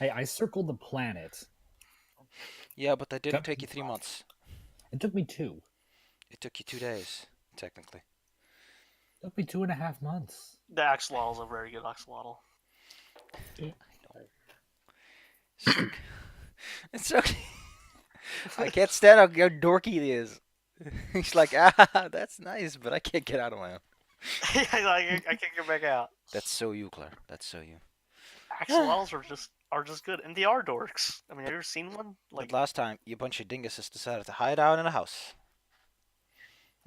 Hey, I circled the planet. Yeah, but that didn't Took take me you 3 months. It took me 2. It took you 2 days, technically. It took me 2.5 months. The axolotl is a very good axolotl. I know. So, it's okay. I can't stand how dorky it is. He's like, that's nice, but I can't get out of my own. I can't get back out. That's so you, Claire. That's so you. Axolotls are just good, and they are dorks. I mean, have you ever seen one? But Like, last time, you bunch of dinguses decided to hide out in a house.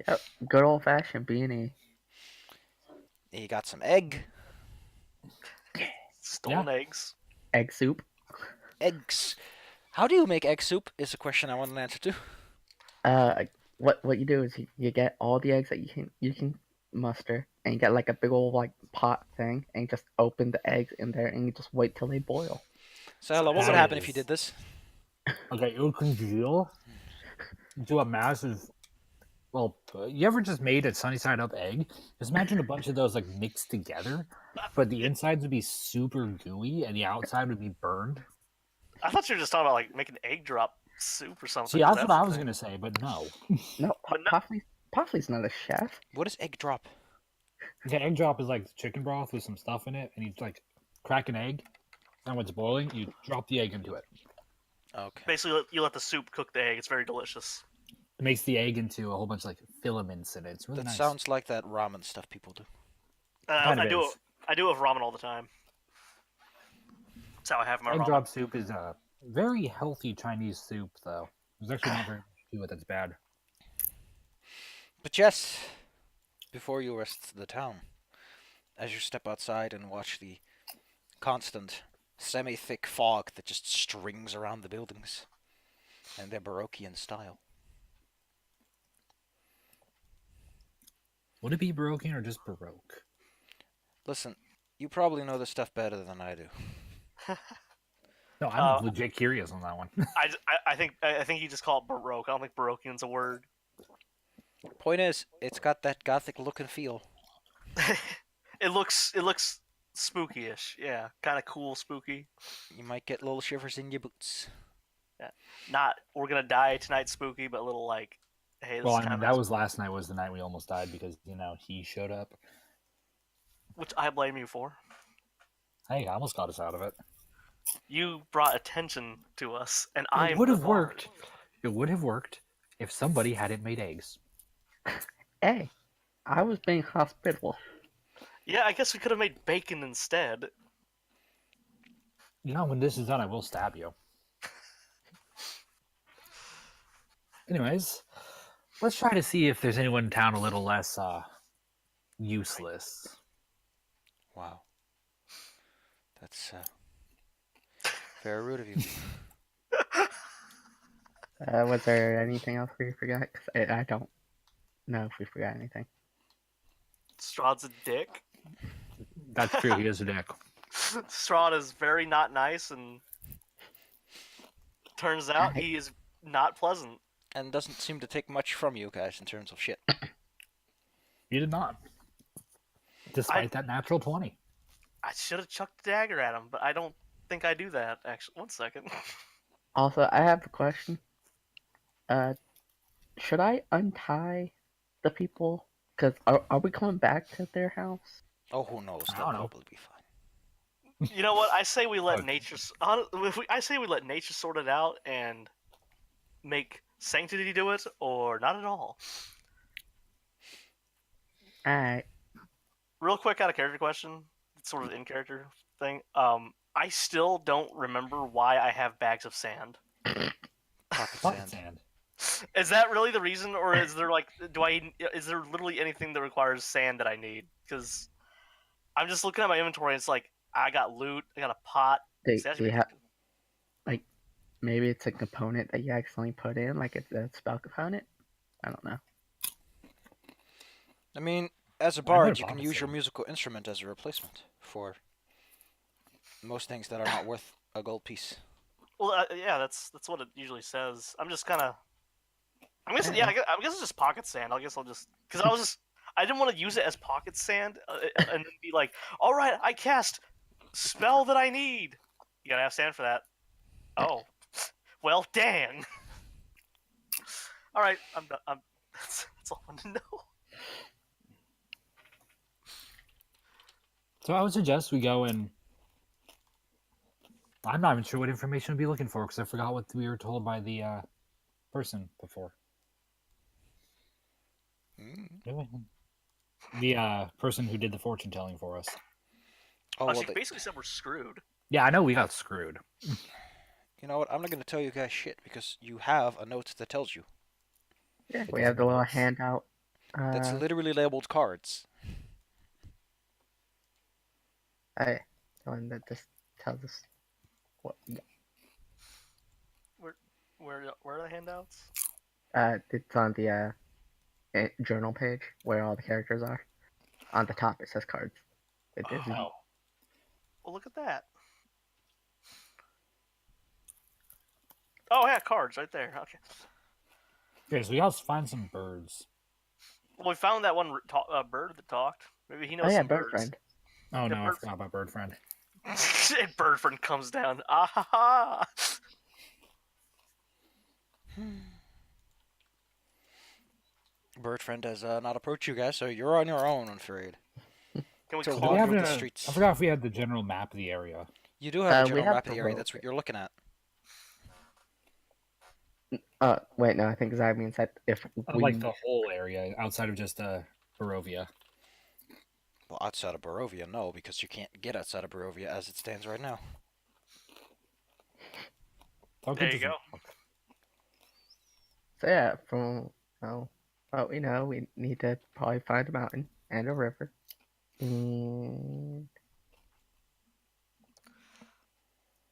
Yep, good old fashioned beanie. You got some egg. stolen eggs. Egg soup. Eggs. How do you make egg soup? Is a question I want an answer to. What you do is you get all the eggs that you can muster, and you get like a big old like pot thing, and you just open the eggs in there, and you just wait till they boil. Zyla, what would That happen if you is- did this? Okay, it would congeal into a massive. Well, you ever just made a sunny side up egg? Just imagine a bunch of those like mixed together, but the insides would be super gooey and the outside would be burned. I thought you were just talking about like making egg drop soup or something. See, that's what I the was thing. gonna say, but no. No, But no- Pofley's not a chef. What is egg drop? Okay, egg drop is like chicken broth with some stuff in it, and you like crack an egg, and when it's boiling, you drop the egg into it. Okay. Basically, you let the soup cook the egg. It's very delicious. It makes the egg into a whole bunch of like filaments in it. It's really That nice. sounds like that ramen stuff people do. Kind of I do is. I do have ramen all the time. That's how I have my Egg ramen. drop soup is a very healthy Chinese soup, though. There's actually not very much to it that's bad. But yes, before you rest the town, as you step outside and watch the constant semi-thick fog that just strings around the buildings and their Baroquean style. Would it be Baroque or just Baroque? Listen, you probably know this stuff better than I do. No, I'm legit curious on that one. I think you just call it Baroque. I don't think Baroquean's a word. Point is, it's got that gothic look and feel. It looks spooky-ish. Yeah, kind of cool, spooky. You might get little shivers in your boots. Not we're gonna die tonight, spooky, but a little like, hey, this Well, is I kind mean, of that was last night was the night we almost died because, he showed up. which I blame you for. Hey, I almost got us out of it. You brought attention to us, and It would have worked. It would have worked if somebody hadn't made eggs. Hey, I was being hospitable. Yeah, I guess we could have made bacon instead. When this is done, I will stab you. Anyways, let's try to see if there's anyone in town a little less useless. Wow. That's very rude of you. Was there anything else we forgot? 'Cause I don't know if we forgot anything. Strahd's a dick. That's true. He is a dick. Strahd is very not nice, and turns out he is not pleasant. And doesn't seem to take much from you guys in terms of shit. He did not, despite that natural 20. I should have chucked the dagger at him, but I don't think I do that. Actually, one second. Also, I have a question. Should I untie the people? Because are we coming back to their house? Oh, who knows? I They'll don't know. probably be fine. You know what? I say we let Okay. nature. I say we let nature sort it out and make Sanctity do it, or not at all. Alright. Real quick, out of character question, sort of in character thing. I still don't remember why I have bags of sand. Pocket Pocket sand. sand. Is that really the reason, or is there like, is there literally anything that requires sand that I need? Because I'm just looking at my inventory, and it's like I got loot, I got a pot. Do See, that's you have maybe it's a component that you accidentally put in, like it's a spell component? I don't know. I mean, as a Well, I bard, heard you can pocket use your sand. musical instrument as a replacement for most things that are not worth a gold piece. Well, yeah, that's what it usually says. I'm just kind of. I'm guessing, yeah. I guess it's just pocket sand. I guess I'll just because I didn't want to use it as pocket sand and then be like, all right, I cast spell that I need. You gotta have sand for that. Oh, well, dang. All right, I'm done. That's all I want to know. So I would suggest we go and. I'm not even sure what information we'd be looking for because I forgot what we were told by the person before. The person who did the fortune telling for us. Oh, She basically said we're screwed. Yeah, I know we got screwed. You know what? I'm not going to tell you guys shit because you have a note that tells you. Yeah, we have the little handout. That's literally labeled cards. The one that just tells us what. Yeah. Where are the handouts? It's on the journal page where all the characters are. On the top it says cards. Oh. Well, look at that. Oh yeah, cards right there. Okay. Okay, so we gotta find some birds. Well, we found that one bird that talked. Maybe he knows Oh yeah, some bird birds. friend. Oh Yeah, no, I bird forgot about bird friend. And bird friend comes down. Ah ha ha! Bird friend does not approach you guys, so you're on your own, I'm afraid. Can we So Do call we have through him? the a- streets. I forgot if we had the general map of the area. You do have a we general have map of the the area. road. That's what you're looking at. Wait, no, I think Zai means that if we Like the whole area outside of just Barovia. Well, outside of Barovia, no, because you can't get outside of Barovia as it stands right now. There you go. So yeah, we need to probably find a mountain and a river. And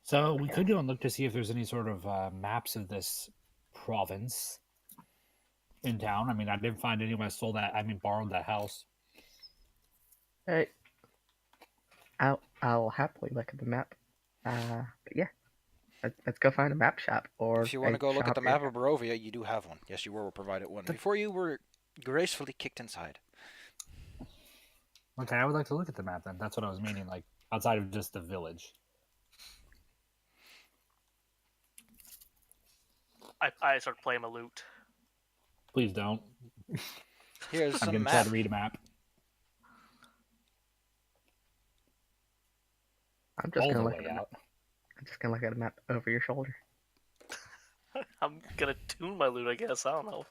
So we could go and look to see if there's any sort of maps of this province in town. I mean, I didn't find anyone borrowed that house. hey, I'll happily look at the map. But yeah, let's go find a map shop or If you want to a go look at shop the in map town. of Barovia, you do have one. Yes, you were provided one. Before you were gracefully kicked inside. Okay, I would like to look at the map then. That's what I was meaning, like outside of just the village. I start playing my lute. Please don't. Here's I'm some gonna try map. to read a map. I'm just All gonna the look way at a map. out. I'm just gonna look at a map over your shoulder. I'm gonna tune my lute, I guess. I don't know.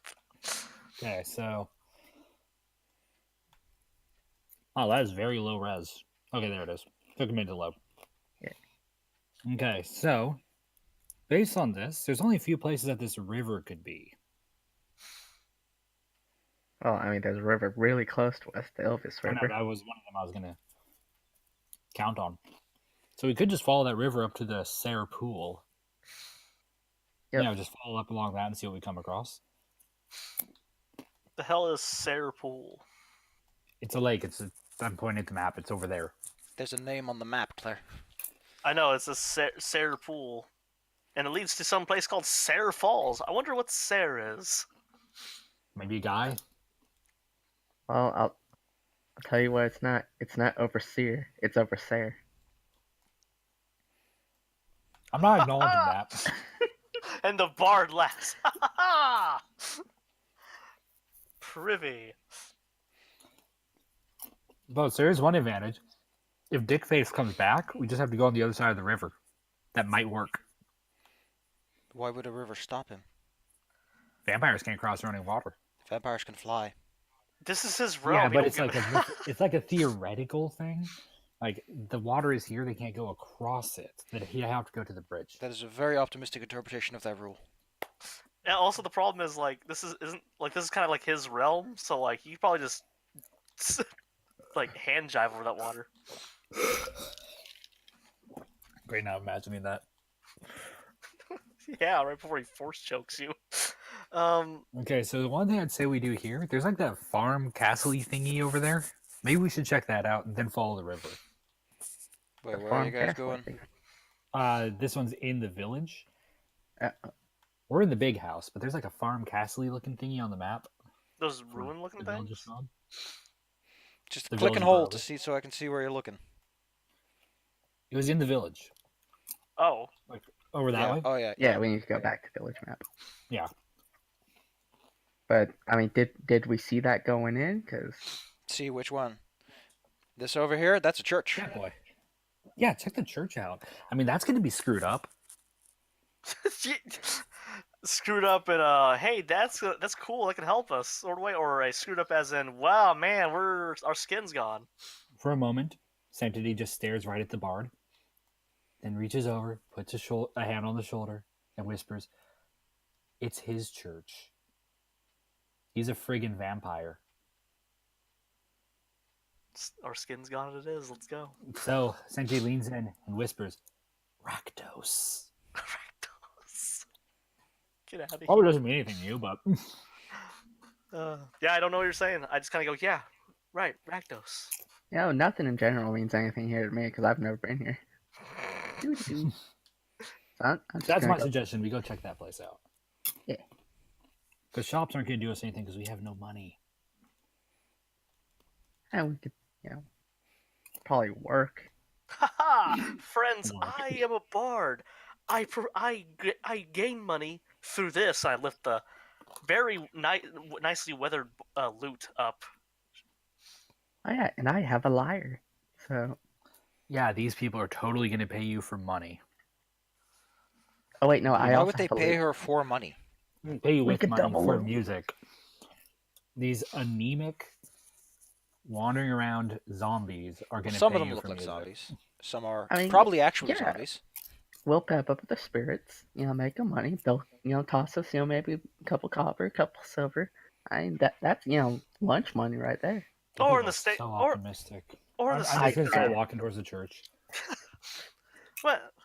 Okay, so. Oh, that is very low res. Okay, there it is. Took a minute to load. Yeah. Okay, so based on this, there's only a few places that this river could be. Well, I mean, there's a river really close to us, the Elvis I know, River. that was one of them I was gonna count on. So we could just follow that river up to the Sarah Pool. Yep. Yeah, just follow up along that and see what we come across. The hell is Sarah Pool? It's a lake. I'm pointing at the map. It's over there. There's a name on the map, Claire. I know it's a Sarah Pool, and it leads to some place called Sarah Falls. I wonder what Sarah is. Maybe a guy. Well, I'll tell you what it's not. It's not overseer. It's overseer. I'm not acknowledging that. And the bard laughs. Privy. But there is one advantage. If Dickface comes back, we just have to go on the other side of the river. That might work. Why would a river stop him? Vampires can't cross running water. Vampires can fly. This is his realm. Yeah, he but don't it's give like it's like a theoretical thing. Like the water is here, they can't go across it. That you have to go to the bridge. That is a very optimistic interpretation of that rule. And also the problem is like this is kind of like his realm, so like he probably just like hand jive over that water. Great, now imagining that. Yeah, right before he force chokes you. Okay, so the one thing I'd say we do here, there's like that farm castle-y thingy over there. Maybe we should check that out and then follow the river. Wait, The where are you farm guys castle, I going? think. This one's in the village. Uh, We're in the big house, but there's like a farm castle-y looking thingy on the map. those ruin-looking The village is things. called. Just The click and village hold Barovia. to see so I can see where you're looking. It was in the village. Oh, Over that Yeah. way. Oh yeah. Yeah, we need to go back to village map. Yeah. But I mean, did we see that going in? Because See which one? This over here? That's a church. Yeah, boy. Yeah, check the church out. I mean, that's going to be screwed up. screwed up and hey, that's cool. That can help us. Or I screwed up as in, wow, man, our skin's gone. For a moment, Sanctity just stares right at the bard, then reaches over, puts a hand on the shoulder, and whispers, "It's his church. He's a friggin' vampire." Our skin's gone. It is. Let's go. So Sanctity leans in and whispers, "Rakdos." Rakdos. Get out of here. Probably doesn't mean anything to you, but Yeah, I don't know what you're saying. I just kind of go, yeah, right, Rakdos. nothing in general means anything here to me because I've never been here. Doo-doo. So I'm just that's gonna my go- suggestion. We go check that place out. Yeah. Because shops aren't going to do us anything because we have no money. And we could, probably work. Haha, friends, Work. I am a bard. I gain money through this. I lift the very nicely weathered loot up. Oh yeah, and I have a lyre. So Yeah, these people are totally going to pay you for money. oh wait, no, I Why also would they have a pay lute. her for money? Pay you We with could money double for it. music. These anemic, wandering around zombies are going to Some pay of them you look for like music. zombies. Some are I mean, probably actually yeah. zombies. We'll pep up the spirits, make them money. They'll, toss us, maybe a couple copper, a couple silver. That's lunch money right there. You Or people in the are state, so or optimistic. in the I'm state. just going to start Yeah. walking towards the church.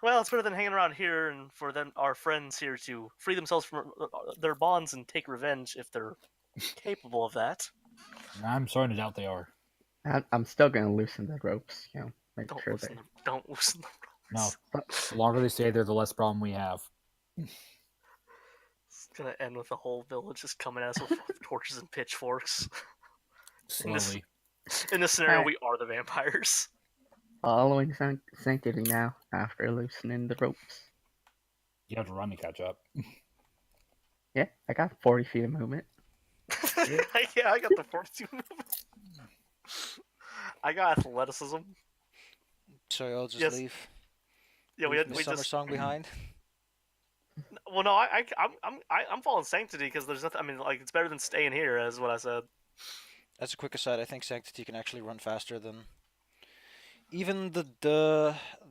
Well, it's better than hanging around here and for them, our friends here, to free themselves from their bonds and take revenge if they're capable of that. I'm starting to doubt they are. I'm still gonna loosen the ropes, make Don't sure loosen they. don't loosen the ropes. No, the longer they stay there, the less problem we have. It's gonna end with the whole village just coming at us with torches and pitchforks. Slowly. In this scenario, Alright. we are the vampires. Following Sanctity now after loosening the ropes. You have to run to catch up. Yeah, I got 40 feet of movement. Yeah, I got the 42 movement. I got athleticism. So you'll just Yes. leave. Yeah, leave we the summer just. song behind. Well, no, I'm following Sanctity because there's nothing. I mean, like, it's better than staying here, is what I said. As a quick aside, I think Sanctity can actually run faster than even the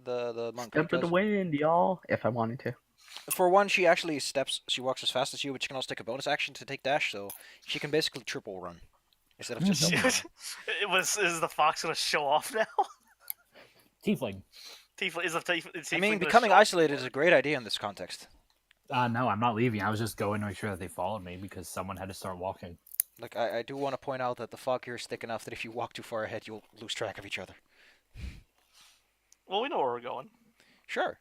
monk. Step of the because wind, y'all. If I wanted to. for one, she actually she walks as fast as you, but she can also take a bonus action to take dash, so she can basically triple run instead of just double run. Is the fox gonna show off now? Tiefling. Tiefling is I mean, becoming isolated is a great idea in this context. No, I'm not leaving. I was just going to make sure that they followed me because someone had to start walking. Like, I do want to point out that the fog here is thick enough that if you walk too far ahead, you'll lose track of each other. Well, we know where we're going. Sure.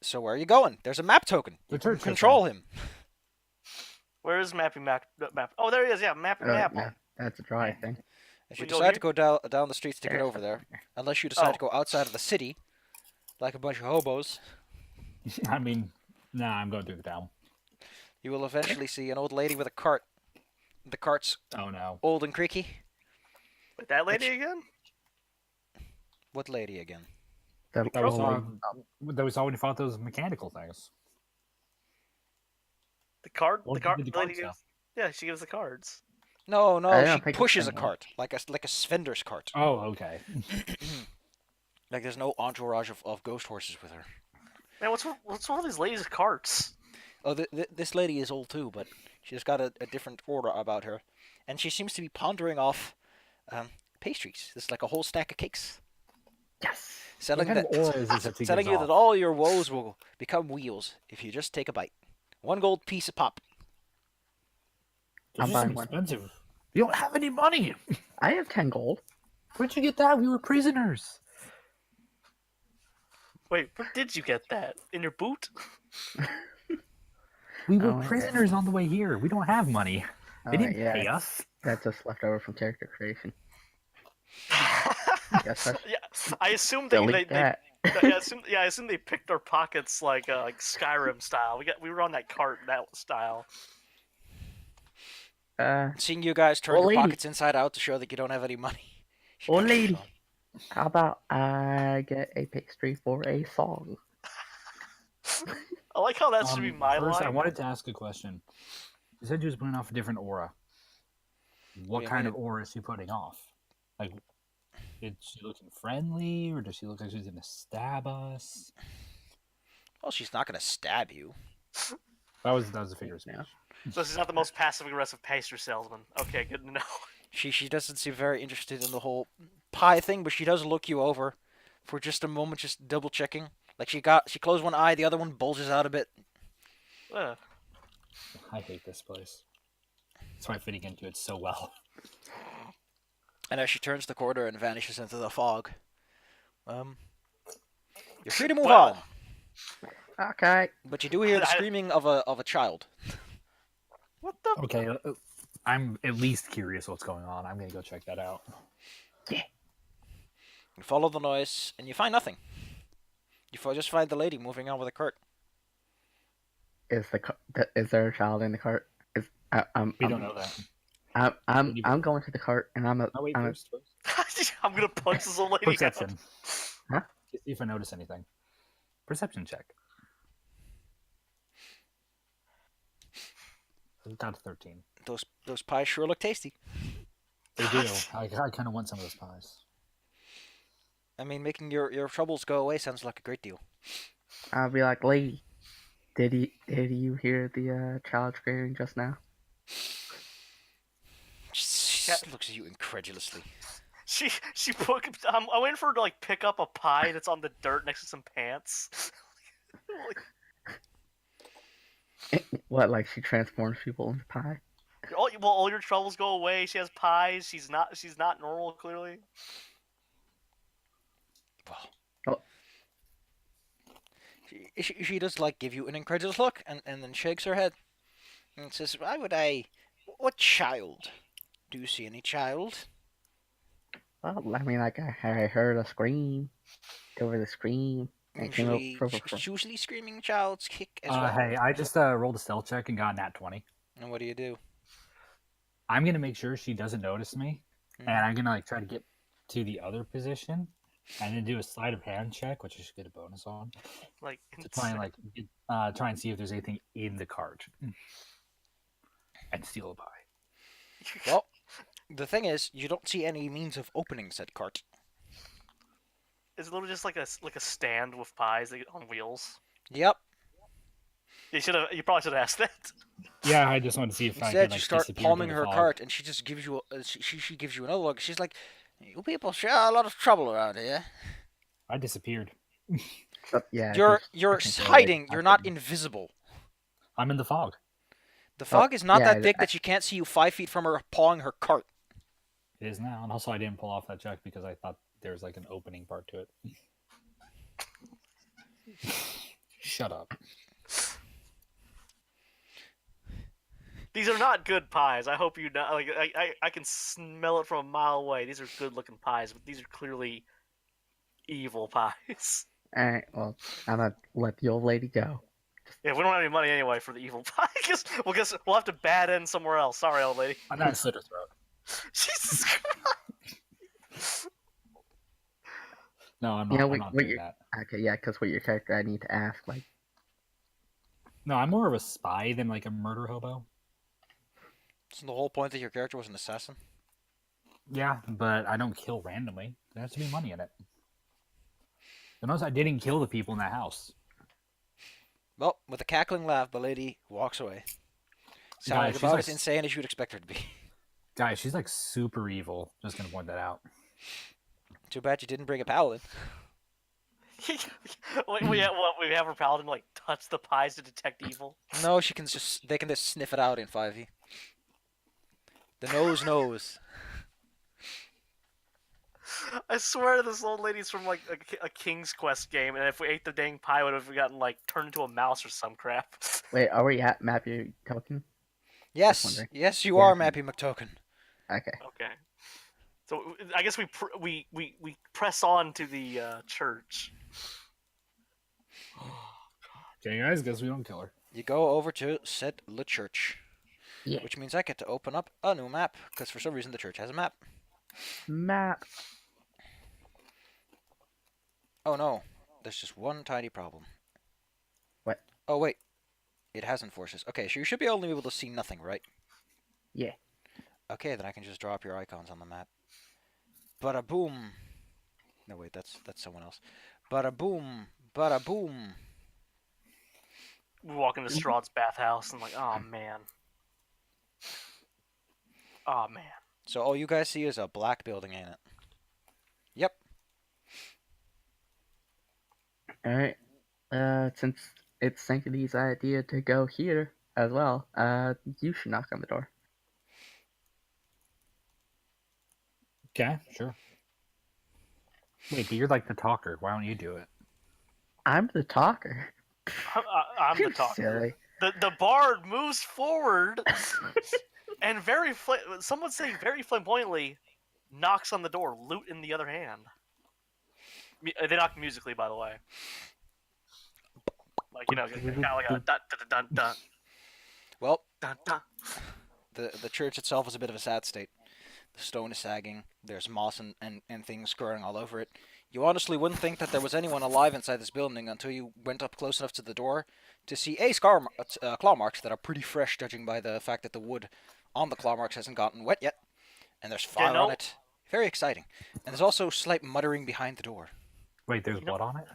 So where are you going? There's a map token. The church Control him. Where is mapping map? Oh, there he is. Yeah, mapping map. Yeah, that's a dry thing. If you We go decide to here? go down the streets to get over there, unless you decide Oh. to go outside of the city, like a bunch of hobos, I mean, nah, I'm going through the town. you will eventually see an old lady with a cart. The cart's Oh no. old and creaky. Wait, that lady again? What lady again? The That was old- that we saw when you fought those mechanical things. The card? Well, the card? did the The lady cards gives, yeah, she gives the cards. No, I no, don't she think it's pushes a been cart, like a Svender's cart. Oh, okay. Like there's no entourage of ghost horses with her. Man, what's with all these ladies' carts? Oh, this lady is old too, but she's got a different aura about her, and she seems to be pondering off pastries. It's like a whole stack of cakes. Yes. Selling What kind that, of aura is this that she telling gives you off? that all your woes will become wheels if you just take a bite. 1 gold piece a pop. This I'm is buying one. expensive. You don't have any money. I have 10 gold. Where'd you get that? We were prisoners. Wait, where did you get that? In your boot? We were Oh, yeah. prisoners on the way here. We don't have money. They didn't yeah, pay us. that's just left over from character creation. Guess I Yeah, I assumed that delete that. I assume they picked our pockets like Skyrim style. We were on that cart that style. Seeing you guys turn Old your lady. pockets inside out to show that you don't have any money. She Old cuts you lady. off. How about I get a pastry for a song? I like how that should be my First, I line. wanted to ask a question. You said you was putting off a different aura. What do you kind mean? of aura is she putting off? Like, is she looking friendly, or does she look like she's gonna stab us? Well, she's not gonna stab you. That was a figure of speech. Yeah. So she's not the most passive aggressive pastry salesman. Okay, good to know. She doesn't seem very interested in the whole pie thing, but she does look you over for just a moment, just double checking. Like she closed one eye, the other one bulges out a bit. Ugh. I hate this place. That's why I'm fitting into it so well. And as she turns the corner and vanishes into the fog, you're free to move Well. on. Okay. But you do hear the I- screaming of a child. What the? Okay, I'm at least curious what's going on. I'm gonna go check that out. You follow the noise, and you find nothing. You just find the lady moving on with a cart. Is there a child in the cart? We don't know that. I'm going to the cart and I'm Oh wait, I'm first. I'm gonna punch this old lady. Perception. Huh? To see if I notice anything. Perception check. Got a 13. Those pies sure look tasty. They do. I kind of want some of those pies. I mean, making your troubles go away sounds like a great deal. I'll be like, lady, did you hear the child screaming just now? She looks at you incredulously. She put. I waiting for her to like pick up a pie that's on the dirt next to some pants. What, like she transforms people into pie? all your troubles go away. She has pies. She's not normal. Clearly. Well, she does like give you an incredulous look and then shakes her head and says, "Why would I? What child? Do you see any child?" Well, I mean, like I heard a scream, over the scream, and came Usually, over. usually screaming childs kick as well. Hey, I just rolled a stealth check and got a nat 20. And what do you do? I'm gonna make sure she doesn't notice me, Mhm. and I'm gonna like try to get to the other position, and then do a sleight of hand check, which I should get a bonus on, Like to try and like try and see if there's anything in the cart, and steal a pie. Well, the thing is, you don't see any means of opening said cart. It's literally just like a stand with pies on wheels. Yep. You probably should have asked that. Yeah, I just wanted to see if I Instead, could like you start disappear palming into the her fog. cart, and she just gives you she gives you another look. She's like, "You people sure are a lot of trouble around here. I disappeared. Yeah, You're I think they're hiding. like You're not happening. invisible. I'm in the fog. The fog is not yeah, that thick that she can't see you 5 feet from her pawing her cart. It is now, and also I didn't pull off that check because I thought there was like an opening part to it. Shut up. These are not good pies. I hope you know. Like I can smell it from a mile away. These are good looking pies, but these are clearly evil pies. Alright, well, I'm gonna let the old lady go. Yeah, we don't have any money anyway for the evil pie. Guess we'll have to bad end somewhere else. Sorry, old lady. I'm not slit her throat. Jesus Christ. No, I'm not. You know, I'm what- not what doing you're- that. Okay, yeah, because with your character, I need to ask, like, No, I'm more of a spy than like a murder hobo. So the whole point that your character was an assassin. Yeah, but I don't kill randomly. There has to be money in it. And notice I didn't kill the people in that house. Well, with a cackling laugh, the lady walks away. Sounding she's about like- as insane as you'd expect her to be. Guys, she's like super evil. Just gonna point that out. Too bad you didn't bring a paladin. we have our paladin like touch the pies to detect evil. No, they can just sniff it out in 5e. The nose knows. I swear this old lady's from like a King's Quest game, and if we ate the dang pie, would have gotten like turned into a mouse or some crap. wait, are we at Matthew token? Yes, wondering. yes, you Yeah. are Mappy McToken. Okay. Okay, so I guess we press on to the church. Okay, guys, guess we don't kill her. You go over to said the church. Yeah. Which means I get to open up a new map, because for some reason the church has a map. Map. Oh no, there's just one tiny problem. What? Oh wait, it has enforcers. Okay, so you should be only able to see nothing, right? Yeah. Okay, then I can just draw up your icons on the map. Bada boom. No wait, that's someone else. Bada boom, bada boom. We walk into Strahd's bathhouse and like, oh man. Oh man. So all you guys see is a black building in it. Yep. Alright. Since it's Sanctity's idea to go here as well, you should knock on the door. Okay, sure. Wait, but you're like the talker. Why don't you do it? I'm the talker. I'm the You're talker. silly. The bard moves forward and some would say very flamboyantly knocks on the door, lute in the other hand. They knock musically, by the way. Like, you know, kind of like a dun dun dun dun Well, dun dun. the church itself is a bit of a sad state. The stone is sagging. There's moss and things growing all over it. You honestly wouldn't think that there was anyone alive inside this building until you went up close enough to the door to see claw marks that are pretty fresh, judging by the fact that the wood on the claw marks hasn't gotten wet yet. And there's fire on it. Very exciting. And there's also slight muttering behind the door. Wait, there's what on it?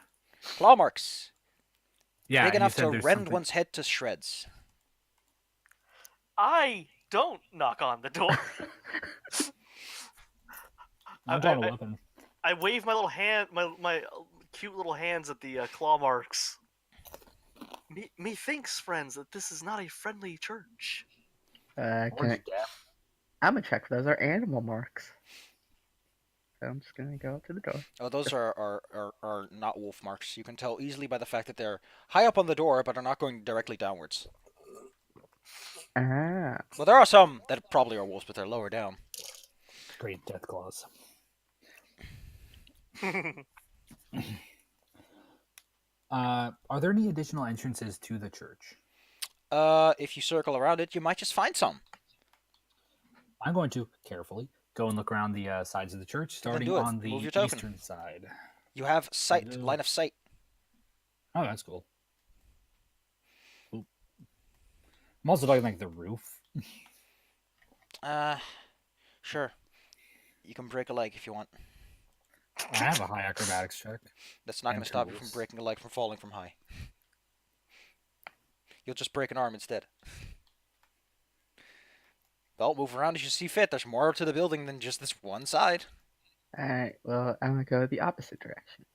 Claw marks. Yeah, Big and you enough said to there's rend something- one's head to shreds. I don't knock on the door. I'm drawing a weapon. I wave my little hand, my cute little hands at the claw marks. Methinks, friends, that this is not a friendly church. I'm gonna check for those are animal marks. So I'm just gonna go up to the door. Oh, those are not wolf marks. You can tell easily by the fact that they're high up on the door, but are not going directly downwards. Ah. Well, there are some that probably are wolves, but they're lower down. Great death claws. Are there any additional entrances to the church? If you circle around it, you might just find some. I'm going to carefully go and look around the sides of the church, starting do it. on the Move your token. eastern side. You have sight, line of sight. Oh, that's cool. Oop. I'm also talking like the roof. Sure. You can break a leg if you want. I have a high acrobatics check. That's not going to stop you from tools. breaking a leg from falling from high. You'll just break an arm instead. Well, move around as you see fit. There's more to the building than just this one side. Alright, well, I'm gonna go the opposite direction.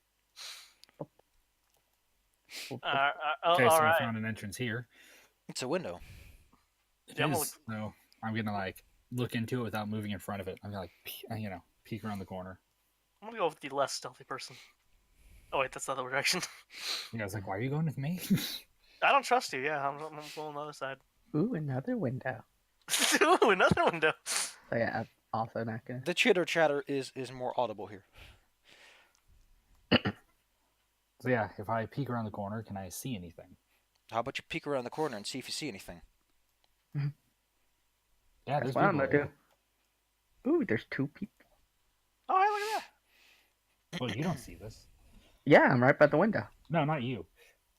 Okay, All so I right. found an entrance here. It's a window. It Yeah, I'm is. So I'm gonna like look into it without moving in front of it. I'm gonna like peek around the corner. I'm gonna go with the less stealthy person. Oh wait, that's the other direction. You guys like, why are you going with me? I don't trust you. Yeah, I'm going on the other side. Ooh, another window. Ooh, another window. So yeah, I'm also not gonna. The chitter chatter is more audible here. So yeah, if I peek around the corner, can I see anything? How about you peek around the corner and see if you see anything? Yeah, That's there's what I'm people gonna here. do. Ooh, there's two people. Oh, hey, look at that. Well, you don't see this. Yeah, I'm right by the window. No, not you,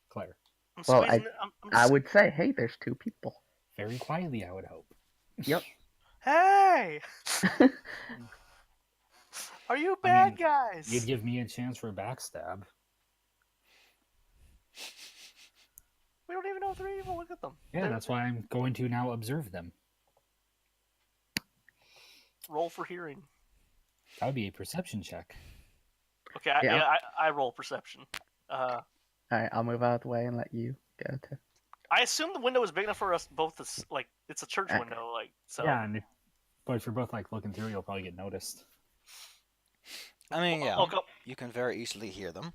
Claire. I'm Well, squeezing it. I'm I just... would say, hey, there's two people. Very quietly, I would hope. Yep. Hey! Are you bad guys? You'd give me a chance for a backstab. We don't even know if they're evil. Look at them. Yeah, that's why I'm going to now observe them. Roll for hearing. That would be a perception check. Okay, Yeah. I roll perception. Alright, I'll move out of the way and let you go to. I assume the window is big enough for us both to like. It's a church Okay. window, like so. Yeah, but if you're both like looking through, you'll probably get noticed. I mean, yeah, Look up. you can very easily hear them.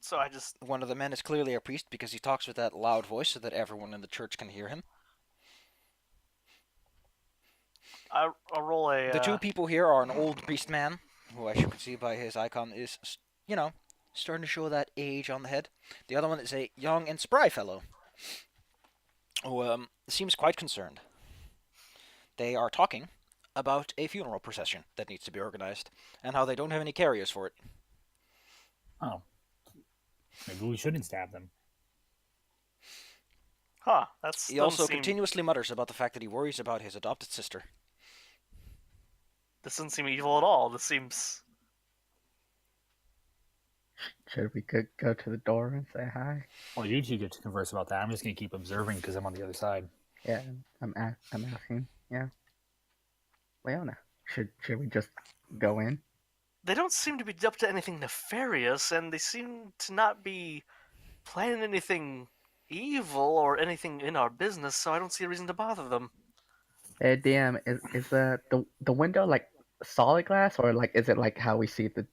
So I just One of the men is clearly a priest because he talks with that loud voice so that everyone in the church can hear him. I'll roll a. The two people here are an old priest man, who, as you can see by his icon, is, starting to show that age on the head. The other one is a young and spry fellow who seems quite concerned. They are talking about a funeral procession that needs to be organized and how they don't have any carriers for it. Oh. Maybe we shouldn't stab them. Huh? He also continuously mutters about the fact that he worries about his adopted sister. This doesn't seem evil at all. This seems. Should we go to the door and say hi? Well, you two get to converse about that. I'm just going to keep observing because I'm on the other side. Yeah, I'm asking. Yeah, Leonna, should we just go in? They don't seem to be up to anything nefarious, and they seem to not be planning anything evil or anything in our business. So I don't see a reason to bother them. Hey, DM, is the window like solid glass, or like is it like how we see the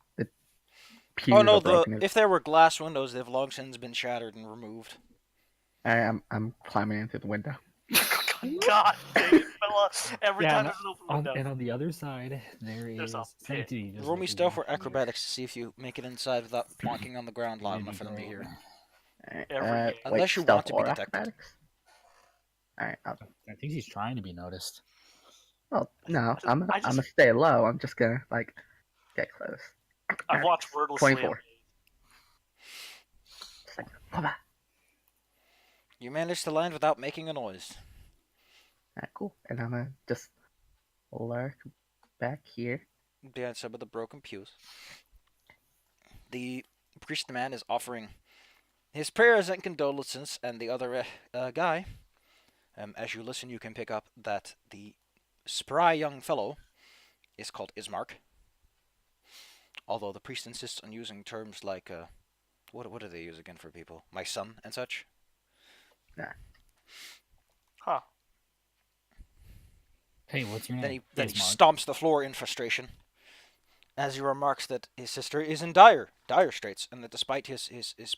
pews Oh no, are broken? if there were glass windows, they've long since been shattered and removed. I'm climbing into the window. God dang it, fella. Every time there's an open window. And on the other side, there's a pit. Sanctity. Roll me stealth or acrobatics to see if you make it inside without plonking on the ground loud enough for them to hear. Alright, Unless you stealth want to be or detected. acrobatics? Alright, I think he's trying to be noticed. well, no, I'm I just- gonna stay low. I'm just gonna like get close. I've watched wordlessly. 24. Just like, come on. You managed to land without making a noise. Alright, cool. And I'm gonna just lurk back here. Behind some of the broken pews. The priest man is offering his prayers and condolences, and the other guy, as you listen, you can pick up that the spry young fellow is called Ismark. Although the priest insists on using terms like, what do they use again for people? My son and such? Nah. Huh. Hey, what's your name? Then he Ismark. stomps the floor in frustration as he remarks that his sister is in dire straits, and that despite his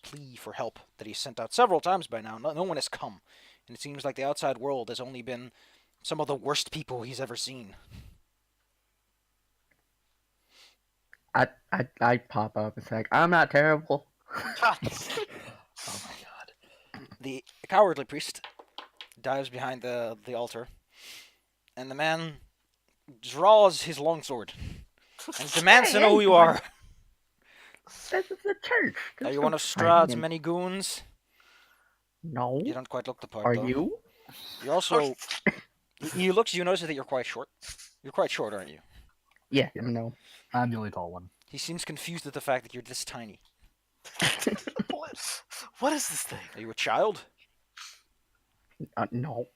plea for help that he's sent out several times by now, no one has come. And it seems like the outside world has only been some of the worst people he's ever seen. I pop up and say, I'm not terrible. Oh my god. The cowardly priest dives behind the altar, and the man draws his longsword and demands to know who you are. This is a church. Are There's you no one of Strahd's hiding. many goons? No. You don't quite look the part, Are though. you? You're also... you notice that you're quite short. You're quite short, aren't you? Yeah, no. I'm the only tall one. He seems confused at the fact that you're this tiny. What is this thing? Are you a child? No.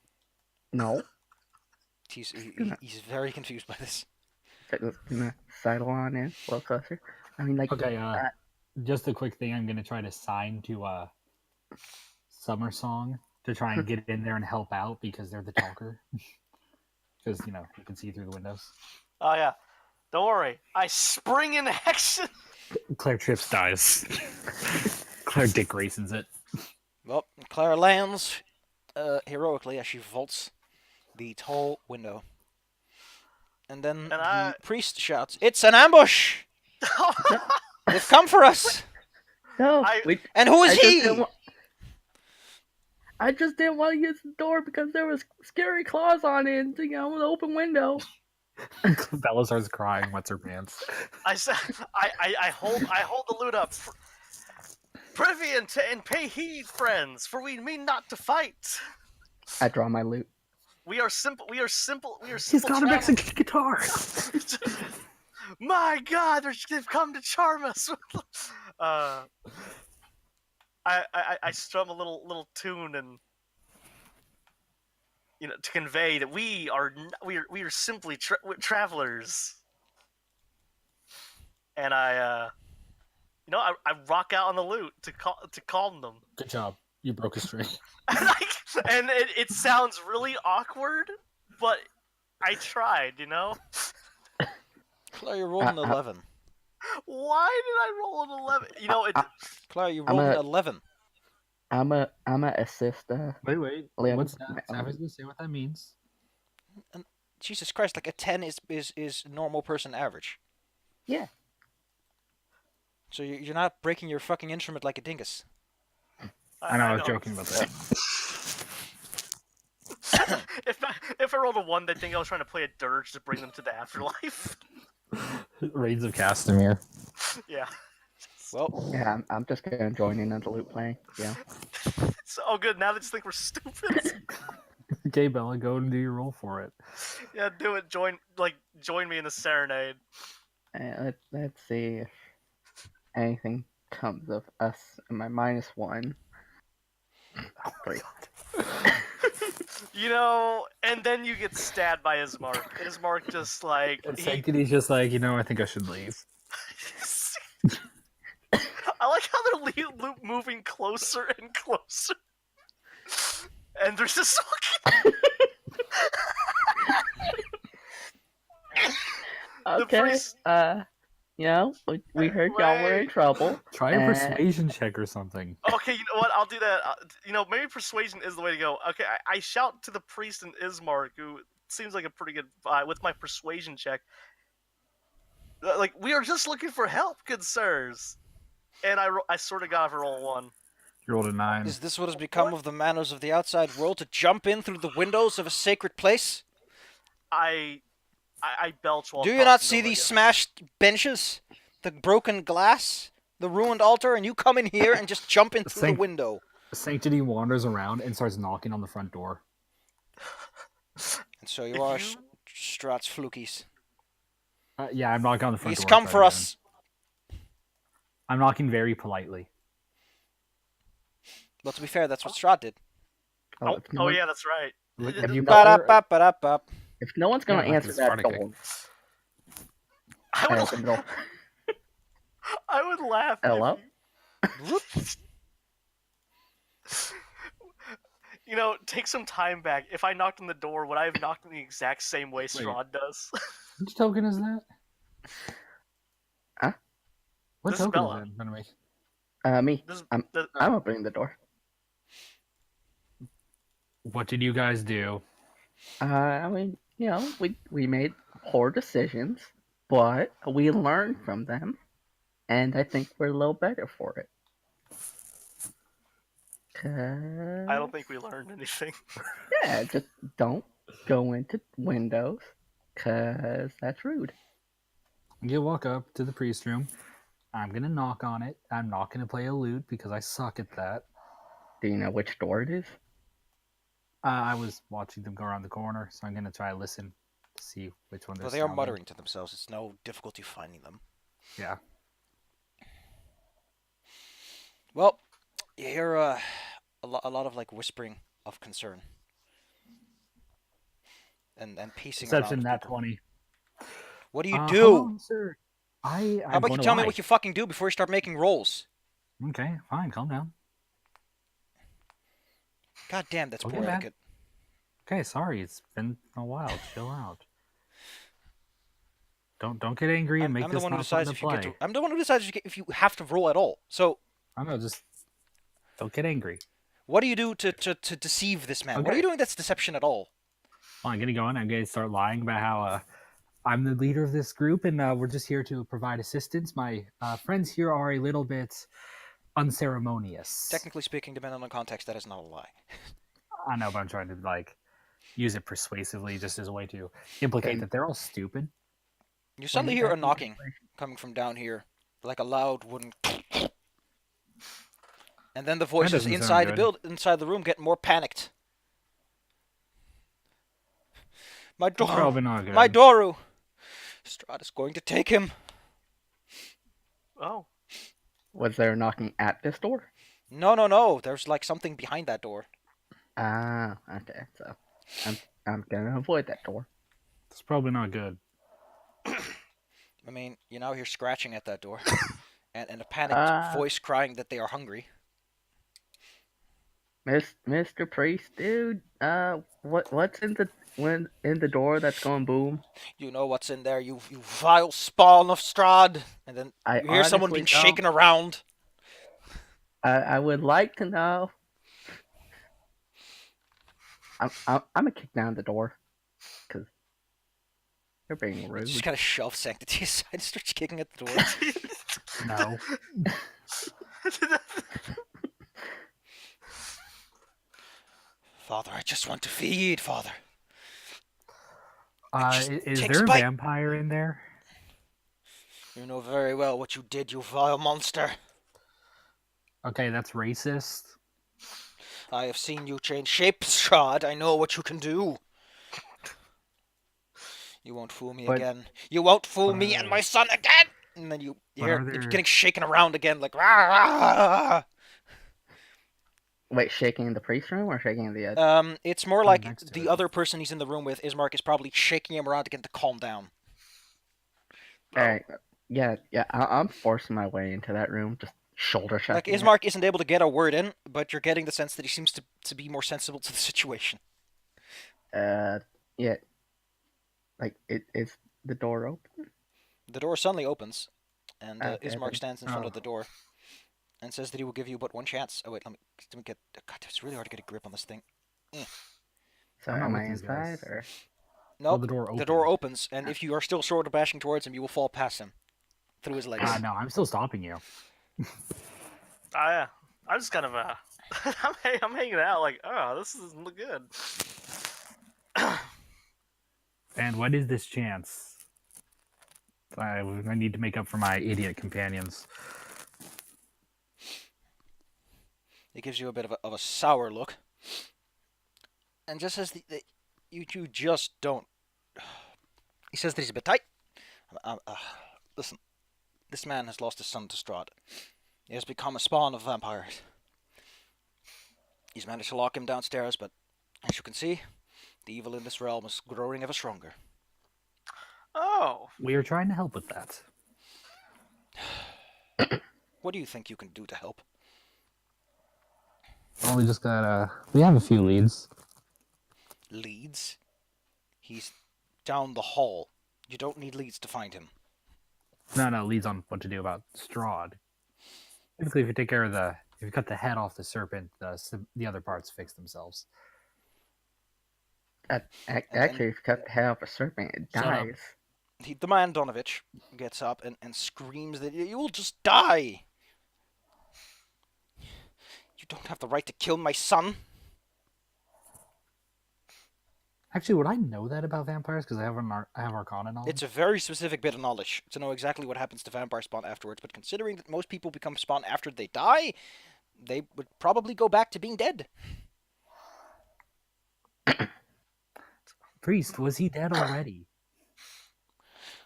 No. He's very confused by this. Just gonna sidle on in a little closer. I mean, like, Okay, just a quick thing. I'm gonna try to sign to Summer Song to try and get in there and help out because they're the talker. Because you can see through the windows. Oh yeah. Don't worry. I spring in action. Claire trips, dies. Claire Dick Grayson's it. Well, Claire lands heroically as she vaults the tall window. And then the priest shouts, "It's an ambush! They've come for us! no. And who is I just he?" didn't I just didn't want to use the door because there was scary claws on it, and, an open window. Bella starts crying, wets her pants. I hold the loot up. Privy and pay heed, friends, for we mean not to fight. I draw my loot. We are simple. He's got a Mexican guitar. My God, they've come to charm us. I strum a little tune and to convey that we are simply travelers. And I rock out on the lute to calm them. Good job. You broke a string. And it sounds really awkward, but I tried, Claire, you rolled an 11. Why did I roll an 11? Claire, you rolled an 11. I'm a assist. Wait. Leonna. What's that? I was gonna say what that means. And Jesus Christ, like a 10 is normal person average. Yeah. So you're not breaking your fucking instrument like a dingus. I know, I was joking about that. If I rolled a 1, they'd think I was trying to play a dirge to bring them to the afterlife. Reigns of Castamere. Yeah. Well, Yeah, I'm just gonna join in on the loot playing. Yeah. So, oh, good. Now they just think we're stupid. Okay, Bella, go and do your roll for it. Yeah, do it. Join me in the serenade. Let's see if anything comes of us and my -1. 3. You know, and then you get stabbed by Ismark. Ismark just like And Sanctity's just like, I think I should leave. I like how they're moving closer and closer. And there's just fucking... Okay. priest- We heard y'all were in trouble. Try a persuasion check or something. Okay, you know what? I'll do that. Maybe persuasion is the way to go. Okay, I shout to the priest and Ismark, who seems like a pretty good with my persuasion check. Like, we are just looking for help, good sirs. And I sort of got a roll 1. You rolled a 9. is this what has become of the manners of the outside world, to jump in through the windows of a sacred place? I belch while Do you talking not to see them, I these guess. smashed benches, the broken glass, the ruined altar, and you come in here and just jump in through the window? Sanctity wanders around and starts knocking on the front door. And so you If are you- Strahd's flukies. Yeah, I'm knocking on the front Please door. come Try for again. us. I'm knocking very politely. Well, to be fair, that's what Strahd did. Oh, If no one- yeah, that's right. If you Ba-da-ba-ba-da-ba. If no one's gonna Yeah, like answer it's that Spartacus. door, I I would, open the door. I would laugh. if Hello? Take some time back. If I knocked on the door, would I have knocked in the exact same way Strahd does? Which token is that? Huh? What This is token Bella. is that? By the way? Me. This, I'm opening the door. What did you guys do? We made poor decisions, but we learned from them, and I think we're a little better for it. I don't think we learned anything. Yeah, just don't go into windows, cause that's rude. You walk up to the priest room. I'm gonna knock on it. I'm not gonna play a lute because I suck at that. Do you know which door it is? I was watching them go around the corner, so I'm gonna try to listen to see which one they're Well, they are sounding. muttering to themselves. It's no difficulty finding them. Yeah. Well, you hear a lot of like whispering of concern and piecing Perception around. nat people. 20. What do you Hold do? on, sir. I'm How about you going to tell me lie. what you fucking do before you start making rolls? Okay, fine, calm down. God damn, that's Okay, poor man. etiquette. Okay, sorry, it's been a while. Chill out. Don't get angry and I'm make the this one who not fun decides to if you play. get to. I'm the one who decides if you have to roll at all. So, I know, just don't get angry. what do you do to deceive this man? What are Okay. you doing that's deception at all? Well, I'm gonna go in. I'm gonna start lying about how I'm the leader of this group, and we're just here to provide assistance. My friends here are a little bit unceremonious. Technically speaking, depending on the context, that is not a lie. I know, but I'm trying to use it persuasively, just as a way to implicate that they're all stupid. You suddenly hear a knocking coming from down here, like a loud wooden. And then the voices doesn't sound inside the good. inside the room get more panicked. My That's door, probably not good. my Doru. Strahd is going to take him. Oh. Was there knocking at this door? No. There's like something behind that door. Ah, okay. So I'm gonna avoid that door. It's probably not good. I mean, you now hear scratching at that door, and a panicked voice crying that they are hungry. Mr. Priest, dude. What's in the door that's going boom? You know what's in there, you vile spawn of Strahd. And then I you hear someone honestly being don't. shaken around. I would like to know. I'm gonna kick down the door, cause you're being rude. Just kind of shove Sanctity aside and starts kicking at the door. No. Father, I just want to feed, Father. Is takes there a bite. vampire in there? You know very well what you did, you vile monster. Okay, that's racist. I have seen you change shape, Strahd. I know what you can do. You won't fool me But- again. You won't fool but me are and there- my son again! And then you But hear are it there- getting shaken around again, like... "Rah, rah, rah." Wait, shaking in the priest room or shaking in the It's more Oh, like next to the it. other person he's in the room with, Ismark, is probably shaking him around to get him to calm down. Alright, yeah, I'm forcing my way into that room, just shoulder Like, checking it. Ismark isn't able to get a word in, but you're getting the sense that he seems to be more sensible to the situation. Yeah. Like, is the door open? The door suddenly opens, and Okay, Ismark then. stands in front of Oh. the door and says that he will give you but one chance. Oh, wait, let me get... God, it's really hard to get a grip on this thing. So I'm not am with I these inside, guys. or? No, the door the door opened. opens, and if you are still sort of bashing towards him, you will fall past him through his legs. No, I'm still stopping you. Yeah. I'm just kind of I'm hanging out like, oh, this doesn't look good. And what is this chance? I need to make up for my idiot companions. It gives you a bit of a sour look, and just says that you just don't. He says that he's a bit tight. Listen, this man has lost his son to Strahd. He has become a spawn of vampires. He's managed to lock him downstairs, but as you can see, the evil in this realm is growing ever stronger. Oh, We are trying to help with that. What do you think you can do to help? Well, we just got we have a few leads. Leads? He's down the hall. You don't need leads to find him. No, leads on what to do about Strahd. Typically, if you take care of if you cut the head off the serpent, the other parts fix themselves. Actually, if you cut the head off a serpent, it Shut up. dies. The man Donovich gets up and screams that you will just die. You don't have the right to kill my son. Actually, would I know that about vampires? Because I have Arcana knowledge. It's a very specific bit of knowledge to know exactly what happens to vampire spawn afterwards, but considering that most people become spawn after they die, they would probably go back to being dead. Priest, was he dead already?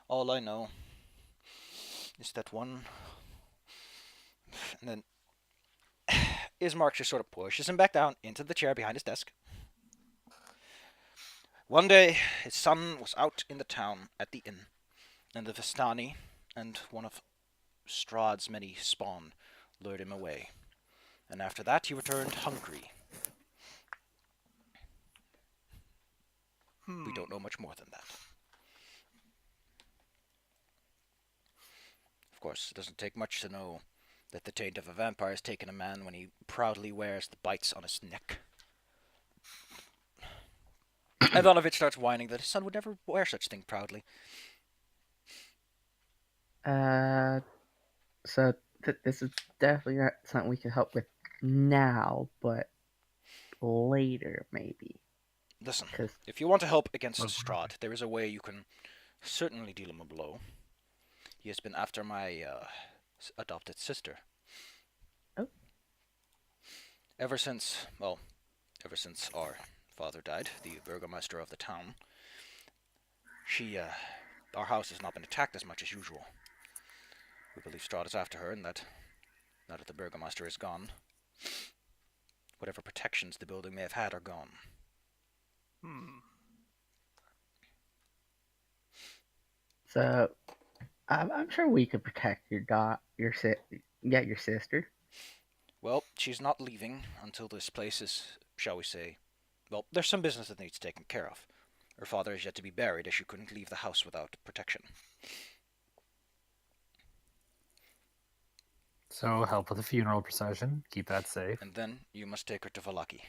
All I know is that one... And then Ismark just sort of pushes him back down into the chair behind his desk. One day, his son was out in the town at the inn, and the Vistani and one of Strahd's many spawn lured him away. And after that, he returned hungry. We don't know much more than that. Of course, it doesn't take much to know that the taint of a vampire has taken a man when he proudly wears the bites on his neck. Ivanovich starts whining that his son would never wear such thing proudly. So this is definitely not something we can help with now, but later maybe. Listen, 'Cause if you want to help against Okay. Strahd, there is a way you can certainly deal him a blow. He has been after my adopted sister. Oh. Ever since our father died, the burgomaster of the town, our house has not been attacked as much as usual. We believe Strahd is after her, and that now that the burgomaster is gone, whatever protections the building may have had are gone. So I'm sure we could protect your sister. Well, she's not leaving until this place is, shall we say, well, there's some business that needs taken care of. Her father is yet to be buried, as she couldn't leave the house without protection. So help with the funeral procession. Keep that safe. And then you must take her to Vallaki.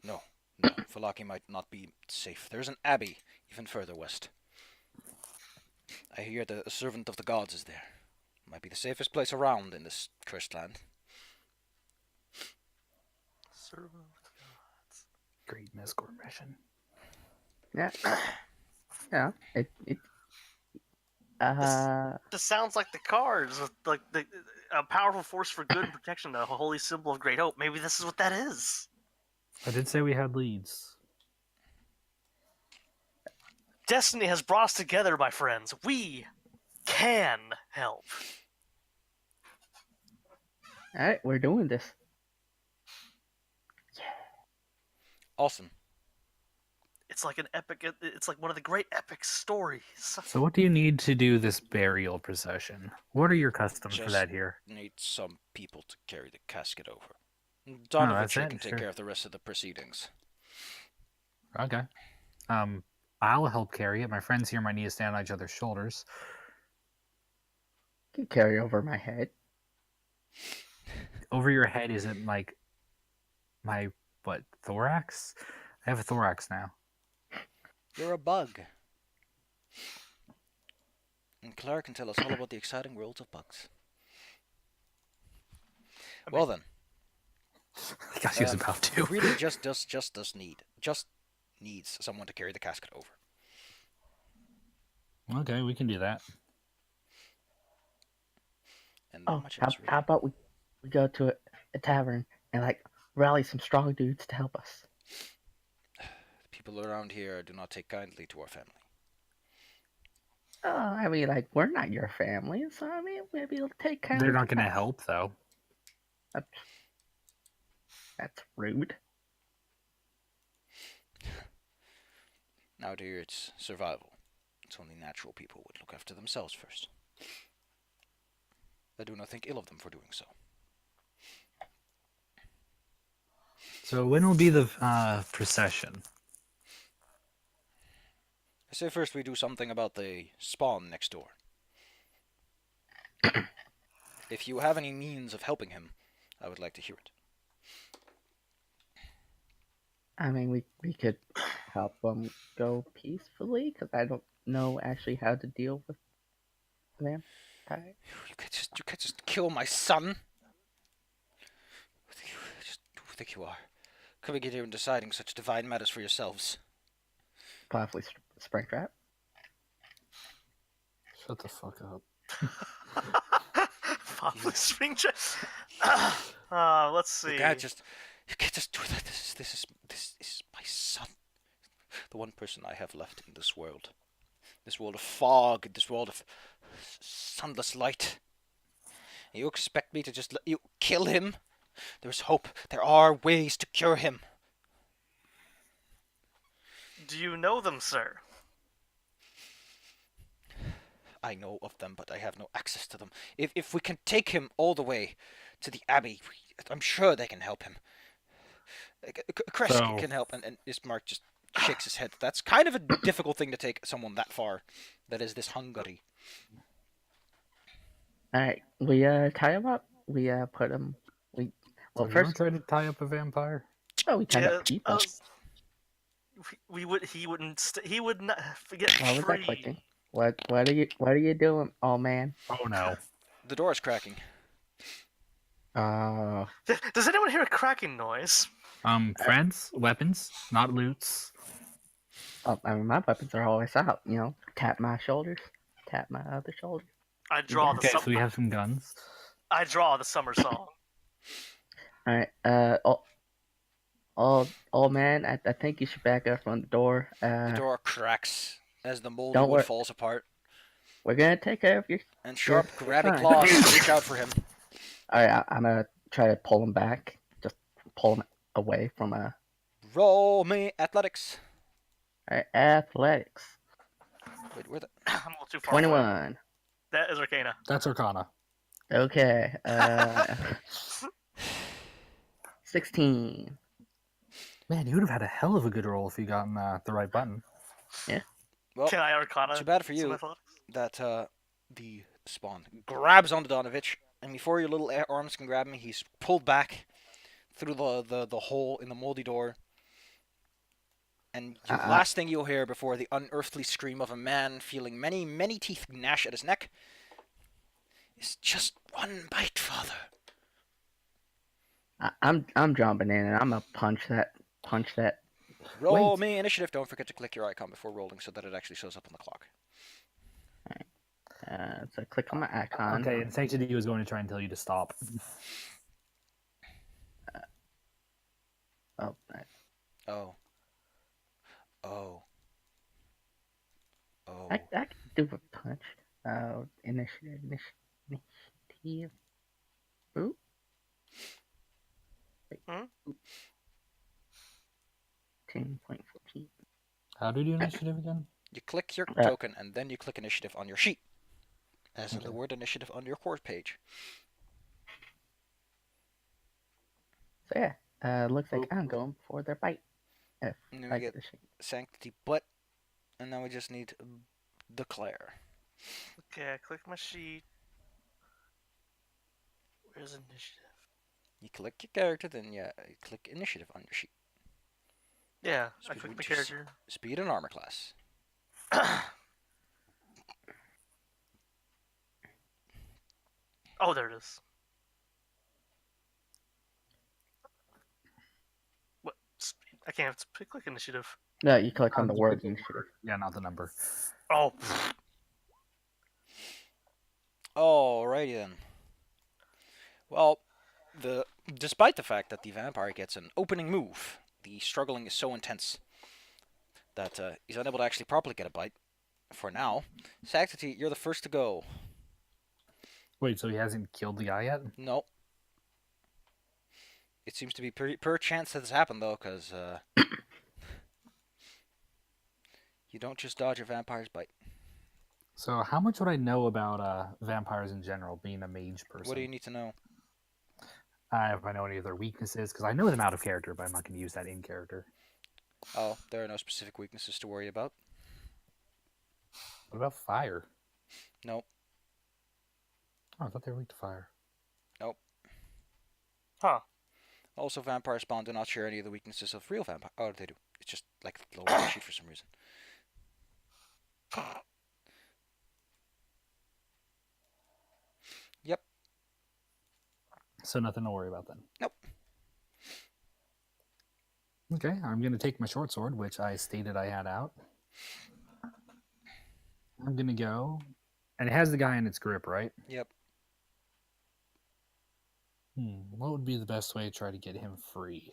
No, Vallaki might not be safe. There's an abbey even further west. I hear the servant of the gods is there. Might be the safest place around in this cursed land. Servant of the gods. Great escort mission. Yeah. Yeah. Just sounds like the cards, with like a powerful force for good and protection, a holy symbol of great hope. Maybe this is what that is. I did say we had leads. Destiny has brought us together, my friends. We can help. All right, we're doing this. Awesome. It's like an epic. It's like one of the great epic stories. So what do you need to do this burial procession? What are your customs for Just that here? need some people to carry the casket over. Donovan that's it, can take sure. care of the rest of the proceedings. Okay. I'll help carry it. My friends here might need to stand on each other's shoulders. Can carry over my head. Over your head isn't like my thorax? I have a thorax now. You're a bug. And Claire can tell us all about the exciting worlds of bugs. Well then. I guess he was about to. Really just needs someone to carry the casket over. Okay, we can do that. And not Oh, much how, else, really. how about we go to a tavern and like rally some strong dudes to help us? People around here do not take kindly to our family. I mean, like, we're not your family, so I mean, maybe it'll take kind They're of. not going to help, though. That's rude. Out here, it's survival. It's only natural people would look after themselves first. I do not think ill of them for doing so. So when will be the procession? I say first we do something about the spawn next door. If you have any means of helping him, I would like to hear it. I mean, we could help them go peacefully, because I don't know actually how to deal with vampires. You can't just kill my son. Who think you are? Coming in here and deciding such divine matters for yourselves. Pofley Springtrap. Shut the fuck up. Pofley Springtrap. Let's see. You can't just do that. This is my son. The one person I have left in this world. This world of fog, this world of sunless light. You expect me to just let you kill him? There's hope. There are ways to cure him. Do you know them, sir? I know of them, but I have no access to them. If we can take him all the way to the Abbey, I'm sure they can help him. Kresh can help, and Ismark just shakes his head. That's kind of a difficult thing to take someone that far, that is this hungry. Alright, we tie him up. We put him. Well, Have you first, ever tried to tie up a vampire? we tie up people. He wouldn't. He would not forget Why was that free. clicking? What are you doing, oh man? Oh no. The door is cracking. Does anyone hear a cracking noise? Friends, weapons, not loots. I mean, my weapons are always out. You know, tap my shoulders, tap my other shoulder. I draw the Okay, so we have some guns. I draw the summer song. All right, old man, I think you should back up from the door. The door cracks as the moldy Don't wood worry. falls apart, We're gonna take care of you. and sharp, You're grabby fine. claws reach out for him. All right, I'm gonna try to pull him back, just pull him away from a. Roll me athletics. All right, athletics. Wait, where the... I'm a little too far. Away. 21. That is Arcana. That's Arcana. Okay. 16. Man, you would have had a hell of a good roll if you gotten the right button. Well, Can I Arcana? too bad for some you athletics? that the spawn grabs onto Donovich, and before your little arms can grab him, he's pulled back through the hole in the moldy door. And the last thing you'll hear before the unearthly scream of a man feeling many, many teeth gnash at his neck It's just one bite, Father. I'm jumping in and I'm gonna punch that. Roll Wait. me initiative. Don't forget to click your icon before rolling so that it actually shows up on the clock. So click on my icon. Okay, and Sanctity was going to try and tell you to stop. Oh, Oh. Oh. Oh. I can do a punch. Initiative. Ooh. Hmm? 10.14. How do you do initiative again? You click your token and then you click initiative on your sheet. As in the word initiative on your course page. So yeah, looks like I'm going for their bite. If And then I we get get the sheet. Sanctity Butt. And now we just need Declare. Okay, I click my sheet. Where's initiative? You click your character, then you click initiative on your sheet. Yeah, I Speed clicked my which character. Speed and armor class. Oh, there it is. What? I can't have to click initiative. No, you click on the You word click the initiative. word. Yeah, not the number. Oh, Alrighty then. Well, despite the fact that the vampire gets an opening move, the struggling is so intense that he's unable to actually properly get a bite. For now, Sanctity, you're the first to go. Wait, so he hasn't killed the guy yet? No. It seems to be per chance that this happened though, because you don't just dodge a vampire's bite. So how much would I know about vampires in general, being a mage person? What do you need to know? If I know any of their weaknesses, because I know them out of character, but I'm not going to use that in character. Oh, there are no specific weaknesses to worry about. What about fire? Nope. Oh, I thought they were weak to fire. Nope. huh. Also, vampire spawn do not share any of the weaknesses of real vampire. Oh, they do. It's just like lower on the sheet for some reason. Yep. So nothing to worry about then. Nope. Okay, I'm going to take my short sword, which I stated I had out. I'm going to go, and it has the guy in its grip, right? Yep. What would be the best way to try to get him free?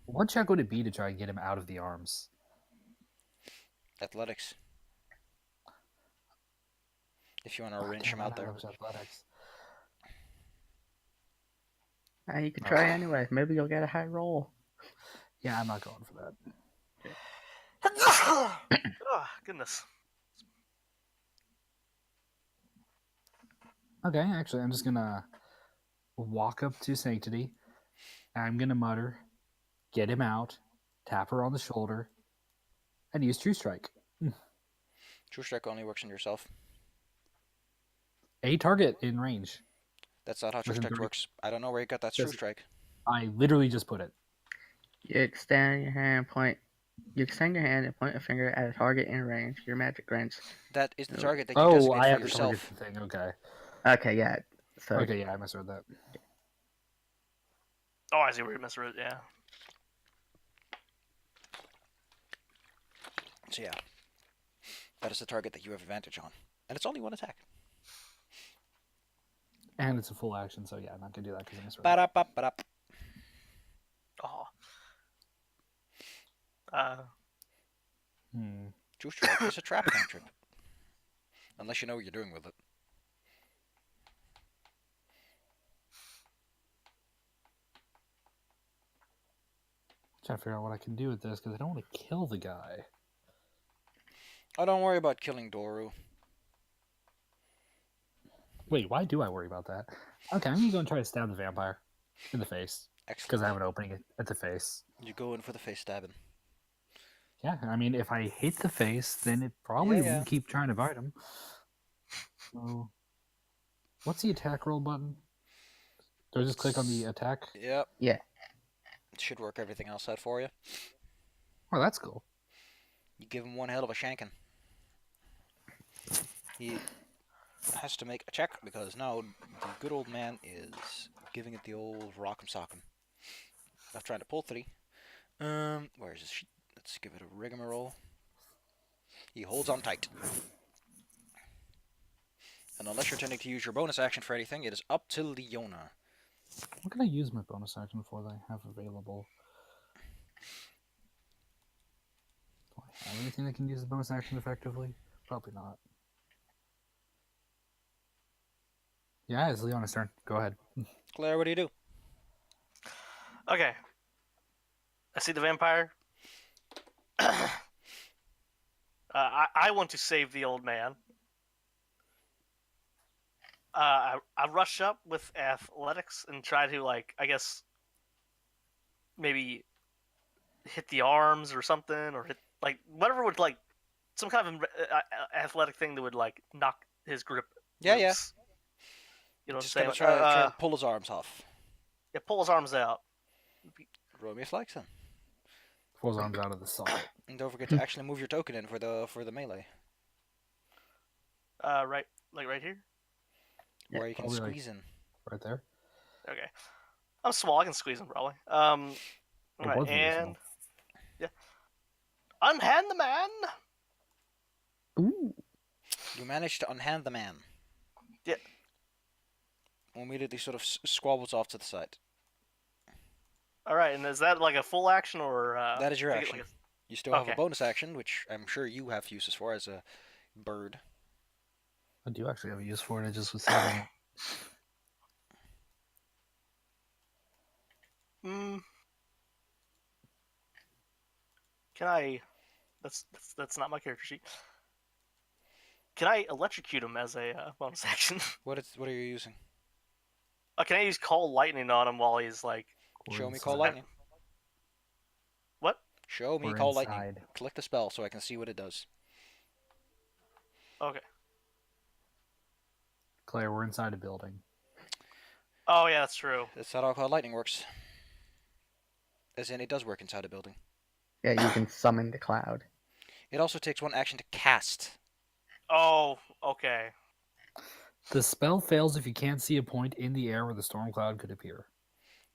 What check would it be to try and get him out of the arms? Athletics. If you want to Oh, wrench damn, him I out don't there. have much athletics. You can try anyway. Maybe you'll get a high roll. Yeah, I'm not going for that. Oh, goodness. Okay, actually, I'm just going to walk up to Sanctity. I'm going to mutter, get him out, tap her on the shoulder, and use True Strike. True Strike only works on yourself. A target in range. That's not how True Within Strike 30. works. I don't know where you got that True Strike. I literally just put it. You extend your hand and point a finger at a target in range. Your magic grants. That is the target that you designate I for have to yourself. target the thing. Okay. Okay, yeah. So Okay, yeah, I misread that. Oh, I see where you misread it, yeah. So yeah, that is the target that you have advantage on, and it's only one attack. And it's a full action, so yeah, I'm not going to do that because I misread that. Ba-da-ba-ba-da. Oh. True Strike is a trap cantrip, unless you know what you're doing with it. Trying to figure out what I can do with this because I don't want to kill the guy. Oh, don't worry about killing Doru. Wait, why do I worry about that? Okay, I'm going to go and try to stab the vampire in the face Excellent. because I have an opening at the face. You go in for the face stabbing. Yeah, I mean, if I hit the face, then it probably Yeah. won't keep trying to bite him. So, what's the attack roll button? Do I just click on the attack? Yep. Yeah. It should work everything else out for you. Oh, that's cool. You give him one hell of a shanking. He has to make a check because now the good old man is giving it the old rock'em sock'em. I'm trying to pull 3. Where is his sheet? Let's give it a rigmarole. He holds on tight. And unless you're intending to use your bonus action for anything, it is up to Leonna. What can I use my bonus action for that I have available? Do I have anything that can use the bonus action effectively? Probably not. Yeah, it's Leona's turn. Go ahead. Claire, what do you do? Okay. I see the vampire. I want to save the old man. I rush up with athletics and try to, like, I guess, maybe hit the arms or something, or hit, like, whatever would, like, some kind of athletic thing that would, like, knock his grip Yeah, loose. You know what I'm Just saying? gonna try to pull his arms off. Yeah, pull his arms out. Roll me a flex then. Pulls arms out of the socket. And don't forget to actually move your token in for the melee. Right, like right here. Yeah, where you can probably, like, squeeze in. Right there. Okay, I'm small. I can squeeze him probably. It Right, was really and yeah, unhand the man. Ooh. You manage to unhand the man. Yeah. Immediately sort of squabbles off to the side. All right, and is that like a full action or? That is your I get, action. like, You still have Okay. a bonus action, which I'm sure you have uses for as a bird. I do actually have a use for it. I just was saving it. Can I? That's not my character sheet. Can I electrocute him as a bonus action? What are you using? Can I use call lightning on him while he's like? We're Show me call inside. lightning. What? Show me We're call lightning. inside. Click the spell so I can see what it does. Okay. Claire, we're inside a building. Oh yeah, that's true. That's not how call lightning works. As in, it does work inside a building. Yeah, you can summon the cloud. It also takes one action to cast. Oh, okay. The spell fails if you can't see a point in the air where the storm cloud could appear.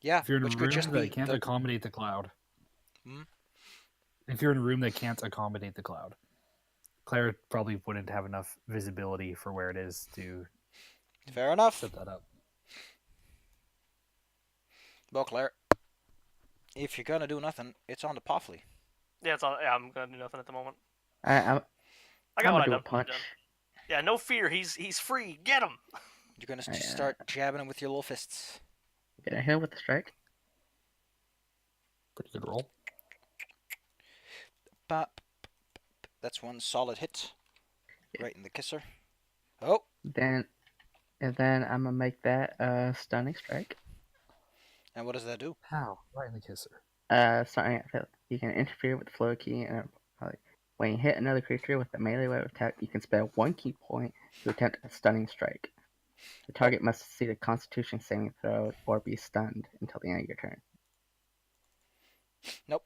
Yeah, If you're in a which room could just be that can't the... accommodate the cloud. Hmm? If you're in a room that can't accommodate the cloud. Claire probably wouldn't have enough visibility for where it is to Fair enough. set that up. Well, Claire, if you're gonna do nothing, it's on to Pofley. Yeah, it's all. Yeah, I'm gonna do nothing at the moment. I I got I'm what gonna I do a done. punch. Yeah, no fear. He's free. Get him. You're gonna I, just start jabbing him with your little fists. Get a hit with the strike. Pretty good roll. Bop. That's one solid hit. Right in the kisser. Oh, And then I'm gonna make that stunning strike. and what does that do? How? Right in the kisser. Something that you can interfere with the flow key, and when you hit another creature with a melee weapon attack, you can spend 1 key point to attempt a stunning strike. The target must succeed a Constitution saving throw or be stunned until the end of your turn. Nope.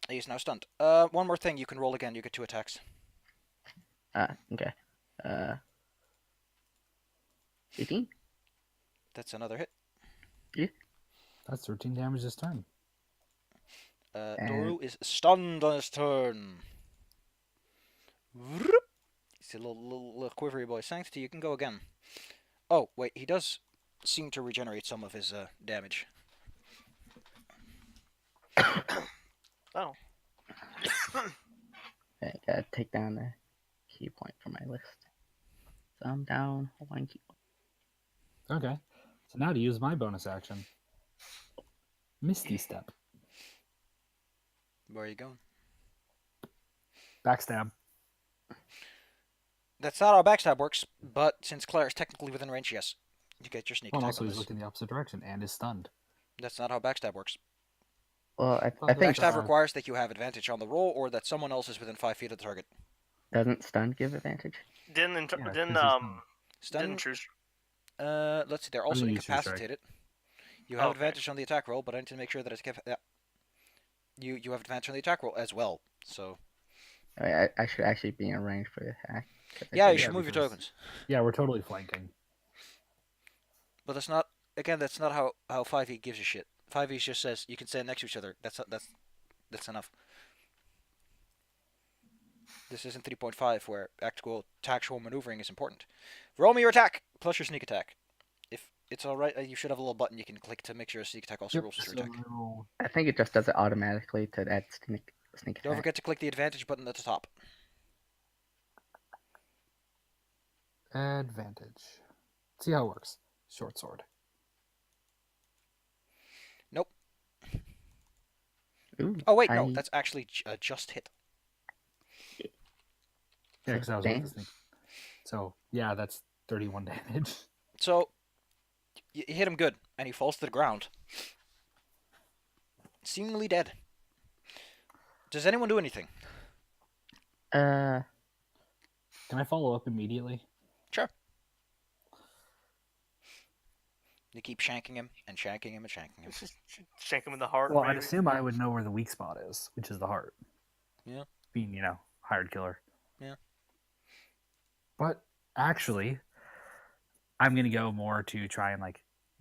He's now stunned. One more thing. You can roll again. You get 2 attacks. Okay. 18? That's another hit. That's 13 damage this turn. Doru is stunned on his turn. Vroom. He's a little quivery boy. Sanctity, you can go again. Oh, wait. He does seem to regenerate some of his damage. Oh. I gotta take down the key point from my list. So I'm down 1 key point. Okay. So now to use my bonus action. Misty Step. Where are you going? Backstab. That's not how backstab works, but since Claire is technically within range, yes. You get your sneak Well, attack also on he's this. looking the opposite direction and is stunned. That's not how backstab works. Well, I Well, think Backstab requires that you have advantage on the roll or that someone else is within 5 feet of the target. doesn't stun give advantage? Didn't Yeah, 'cause he's didn't Stun, choose. let's see, they're also didn't use your strike. incapacitated. You have Okay. advantage on the attack roll, but I need to make sure that it's... Yeah. You have advantage on the attack roll as well, so... I should actually be in range for the attack. 'cause I Yeah, you think- should move your because- tokens. Yeah, we're totally flanking. But that's not. Again, that's not how 5e gives a shit. 5e just says you can stand next to each other. That's enough. This isn't 3.5 where actual maneuvering is important. Roll me your attack plus your sneak attack. If it's all right, you should have a little button you can click to make sure a sneak attack also rolls with your attack. So, I think it just does it automatically to add sneak Don't attack. forget to click the advantage button at the top. advantage. See how it works. Short sword. Nope. Ooh, Oh wait, no, I- that's actually just hit. Yeah, because I was Damn. with the sneak. So yeah, that's 31 damage. So you hit him good, and he falls to the ground, seemingly dead. Does anyone do anything? Can I follow up immediately? Sure. You keep shanking him and shanking him and shanking him. Shank him in the heart. Well, I'd maybe. assume I would know where the weak spot is, which is the heart. Yeah. Being, hired killer. Yeah. But actually, I'm gonna go more to try and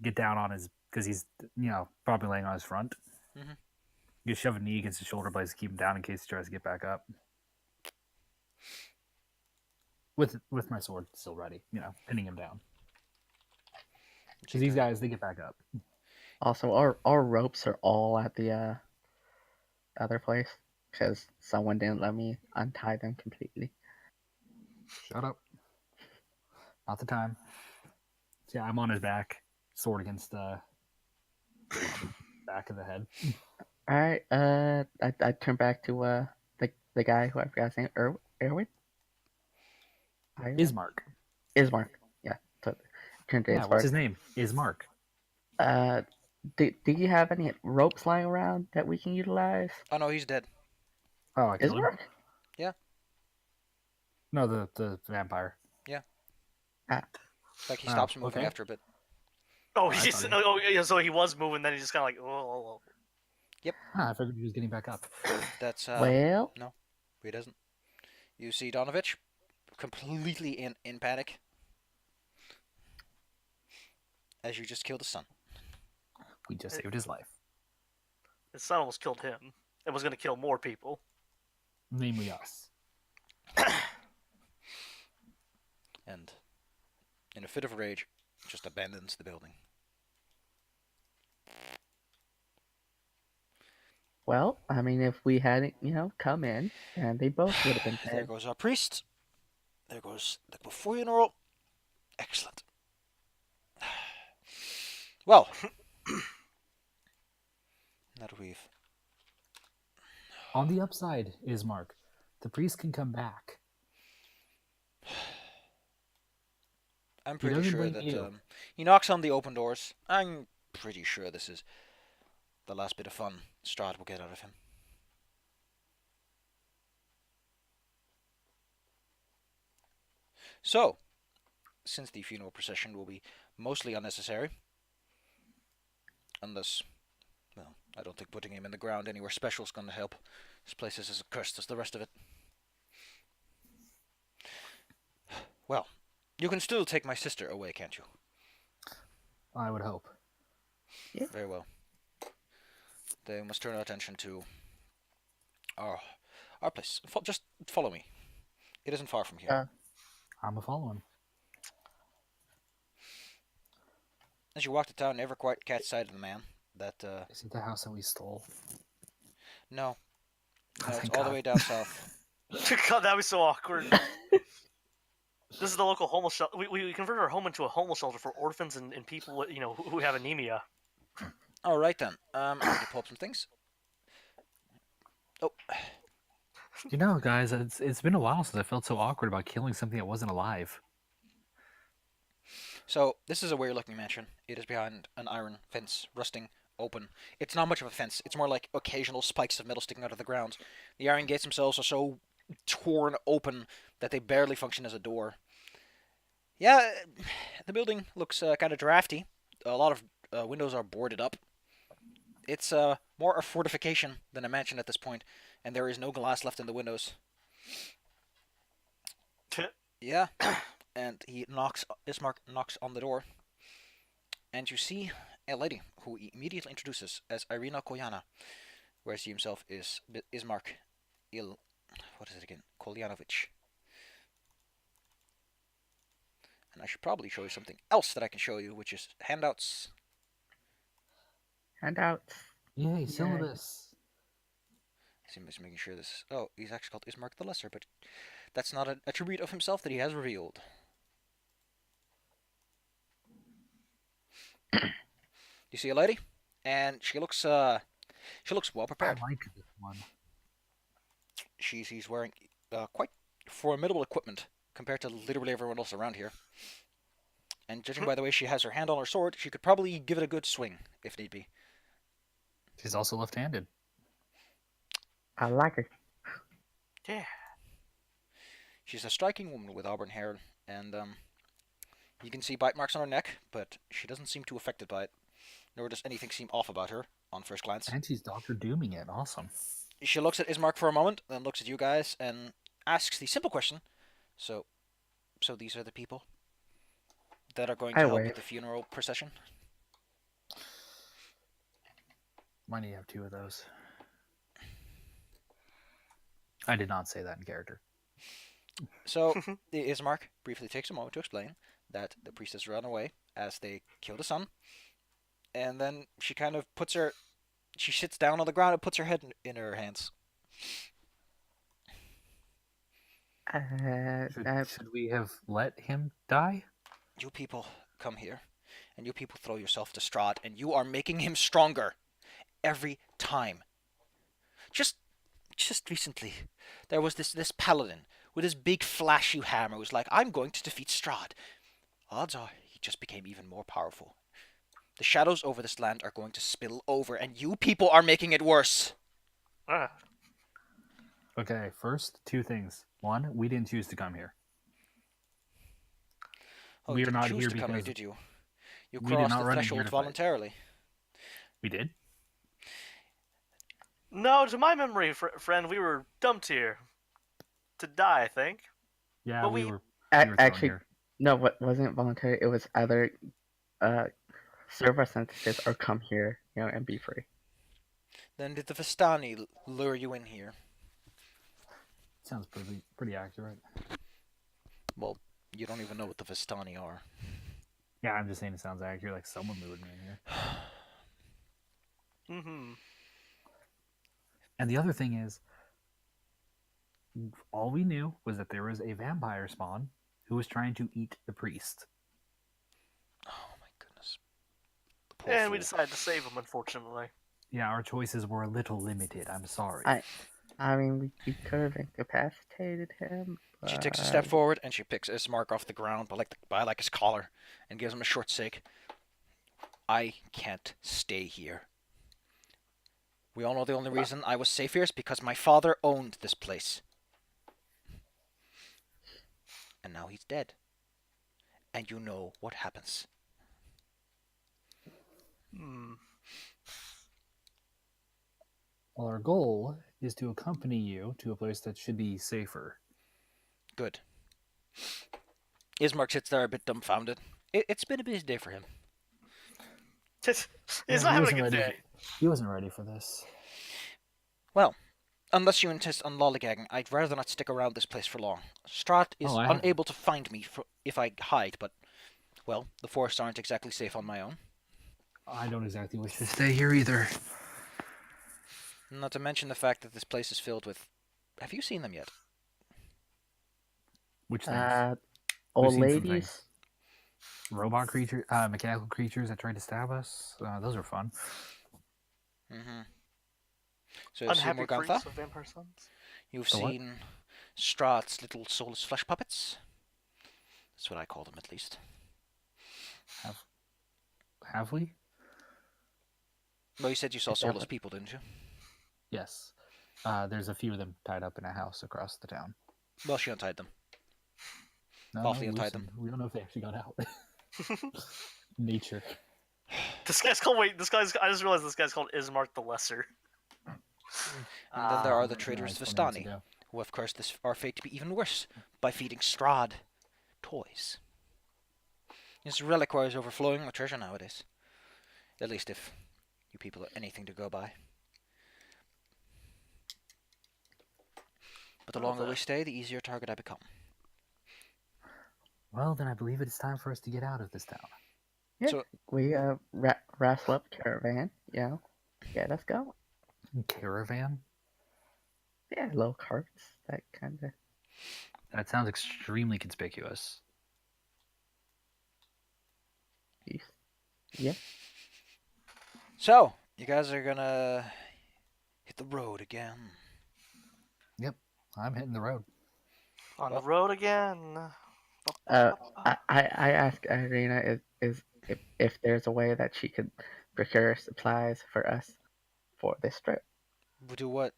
get down on his, because he's probably laying on his front. Mhm. You shove a knee against his shoulder blades to keep him down in case he tries to get back up. With my sword still ready, pinning him down. Because these guys, they get back up. Also, our ropes are all at the other place because someone didn't let me untie them completely. Shut up. Not the time. So yeah, I'm on his back, sword against the back of the head. All right. I turn back to the guy who I forgot his name. Erwin. Ismark. Ismark. Yeah. So, turn to Yeah, what's Ismark. his name? Ismark. Do you have any ropes lying around that we can utilize? Oh no, he's dead. Oh, I killed him? Ismark? No, the vampire. Like he Oh, stops moving okay. after a bit. Oh, I he just, thought yeah, so he was moving, then he just kind of like, oh. I figured he was getting back up. That's Well, he doesn't. You see Donovich completely in panic as you just killed his son. We just saved his life. His son almost killed him. It was going to kill more people. Namely us. And in a fit of rage, just abandons the building. well, I mean, if we hadn't, come in, and they both would have been There dead. goes our priest. There goes the funeral. Excellent. Well, now that we've On the upside, Ismark, the priest can come back. I'm He pretty doesn't sure blame that you. he knocks on the open doors. I'm pretty sure this is the last bit of fun Strahd will get out of him. So, since the funeral procession will be mostly unnecessary, unless, well, I don't think putting him in the ground anywhere special is going to help. This place is as cursed as the rest of it. Well, you can still take my sister away, can't you? I would hope. Very well. They must turn our attention to our place. Just follow me. It isn't far from here. I'm a following. As you walk to town, never quite catch sight of the man. That Is it the house that we stole? no, Oh, it's thank all the God. way down south. God, that was so awkward. This is the local homeless shelter. We converted our home into a homeless shelter for orphans and people, who have anemia. All right then. I need to pull up some things. Oh, Guys, it's been a while since I felt so awkward about killing something that wasn't alive. so this is a weird-looking mansion. It is behind an iron fence, rusting open. It's not much of a fence. It's more like occasional spikes of metal sticking out of the ground. The iron gates themselves are so torn open that they barely function as a door. Yeah, the building looks kind of drafty. A lot of windows are boarded up. It's more a fortification than a mansion at this point, and there is no glass left in the windows. Yeah, and Ismark knocks on the door, and you see a lady who he immediately introduces as Irina Koyana, whereas he himself is Ismark what is it again? Kolyanovich. And I should probably show you something else that I can show you, which is handouts. Handouts. Yay, syllabus. I'm just making sure this. Oh, he's actually called Ismark the Lesser, but that's not an attribute of himself that he has revealed. You see a lady, and she looks well I prepared. like this one. She's wearing quite formidable equipment compared to literally everyone else around here. And judging by the way she has her hand on her sword, she could probably give it a good swing if need be. She's also left-handed. I like her. Yeah. She's a striking woman with auburn hair, and you can see bite marks on her neck, but she doesn't seem too affected by it, nor does anything seem off about her on first glance. And she's Dr. Dooming it. Awesome. She looks at Ismark for a moment, then looks at you guys and asks the simple question: So these are the people that are going to help with the funeral procession? Why do you have two of those? I did not say that in character. So Ismark briefly takes a moment to explain that the priestess ran away as they killed a son, and then she kind of she sits down on the ground and puts her head in her hands. Should we have let him die? You people come here, and you people throw yourself to Strahd, and you are making him stronger every time. Just recently, there was this paladin with his big flashy hammer who was like, I'm going to defeat Strahd. Odds are he just became even more powerful. The shadows over this land are going to spill over, and you people are making it worse. Okay, first, two things. One, we didn't choose to come here. Oh, We you are didn't not choose here to come here, because did you? You we did crossed not the run in here threshold to fight. voluntarily. We did? No, to my memory, friend, we were dumped here to die, I think. Yeah, But we we- were thrown Actually, here. no, what wasn't voluntary. It was either serve our sentences or come here, and be free. Then did the Vistani lure you in here? Sounds pretty accurate. Well, you don't even know what the Vistani are. Yeah, I'm just saying it sounds accurate, like someone lured me in here. Mm-hmm. And the other thing is, all we knew was that there was a vampire spawn who was trying to eat the priest. Oh my goodness. Poor And we fool. decided to save him, unfortunately. Yeah, our choices were a little limited. I'm sorry. I mean, we could have incapacitated him. She takes a step forward and she picks Ismark off the ground by his collar and gives him a short shake. I can't stay here. We all know the only reason I was safe here is because my father owned this place. And now he's dead. And you know what happens. Hmm. Well, our goal is to accompany you to a place that should be safer. Good. Ismark sits there a bit dumbfounded. It's been a busy day for him. He's Yeah, not he having a wasn't good ready. day. He wasn't ready for this. Well, unless you insist on lollygagging, I'd rather not stick around this place for long. Strahd is I haven't. unable to find me if I hide, but, well, the forests aren't exactly safe on my own. I don't exactly wish to stay here either. Not to mention the fact that this place is filled with... Have you seen them yet? Which things? Old seen some ladies. things. Robot creatures, mechanical creatures that tried to stab us. Those are fun. Mm-hmm. So you've seen Unhappy Morgantha? freaks of vampire sons. You've The what? seen Strahd's little soulless flesh puppets? That's what I call them, at least. Have we? Well, you said you saw soulless people, didn't you? Yes. There's a few of them tied up in a house across the town. Well, she untied them. No, Pofley untied loosened. We don't know if they actually got out. Nature. This guy's called. Wait, this guy's. I just realized this guy's called Ismark the Lesser. And then there are the Yeah, traitors 20 minutes Vistani, ago. who have cursed our fate to be even worse by feeding Strahd toys. His reliquary is overflowing with treasure nowadays. At least if you people are anything to go by. But the longer we stay, the easier target I become. Well, then I believe it is time for us to get out of this town. Yeah, So- we wrestle up caravan, get us going. Caravan? Yeah, little carts, that kind of. That sounds extremely conspicuous. Yeah. So, you guys are gonna hit the road again. I'm hitting the road. On the road again. I asked Irina if there's a way that she could procure supplies for us for this trip. We do what?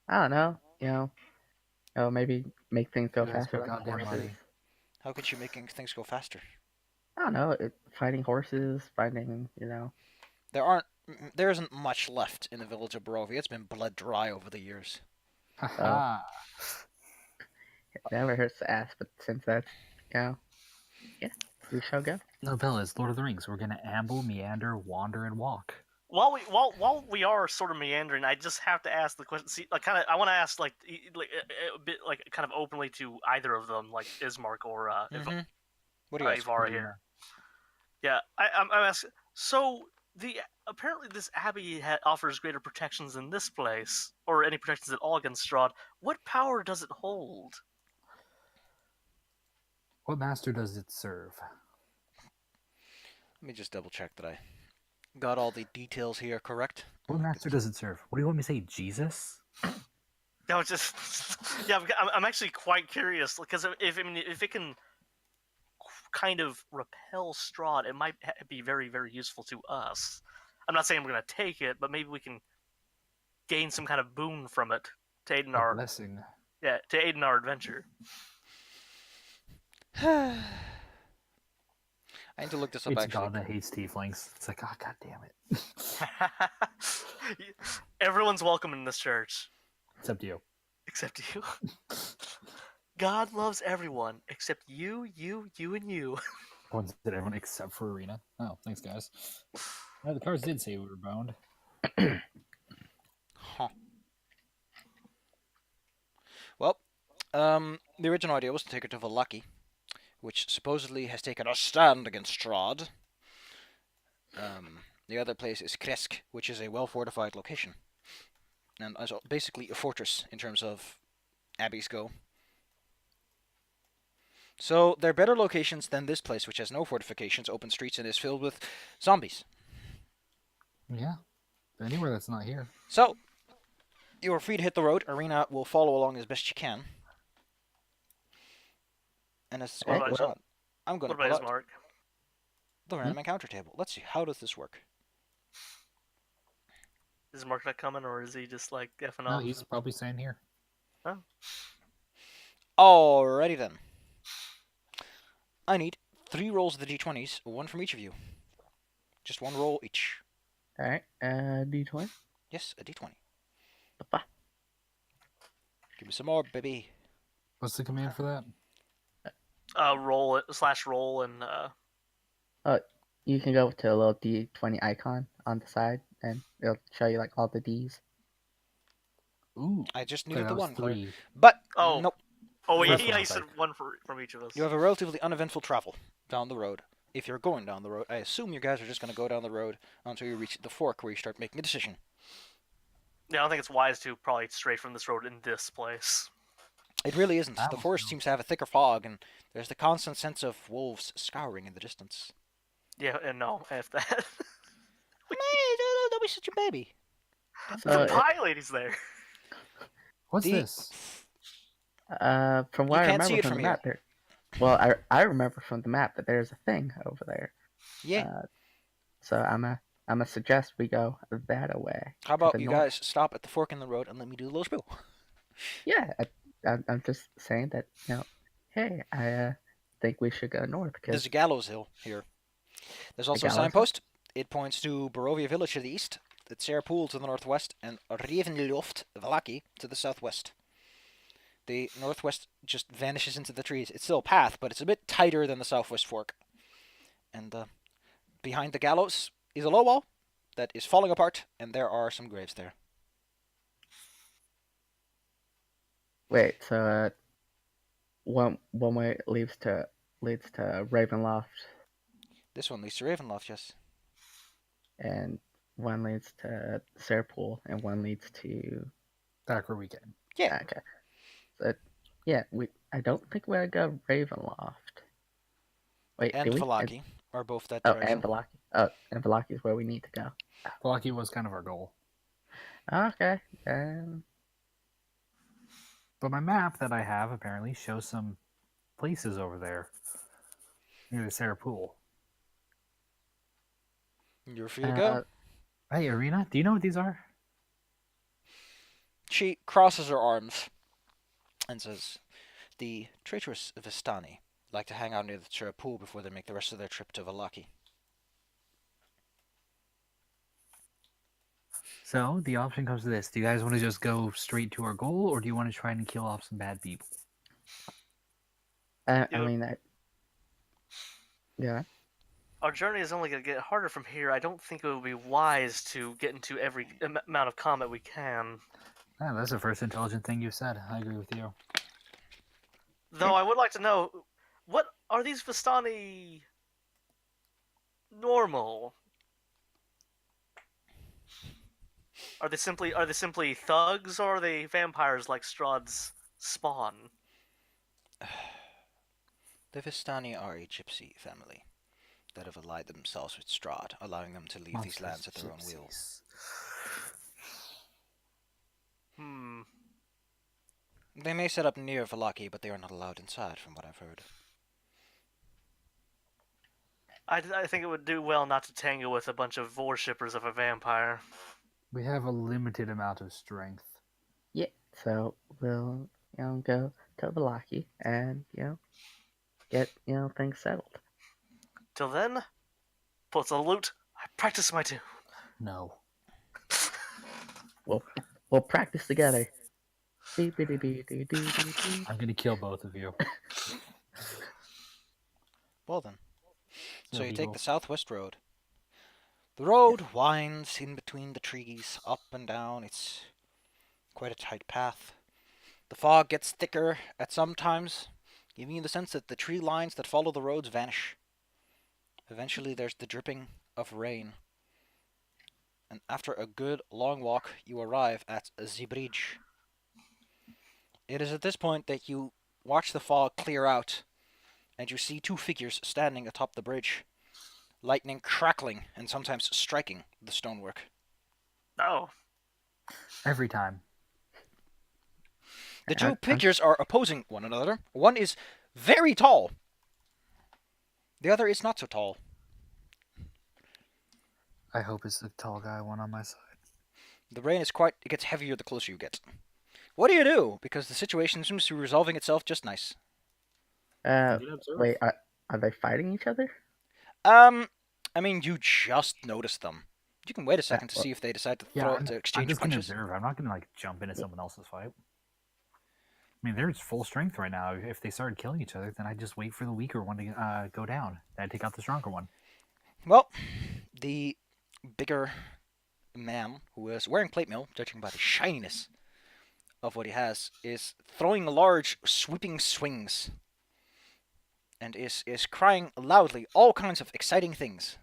I don't know, maybe make things go You ask faster for like goddamn horses. money. How could you making things go faster? I don't know, fighting horses, finding, There isn't much left in the village of Barovia. It's been bled dry over the years. Haha. it never hurts to ask, but since that's, yeah, we shall go. No, Bella, it's Lord of the Rings. We're gonna amble, meander, wander, and walk. While we are sort of meandering, I just have to ask the question. See, like, I want to ask like a bit like kind of openly to either of them, like Ismark or What do you ask? Ivar here. Yeah, I'm asking. So apparently this abbey offers greater protections than this place, or any protections at all against Strahd. What power does it hold? What master does it serve? Let me just double check that I got all the details here correct. What master does it serve? What do you want me to say? Jesus? No, it's just yeah. I'm actually quite curious because if it can kind of repel Strahd, it might be very, very useful to us. I'm not saying we're going to take it, but maybe we can gain some kind of boon from it to aid in our blessing. to aid in our adventure. I need to look this up It's actually. God that hates tieflings. It's like, oh, god damn it. Everyone's welcome in this church, Except you. except you. God loves everyone except you, and you. One said everyone except for Arena. Oh, thanks, guys. No, the cards did say we were bound. Huh. Well, the original idea was to take her to Vallaki, which supposedly has taken a stand against Strahd. The other place is Kresk, which is a well-fortified location. And basically a fortress in terms of abbeys go. So they're better locations than this place, which has no fortifications, open streets, and is filled with zombies. Yeah. Anywhere that's not here. So, you are free to hit the road. Arena will follow along as best she can. And as What about well, I'm going What to about pull out Ismark? the random encounter table. Let's see, how does this work? Is Mark not coming, or is he just like effing No, off? he's probably staying here. Alrighty then. I need 3 rolls of the d20s, one from each of you. Just 1 roll each. Alright, D20. Yes, a d20. Papa. Give me some more, baby. What's the command for that? Roll it /roll and You can go to a little D20 icon on the side, and it'll show you like all the Ds. Ooh. I just Okay, needed that the was 1, Claire. 3. But, Oh. nope. oh wait, First yeah, one, he said like- one from each of us. You have a relatively uneventful travel down the road. If you're going down the road, I assume you guys are just going to go down the road until you reach the fork where you start making a decision. Yeah, I don't think it's wise to probably stray from this road in this place. It really isn't. I The don't forest know. seems to have a thicker fog, and there's the constant sense of wolves scouring in the distance. Yeah, and no, if that. Hey, don't be such a baby. The pie lady's there. What's The- this? From what I can't remember see it from from the here. map, well, I remember from the map that there's a thing over there. Yeah. So I'm a suggest we go that way. How to about the you north. guys stop at the fork in the road and let me do the little spiel? Yeah, I'm just saying that, hey, I think we should go north There's because a gallows hill here. There's also a gallows hill? signpost. It points to Barovia village to the east, the Pool to the northwest, and Ravenloft Vallaki to the southwest. The northwest just vanishes into the trees. It's still a path, but it's a bit tighter than the southwest fork. And behind the gallows is a low wall that is falling apart, and there are some graves there. Wait, so one way leads to Ravenloft, This one leads to Ravenloft, yes. and one leads to Sarpool, and one leads to. Back where we came. Yeah. Okay. So, yeah, I don't think we're gonna go Ravenloft. Wait, And do we? Vallaki are both that Oh, direction. and Vallaki. Oh, and Vallaki is where we need to go. Lucky was kind of our goal. Okay. But my map that I have apparently shows some places over there near the Sarah Pool. You're free to go. Hey, Arena, do you know what these are? She crosses her arms and says, "The traitorous Vistani like to hang out near the Chera pool before they make the rest of their trip to Vallaki." So the option comes to this: do you guys want to just go straight to our goal, or do you want to try and kill off some bad people? I mean, yeah. Our journey is only going to get harder from here. I don't think it would be wise to get into every amount of combat we can. Yeah, that's the first intelligent thing you've said. I agree with you. Though I would like to know, what are these Vistani normal? Are they simply thugs, or are they vampires like Strahd's spawn? The Vistani are a gypsy family that have allied themselves with Strahd, allowing them to leave these lands at their own will. They may set up near Vallaki, but they are not allowed inside, from what I've heard. I think it would do well not to tangle with a bunch of worshippers of a vampire. We have a limited amount of strength. Yeah, so we'll, go to Vallaki and, get, things settled. Till then, pull the loot. I practice my tune. No. We'll practice together. I'm gonna kill both of you. Well then. So you take people. the southwest road. The road winds in between the trees, up and down. It's quite a tight path. The fog gets thicker at some times, giving you the sense that the tree lines that follow the roads vanish. Eventually there's the dripping of rain. And after a good long walk, you arrive at the bridge. It is at this point that you watch the fog clear out, and you see two figures standing atop the bridge, lightning crackling and sometimes striking the stonework. Oh. Every time. The two figures are opposing one another. One is very tall. The other is not so tall. I hope it's the tall guy one on my side. The rain is it gets heavier the closer you get. What do? Because the situation seems to be resolving itself just nice. Wait, are they fighting each other? I mean, you just noticed them. You can wait a second to see if they decide to exchange I'm just punches. Gonna observe. I'm not gonna jump into someone else's fight. I mean, they're full strength right now. If they started killing each other, then I'd just wait for the weaker one to go down. Then I'd take out the stronger one. Well, the bigger man, who is wearing plate mail, judging by the shininess of what he has, is throwing large, sweeping swings. And is crying loudly all kinds of exciting things.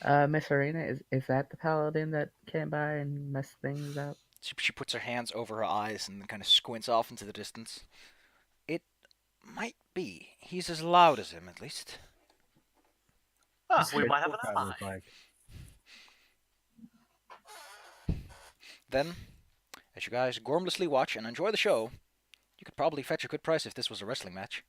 Miss Arena, is that the paladin that came by and messed things up? She puts her hands over her eyes and kind of squints off into the distance. It might be. He's as loud as him, at least. We might have an ally. Like. Then, as you guys gormlessly watch and enjoy the show, you could probably fetch a good price if this was a wrestling match.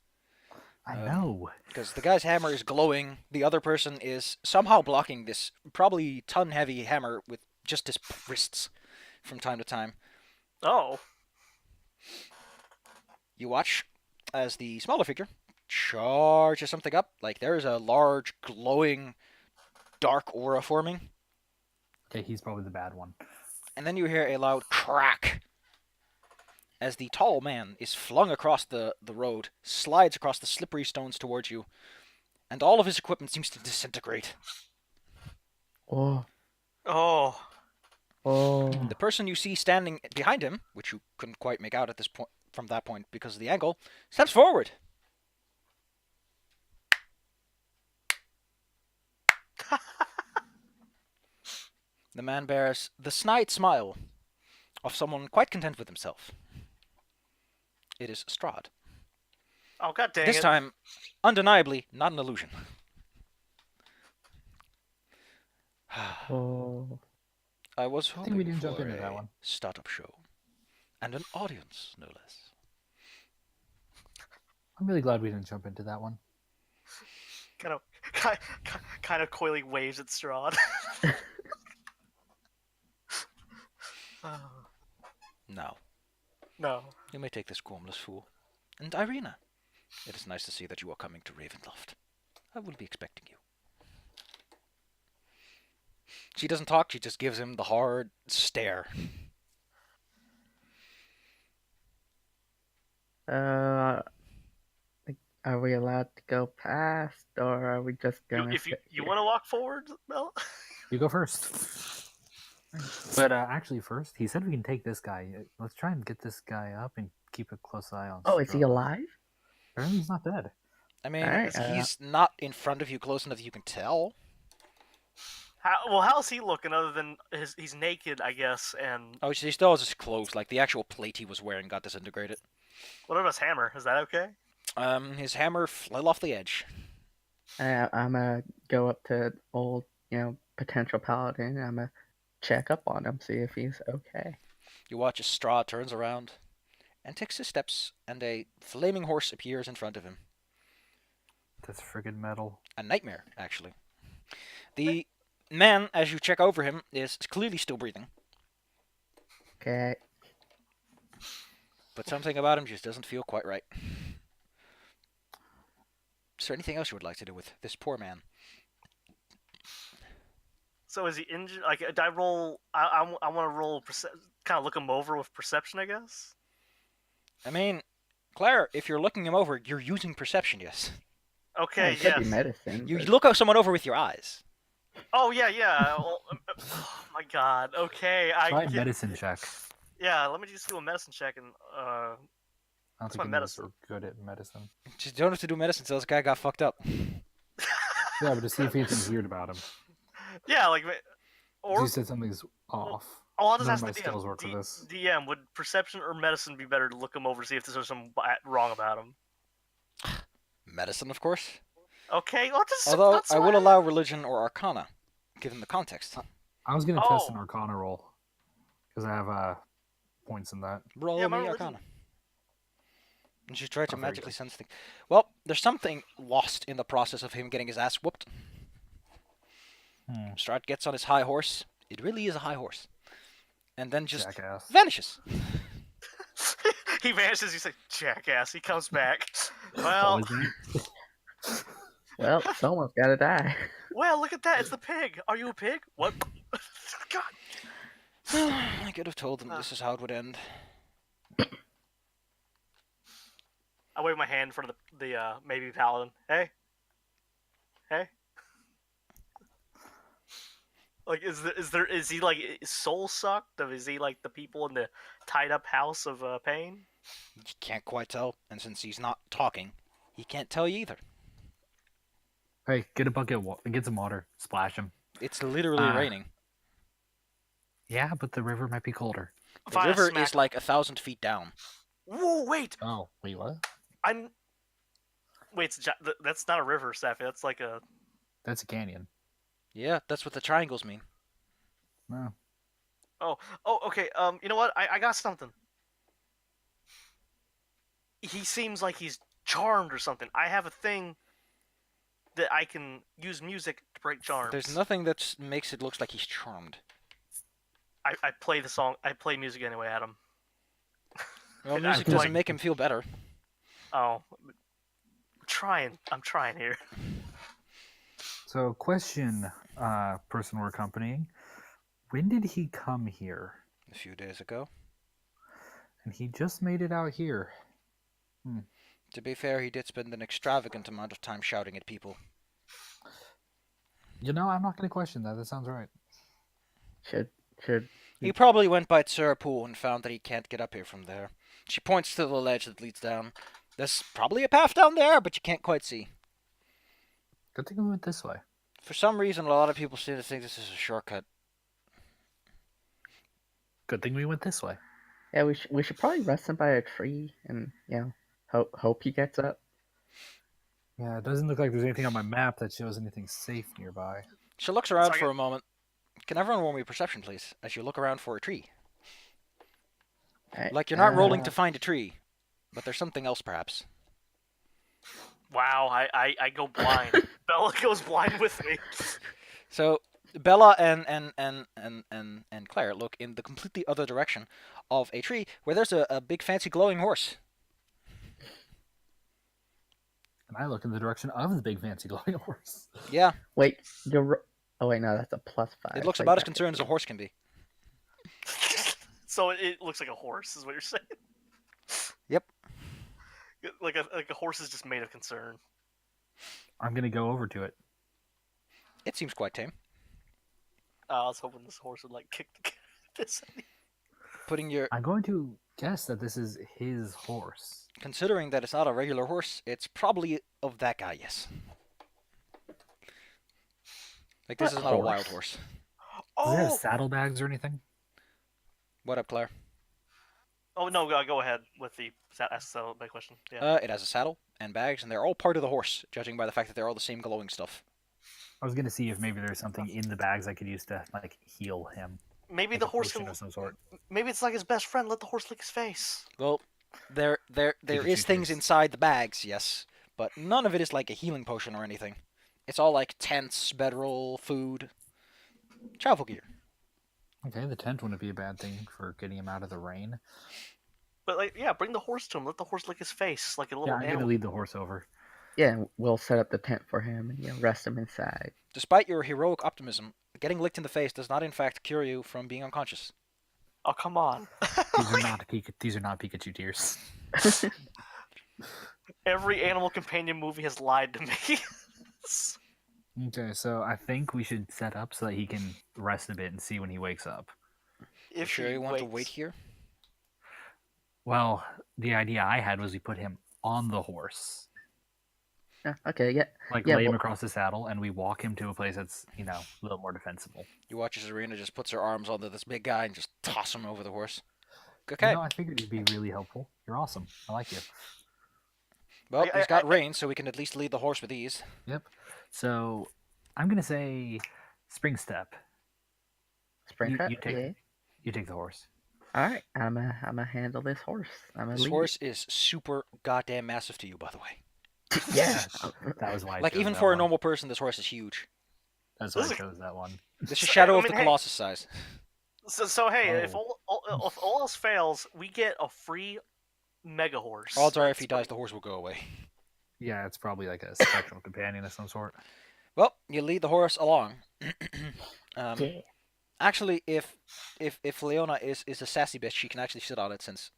I know. Because the guy's hammer is glowing, the other person is somehow blocking this probably ton-heavy hammer with just his wrists from time to time. Oh. You watch as the smaller figure charges something up, like there is a large, glowing, dark aura forming. Okay, he's probably the bad one. And then you hear a loud crack. as the tall man is flung across the road, slides across the slippery stones towards you, and all of his equipment seems to disintegrate. Oh, Oh. oh. The person you see standing behind him, which you couldn't quite make out at this point from that point because of the angle, steps forward. The man bears the snide smile of someone quite content with himself. It is Strahd. Oh, god dang This it. time, undeniably, not an illusion. Oh. I was I think we hoping didn't jump for into that a one. startup show. And an audience, no less. I'm really glad we didn't jump into that one. Kind of coyly waves at Strahd. Oh, Now, no. you may take this gormless fool. And Irina, it is nice to see that you are coming to Ravenloft. I will be expecting you. She doesn't talk, she just gives him the hard stare. Are we allowed to go past, or are we just gonna? If you sit here? want to walk forward, Mel? You go first. But actually, first, he said we can take this guy. Let's try and get this guy up and keep a close eye on. Oh, is he Strahd. alive? Apparently, he's not dead. I mean, Alright, he's not in front of you close enough that you can tell. How's he looking other than he's naked, I guess, and Oh, he still has his clothes. Like, the actual plate he was wearing got disintegrated. what about his hammer? Is that okay? His hammer fell off the edge. I'm gonna go up to old, potential paladin. I'm gonna check up on him, see if he's okay. You watch as Strahd turns around and takes his steps, and a flaming horse appears in front of him. That's friggin' metal. A nightmare, actually. The man, as you check over him, is clearly still breathing, Okay. but something about him just doesn't feel quite right. Is there anything else you would like to do with this poor man? So is he injured? Like, did I roll? I want to roll, kind of look him over with perception, I guess. I mean, Claire, if you're looking him over, you're using perception, yes. Okay, it could be yes. medicine. You but- look someone over with your eyes. Oh yeah. Oh my god. Okay, Try a medicine check. Yeah, let me just do a medicine check and I don't What's think my any of us medicine? are good at medicine. Just don't have to do medicine until this guy got fucked up. Yeah, but to see if anything's weird about him. yeah, like Or, you said something's off. I'll just None ask of the my skills work for DM. this. DM, would perception or medicine be better to look him over to see if there's something wrong about him? Medicine, of course. Okay, well, just Although, that's I will fine. allow religion or arcana, given the context. I was gonna test an Oh. Arcana roll because I have points in that. Roll Yeah, me my religion- arcana. And she tried to Oh, very magically good. sense things. Well, there's something lost in the process of him getting his ass whooped. Strahd gets on his high horse. It really is a high horse. And then just Jackass. vanishes. He vanishes. You say, "Jackass." He comes back. Oh, Well, is he? Well, someone's gotta die. well, look at that. It's the pig. Are you a pig? What? God. I could have told him this is how it would end. I wave my hand in front of the maybe paladin. Hey. Like, is he like soul sucked? Or is he like the people in the tied up house of pain? You can't quite tell, and since he's not talking, he can't tell you either. Hey, get a bucket of water. Get some water. Splash him. It's literally raining. Yeah, but the river might be colder. The Fine, river smack- is like 1,000 feet down. Whoa! Wait. Oh, wait, what? Wait. That's not a river, Safi. That's like a. That's a canyon. Yeah, that's what the triangles mean. No. Oh, okay. You know what? I got something. He seems like he's charmed or something. I have a thing that I can use music to break charms. There's nothing that makes it look like he's charmed. I play the song. I play music anyway, Adam. Well, And music I'm doesn't like- make him feel better. Oh, I'm trying here. So, question, person we're accompanying. When did he come here? A few days ago. And he just made it out here. To be fair, he did spend an extravagant amount of time shouting at people. You know, I'm not going to question that. That sounds right. Should He probably went by Tsurapu and found that he can't get up here from there. She points to the ledge that leads down. There's probably a path down there, but you can't quite see. Good thing we went this way. For some reason, a lot of people seem to think this is a shortcut. Good thing we went this way. Yeah, we should probably rest him by a tree and hope he gets up. Yeah, it doesn't look like there's anything on my map that shows anything safe nearby. She looks around Sorry. for a moment. Can everyone roll me perception, please, as you look around for a tree? Alright, Like you're not rolling to find a tree, but there's something else, perhaps. Wow, I go blind. Bella goes blind with me. So Bella and Claire look in the completely other direction of a tree where there's a big fancy glowing horse. And I look in the direction of the big fancy glowing horse. Yeah, Wait, oh wait, no, that's a +5. it looks so about you as concerned as a horse can be. So it looks like a horse, is what you're saying. Yep. Like a horse is just made of concern. I'm going to go over to it. It seems quite tame. I was hoping this horse would like kick the this. Putting your I'm going to guess that this is his horse. Considering that it's not a regular horse, it's probably of that guy, yes. Like, this What is not a horse? wild horse. Does it have Oh, saddlebags or anything? What up, Claire? oh no, go ahead with the ask my question. Yeah. It has a saddle and bags, and they're all part of the horse, judging by the fact that they're all the same glowing stuff. I was going to see if maybe there's something in the bags I could use to like heal him. Maybe Like the a horse potion can. of some sort. Maybe it's like his best friend. Let the horse lick his face. Well, there Pikachu is things juice. inside the bags, yes, but none of it is like a healing potion or anything. It's all like tents, bedroll, food, travel gear. Okay, the tent wouldn't be a bad thing for getting him out of the rain. But like, yeah, bring the horse to him. Let the horse lick his face like a little Yeah, I'm going to animal. lead the horse over. Yeah, we'll set up the tent for him and rest him inside. Despite your heroic optimism, getting licked in the face does not in fact cure you from being unconscious. Oh come on. These are not Pikachu tears. Every animal companion movie has lied to me. Okay, so I think we should set up so that he can rest a bit and see when he wakes up. You if sure he you want to waits. wait here? Well, the idea I had was we put him on the horse. Okay, yeah. Like Yeah, lay him well- across the saddle and we walk him to a place that's, you know, a little more defensible. You watch as Arena just puts her arms onto this big guy and just toss him over the horse. Okay. You know, I figured you'd be really helpful. You're awesome. I like you. Well, I- he's got I- reins, so we can at least lead the horse with ease. Yep. So I'm gonna say spring step. Spring You- trap. you take- Yeah. You take the horse. All right, I'm gonna handle this horse. I'm gonna This lead horse is super goddamn massive to you, by the way. it. Yeah. That was why. I Like, chose even that for a one. normal person, this horse is huge. That's why I This is- chose that one. This is So, Shadow I of mean, the hey- Colossus size. So hey, if Oh. all else fails, we get a free mega horse. Odds are if That's he dies, pretty- the horse will go away. Yeah, it's probably like a spectral companion of some sort. Well, you lead the horse along. Yeah. Actually, if Leonna is a sassy bitch, she can actually sit on it since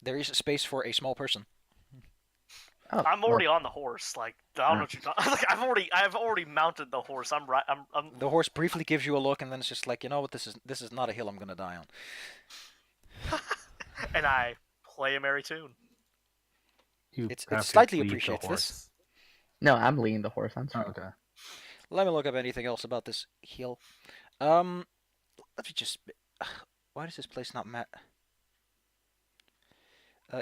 there is space for a small person. Oh, I'm well, already on the horse. Like I don't know what you're talking. Like I've already mounted the horse. I'm right. I'm The horse briefly gives you a look, and then it's just like, you know what, this is not a hill I'm gonna die on. and I play a merry tune. You It's have to slightly lead the appreciates this. horse. No, I'm leading the horse. I'm Oh, sorry. okay. Let me look up anything else about this hill. Let me just. Why does this place not map?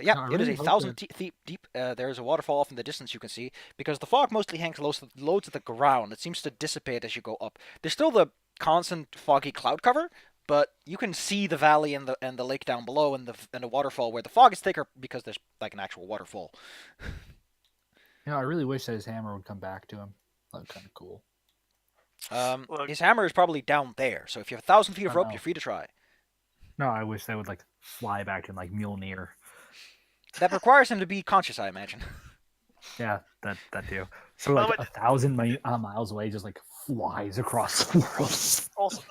Yeah, No, I it is really a hope 1,000 feet deep. There is a waterfall off in the distance you can see, because the fog mostly hangs low to the ground. It seems to dissipate as you go up. There's still the constant foggy cloud cover, but you can see the valley and the lake down below, and the waterfall where the fog is thicker because there's like an actual waterfall. You know, I really wish that his hammer would come back to him. That'd be kind of cool. Look- His hammer is probably down there, so if you have 1,000 feet of I rope, know. you're free to try. No, I wish they would like fly back to him like Mjolnir. That requires him to be conscious, I imagine. Yeah, that too. So By the like way, 1,000 miles away, just like flies across the world. also,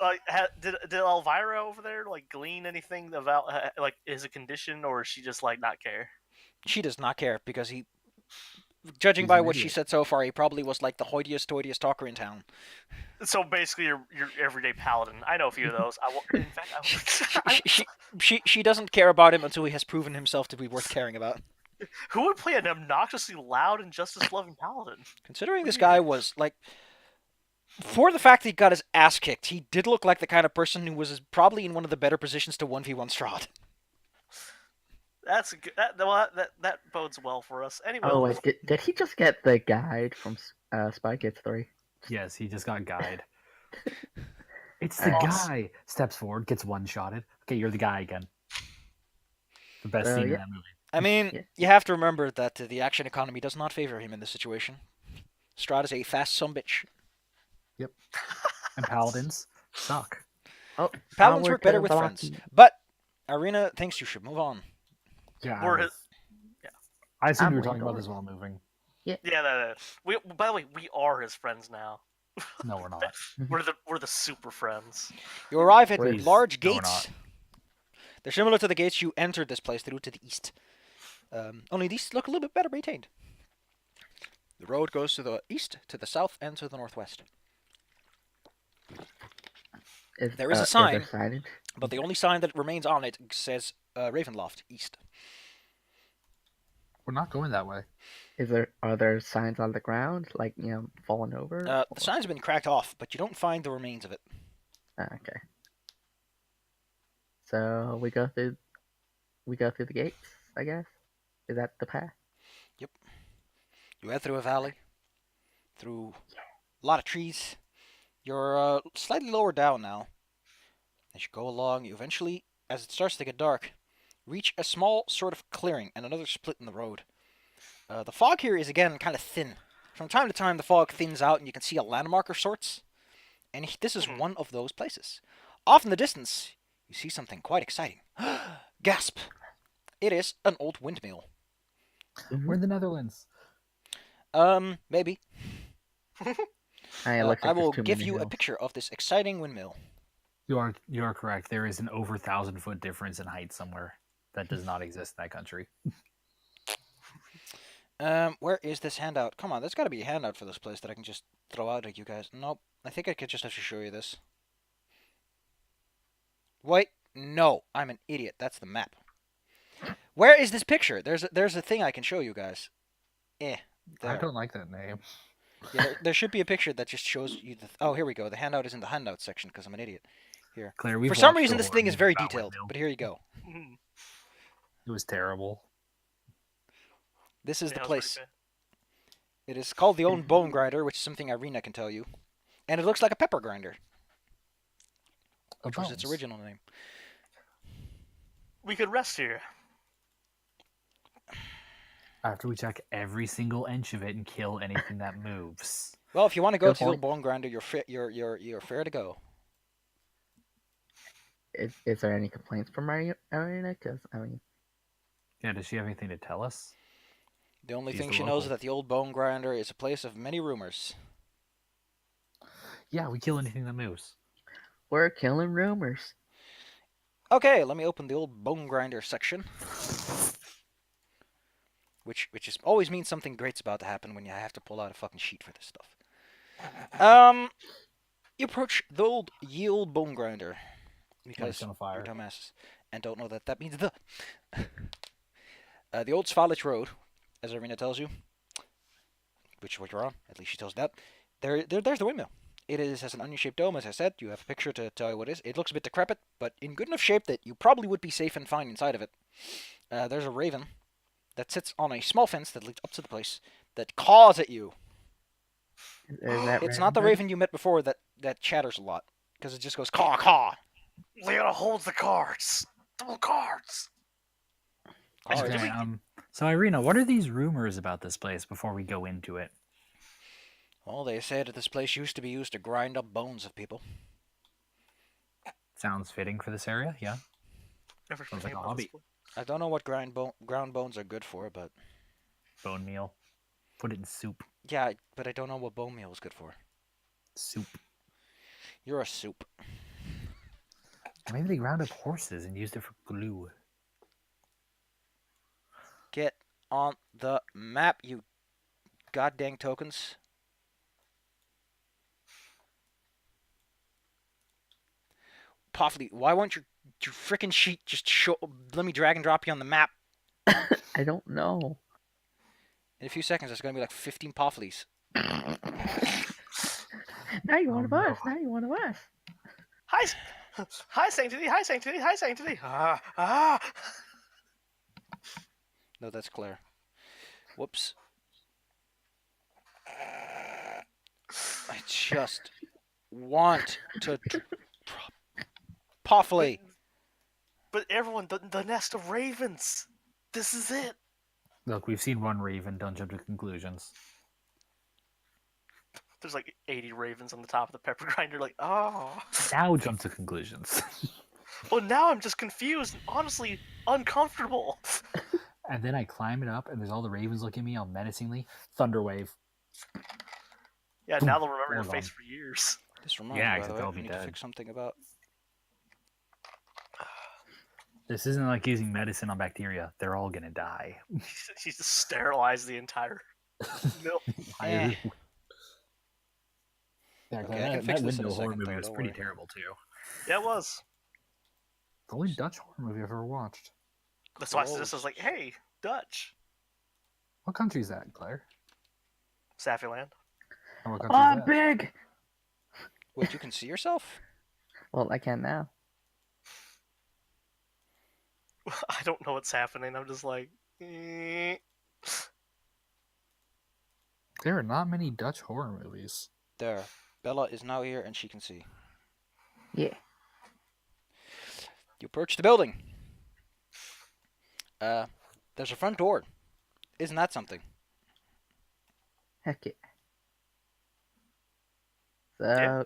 did Elvira over there like glean anything about like is a condition, or is she just like not care? She does not care because he, judging He's by an what she idiot. said so far, he probably was like the hoitiest talker in town. So basically, your everyday paladin. I know a few of those. In fact, She doesn't care about him until he has proven himself to be worth caring about. who would play an obnoxiously loud and justice-loving paladin? Considering this Weird. guy was like, for the fact that he got his ass kicked, he did look like the kind of person who was probably in one of the better positions to 1v1 Strahd. That's a good. That bodes well for us. Anyway, Oh wait, did he just get the guide from Spy Kids 3? Yes, he just got guyed. It's the Alright. guy. Steps forward, gets one-shotted. Okay, you're the guy again. The best So, scene in yeah. that movie. I mean, Yeah. you have to remember that the action economy does not favor him in this situation. Strahd is a fast sumbitch. And paladins suck. Oh, Paladins onward work better to with the friends. lucky. But Irina thinks you should move on. Yeah, We're I assumed I'm we were talking leaning about this over. while moving. we. By the way, we are his friends now. No, we're not. We're the super friends. You arrive at Please, large no, we're gates. They're similar to the gates you entered this place through to the east. Only these look a little bit better maintained. The road goes to the east, to the south, and to the northwest. There is a sign. Is there signage? But the only sign that remains on it says Ravenloft, east. We're not going that way. Are there signs on the ground, like fallen over? The sign's been cracked off, but you don't find the remains of it. Okay. So we go through the gates, I guess. Is that the path? You head through a valley, through a lot of trees. You're slightly lower down now. As you go along, you eventually, as it starts to get dark, reach a small sort of clearing and another split in the road. The fog here is again kind of thin. From time to time, the fog thins out and you can see a landmark of sorts. And this is one of those places. Off in the distance, you see something quite exciting. Gasp! It is an old windmill. We're in the Netherlands. Maybe. It looks like I will there's too give many you a hills. picture of this exciting windmill. You are correct. There is an over 1,000-foot difference in height somewhere that does not exist in that country. Where is this handout? Come on, there's got to be a handout for this place that I can just throw out at you guys. Nope. I think I could just have to show you this. Wait, no, I'm an idiot. That's the map. Where is this picture? There's a thing I can show you guys. I There. don't like that name. Yeah, there should be a picture that just shows you the. Oh, here we go. The handout is in the handout section because I'm an idiot. Here. Claire, we've For some watched reason, a this horror thing is movie very about detailed. windmill. But here you go. It was terrible. This is the Yeah, it was place. pretty It is called the old bone grinder, which is something Irina can tell you, and it looks like a pepper grinder, which was its bones. original name. We could rest here. After we check every single inch of it and kill anything that moves. Well, if you want to go Good to the point. bone grinder, you're fair to go. Is there any complaints from Arena? Because Yeah, does she have anything to tell us? The only She's thing the she knows is local. that the old bone grinder is a place of many rumors. Yeah, we kill anything that moves. we're killing rumors. Okay, let me open the old bone grinder section. Which is always means something great's about to happen when you have to pull out a fucking sheet for this stuff. You approach the old bone grinder because on you're fire. dumbasses and don't know that means the. The old Svalich Road, as Irina tells you, which is what you're on. At least she tells you that. There's the windmill. It has an onion-shaped dome, as I said. You have a picture to tell you what it is. It looks a bit decrepit, but in good enough shape that you probably would be safe and fine inside of it. There's a raven that sits on a small fence that leads up to the place that caws at you. Is that It's not the raven you met before that chatters a lot, because it just goes caw caw. Leonna holds the cards. Double cards. Cards. Okay, so Irina, what are these rumors about this place before we go into it? Well, they say that this place used to be used to grind up bones of people. Sounds fitting for this area, yeah. Never Sounds like came a up with hobby. this one. I don't know what ground bones are good for, but Bone meal. Put it in soup. Yeah, but I don't know what bone meal is good for. Soup. You're a soup. Or maybe they ground up horses and used it for glue. Get on the map, you goddamn tokens. Pofley, why won't your frickin' sheet just show? Let me drag and drop you on the map. I don't know. In a few seconds, there's gonna be like 15 Pofleys. Now you want Oh, of us. no. Now you want of us. Hi, Sanctity. Hi, Sanctity. Hi, Sanctity. Ah. No, that's Claire. Whoops. I just want to. Pofley. But everyone, the nest of ravens. This is it. Look, we've seen one raven. Don't jump to conclusions. There's like 80 ravens on the top of the pepper grinder. Like, oh. Now jump to conclusions. Well, now I'm just confused and honestly uncomfortable. And then I climb it up, and there's all the ravens looking at me all menacingly. Thunderwave. Yeah, now they'll remember your Hold face on. for years. This reminds Yeah, me, by except the way, they'll I be need to dead. fix something about. This isn't like using medicine on bacteria. They're all gonna die. She's just sterilized the entire mill. Eh. Yeah, Okay, I can that fix this in a window horror second, movie though, was don't pretty worry. terrible too. Yeah, it was. The only Dutch horror movie I've ever watched. That's why I was like, hey, Dutch. What country is that, Claire? Sappyland. Or what Oh, country is I'm that? big. Wait, you can see yourself? Well, I can now. I don't know what's happening. I'm just like, eh. There are not many Dutch horror movies. There. Bella is now here and she can see. Yeah. You approach the building. There's a front door. Isn't that something? Heck yeah. So, Yeah.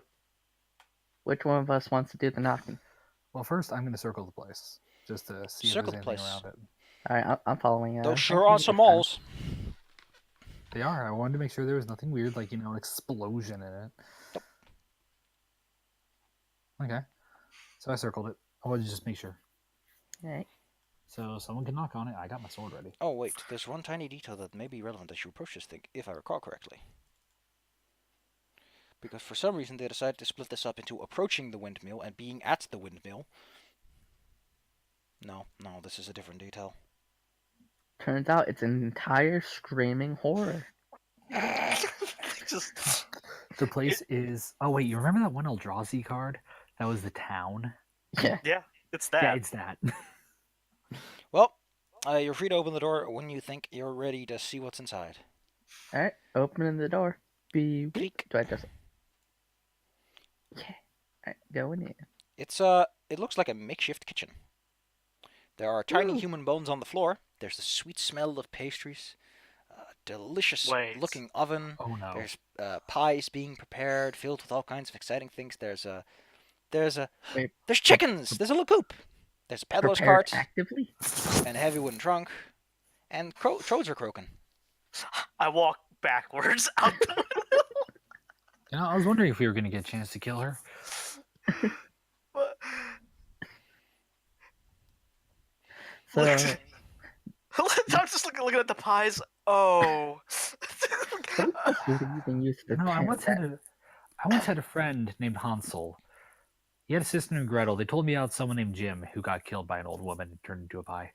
which one of us wants to do the knocking? Well, first I'm going to circle the place just to see Circle if the there's anything place. around it. All right, I'm following. Those sure Anthony are some this time. moles. They are. I wanted to make sure there was nothing weird, like, an explosion in it. Yep. Okay. So I circled it. I wanted to just make sure. All right. So someone can knock on it. I got my sword ready. Oh, wait. There's one tiny detail that may be relevant as you approach this thing, if I recall correctly. Because for some reason they decided to split this up into approaching the windmill and being at the windmill. No, this is a different detail. Turns out it's an entire screaming horror. just The place is... Oh, wait. You remember that one Eldrazi card? That was the town? Yeah. yeah, it's that. Yeah, it's that. Well, you're free to open the door when you think you're ready to see what's inside. All right, opening the door. Be. Creak. Do I just? Yeah. All right, going in. It looks like a makeshift kitchen. There are tiny Ooh. human bones on the floor. There's the sweet smell of pastries. Delicious looking oven. Oh, no. There's pies being prepared, filled with all kinds of exciting things. There's Wait. chickens. There's a little coop. There's a peddler's Prepared cart actively. and a heavy wooden trunk, and troads are croaking. I walk backwards out the You know, I was wondering if we were going to get a chance to kill her. But- So I'm just looking at the pies. Oh. what food are you being used to? You know, I test once that? had a friend named Hansel. He had a sister named Gretel. They told me about someone named Jim who got killed by an old woman and turned into a pie.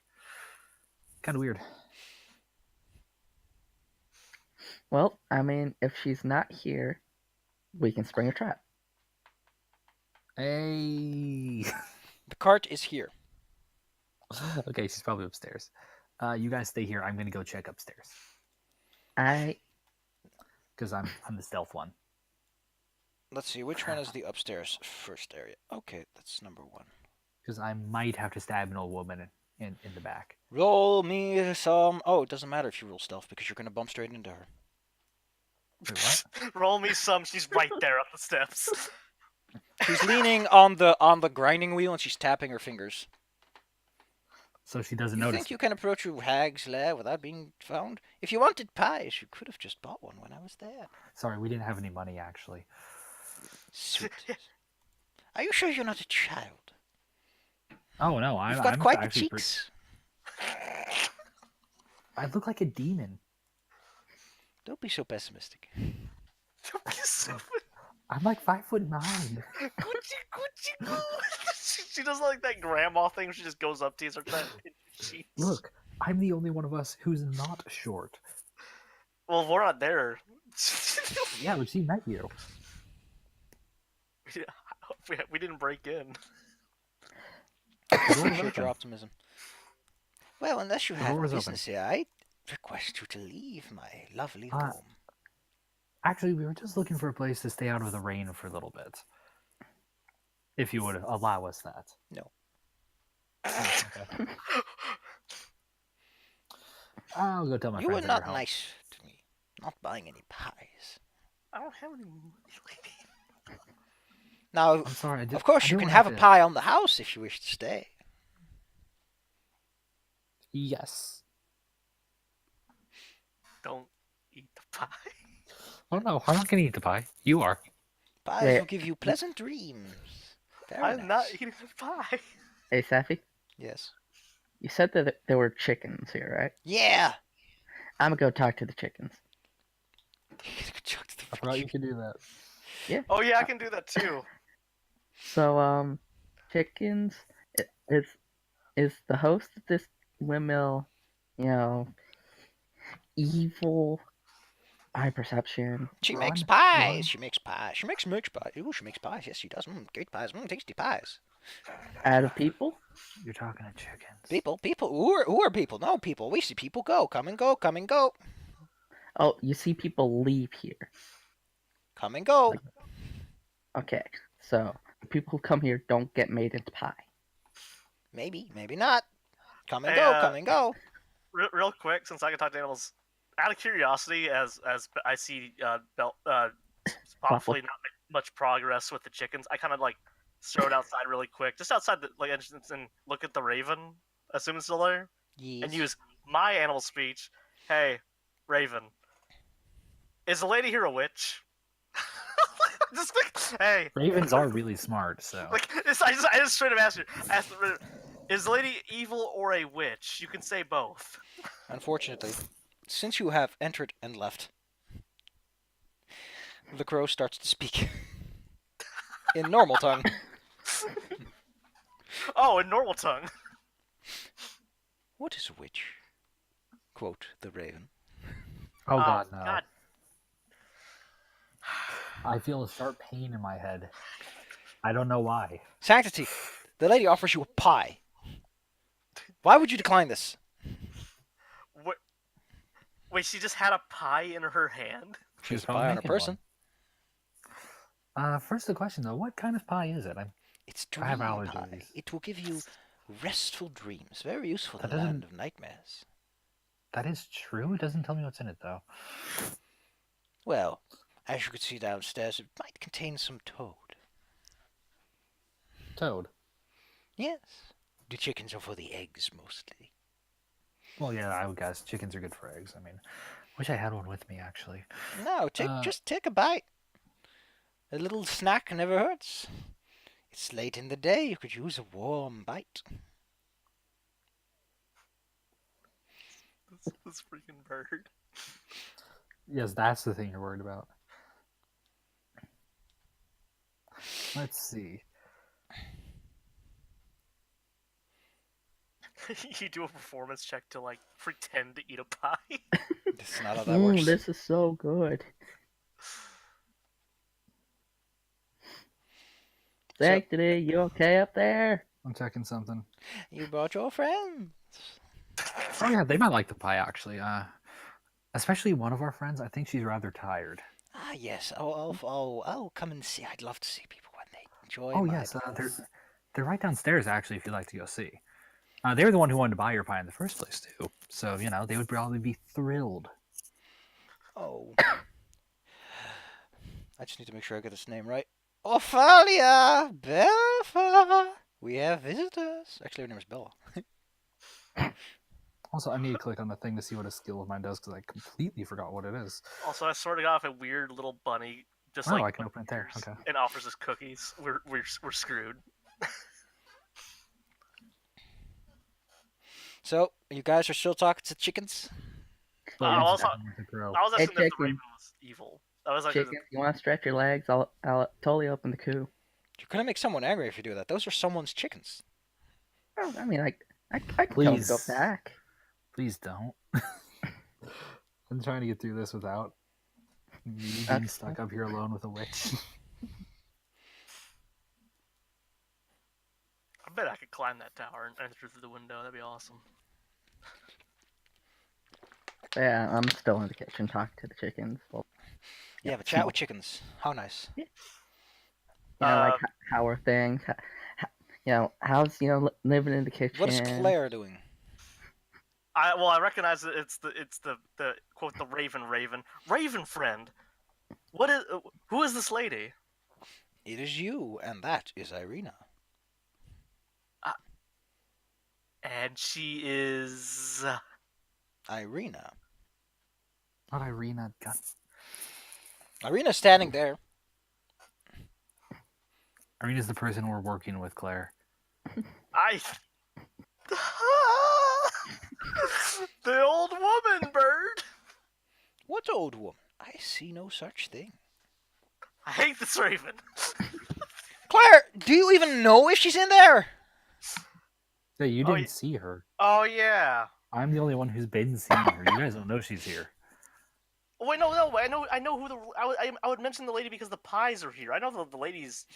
Kind of weird. Well, I mean, if she's not here, we can spring a trap. Hey. The cart is here. Okay, she's probably upstairs. You guys stay here. I'm going to go check upstairs I because I'm the stealth one. Let's see, which one is the upstairs first area? Okay, that's number one. Because I might have to stab an old woman in the back. Roll me some... Oh, it doesn't matter if you roll stealth because you're going to bump straight into her. Wait, what? Roll me some. She's right there up the steps. She's leaning on the grinding wheel and she's tapping her fingers. so she doesn't You notice. think you can approach a hag's lair without being found? If you wanted pies, you could have just bought one when I was there. Sorry, we didn't have any money actually. Sweet. Are you sure you're not a child? Oh no, You've got I'm quite the actually cheeks. I look like a demon. Don't be so pessimistic. I'm like 5'9". Gucci, Gucci, Gucci. She does like that grandma thing. She just goes up to you and starts trying to pinch your cheeks. Look, I'm the only one of us who's not short. Well, we're not there. Yeah, but she met you. We didn't break in. The door was Appreciate your open. optimism. Well, unless you The have door is business here, I request you to leave my lovely home. Actually, we were just looking for a place to stay out of the rain for a little bit. If you would allow us that. No. Oh, okay. I'll go tell my You were friends at your not house. nice to me. Not buying any pies. I don't have any money. Now, I'm sorry. of course, I you didn't can want have a to- pie on the house if you wish to stay. Yes. Don't eat the pie. Oh no, I'm not gonna eat the pie. You are. Pies Wait. will give you pleasant dreams. Very I'm not nice. eating the pie. Hey, Safi, Yes. you said that there were chickens here, right? Yeah. I'm gonna go talk to the chickens. I forgot you could do that. Oh yeah, I can do that too. So, chickens, is the host of this windmill, evil, high perception? She Run, makes pies. run. She makes pies. She makes pies. Ooh, she makes pies. Yes, she does. Great pies. Tasty pies. Out of people? You're talking to chickens. People. Who are people? No people. We see people go. Come and go. Come and go. Oh, you see people leave here. Come and go. Okay, so the people who come here don't get made into pie. Maybe. Maybe not. Come and Hey, go. Come and go. Real quick, since I can talk to animals, out of curiosity, as I see Pofley not make much progress with the chickens, I kind of like throw it outside really quick, just outside the entrance, and look at the raven, assume it's still there, Yes. and use my animal speech. Hey, raven, is the lady here a witch? Just like, hey, Ravens are really smart, so. like I just straight up asked her. Is the lady evil or a witch? You can say both. Unfortunately, since you have entered and left, the crow starts to speak in normal tongue. Oh, in normal tongue. What is a witch? Quote the raven. Oh god, no. God. I feel a sharp pain in my head. I don't know why. Sanctity, the lady offers you a pie. Why would you decline this? Wait, she just had a pie in her hand? She has a probably pie on a making person. First the question though, what kind of pie is it? It's I have dream allergies. pie. It will give you restful dreams. Very useful in That the land doesn't- of nightmares. That is true. It doesn't tell me what's in it though. Well, as you can see downstairs, it might contain some toad. Toad. Yes. The chickens are for the eggs mostly. Well, yeah, I would guess chickens are good for eggs. I mean, wish I had one with me actually. No, just take a bite. A little snack never hurts. It's late in the day. You could use a warm bite. This freaking bird. Yes, that's the thing you're worried about. Let's see. You do a performance check to like pretend to eat a pie. That's not how that works. This is so good. Sanctity, you okay up there? I'm checking something. You brought your friends. Oh yeah, they might like the pie actually. Especially one of our friends. I think she's rather tired. Ah, yes. I'll come and see. I'd love to see people when they enjoy. Oh my yes, they're right downstairs actually. If you'd like to go see. They were the one who wanted to buy your pie in the first place too. So they would probably be thrilled. Oh. I just need to make sure I get this name right. Ophalia! Belfa! We have visitors. Actually, her name is Bella. Also, I need to click on the thing to see what a skill of mine does because I completely forgot what it is. Also, I sort of got off a weird little bunny, just Oh, like I can open it there. ears, Okay. and offers us cookies. We're screwed. So, you guys are still talking to chickens? But I we was just with the crow. asking if the chicken. raven was evil. I was like, Chicken, you want to stretch your legs? I'll totally open the coop. You're gonna make someone angry if you do that. Those are someone's chickens. Oh, I mean, I can tell them to go Please. back. Please don't. I'm trying to get through this without me Okay. being stuck up here alone with a witch. I bet I could climb that tower and enter through the window. That'd be awesome. Yeah, I'm still in the kitchen talking to the chickens. Well, You have a chat with chickens. How nice. like how are things? How's living in the kitchen? What is Claire doing? I recognize that it's the quote the raven friend. What is who is this lady? It is you, and that is Irina. And she is. Irina. Not Irina. God. Irina's standing there. Irina's the person we're working with, Claire. The old woman, Bird. What old woman? I see no such thing. I hate this raven. Claire, do you even know if she's in there? Yeah, you Oh, didn't yeah. see her. Oh yeah. I'm the only one who's been seeing her. You guys don't know she's here. Oh, wait, no. I know who the. I would mention the lady because the pies are here. I know the ladies.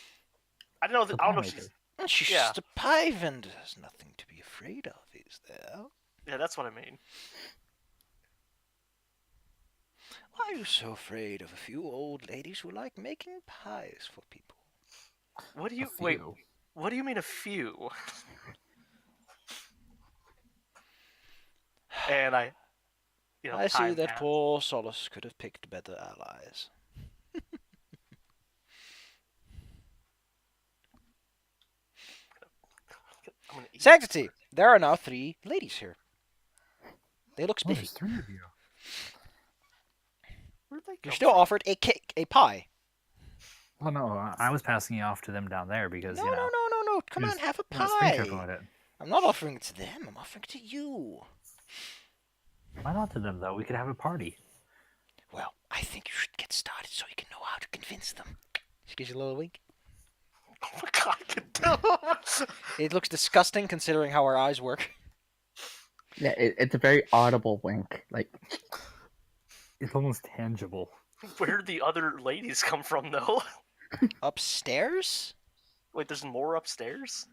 I don't know. The I don't know pie if she's. Well, she's Yeah. just a pie vendor. There's nothing to be afraid of, is there? Yeah, that's what I mean. Why are you so afraid of a few old ladies who like making pies for people? What do A you few. wait? What do you mean a few? And I. I see time that passed. poor Solus could have picked better allies. I'm gonna eat. Sanctity! There are now 3 ladies here. They look Oh, spiffy. there's 3 of you. Where'd they go? You're still offered a cake, a pie. Well, no, I was passing you off to them down there because, No, you know. no. Come on, Just- have a yeah, Springtrap pie. wanted it. I'm not offering it to them. I'm offering it to you. Why not to them, though? We could have a party. Well, I think you should get started so you can know how to convince them. She gives you a little wink. Oh my god, I can tell. It looks disgusting considering how our eyes work. Yeah, it's a very audible wink. Like, It's almost tangible. Where did the other ladies come from, though? Upstairs? Wait, there's more upstairs?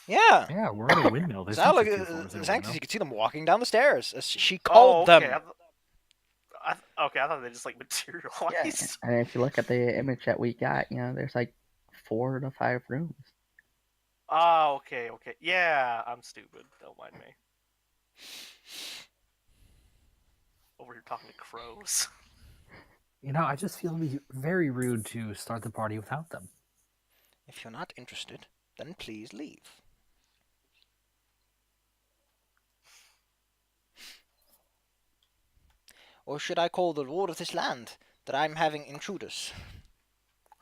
Yeah. Yeah, we're in a windmill. There's Now no look, 2 floors in a Sanctity, windmill. you can see them walking down the stairs. She called okay. them. I thought they just like materialized. and if you look at the image that we got, there's like 4 to 5 rooms. Oh, okay. Yeah, I'm stupid. Don't mind me. Over here talking to crows. You know, I just feel it'd be very rude to start the party without them. If you're not interested, then please leave. Or should I call the lord of this land that I'm having intruders?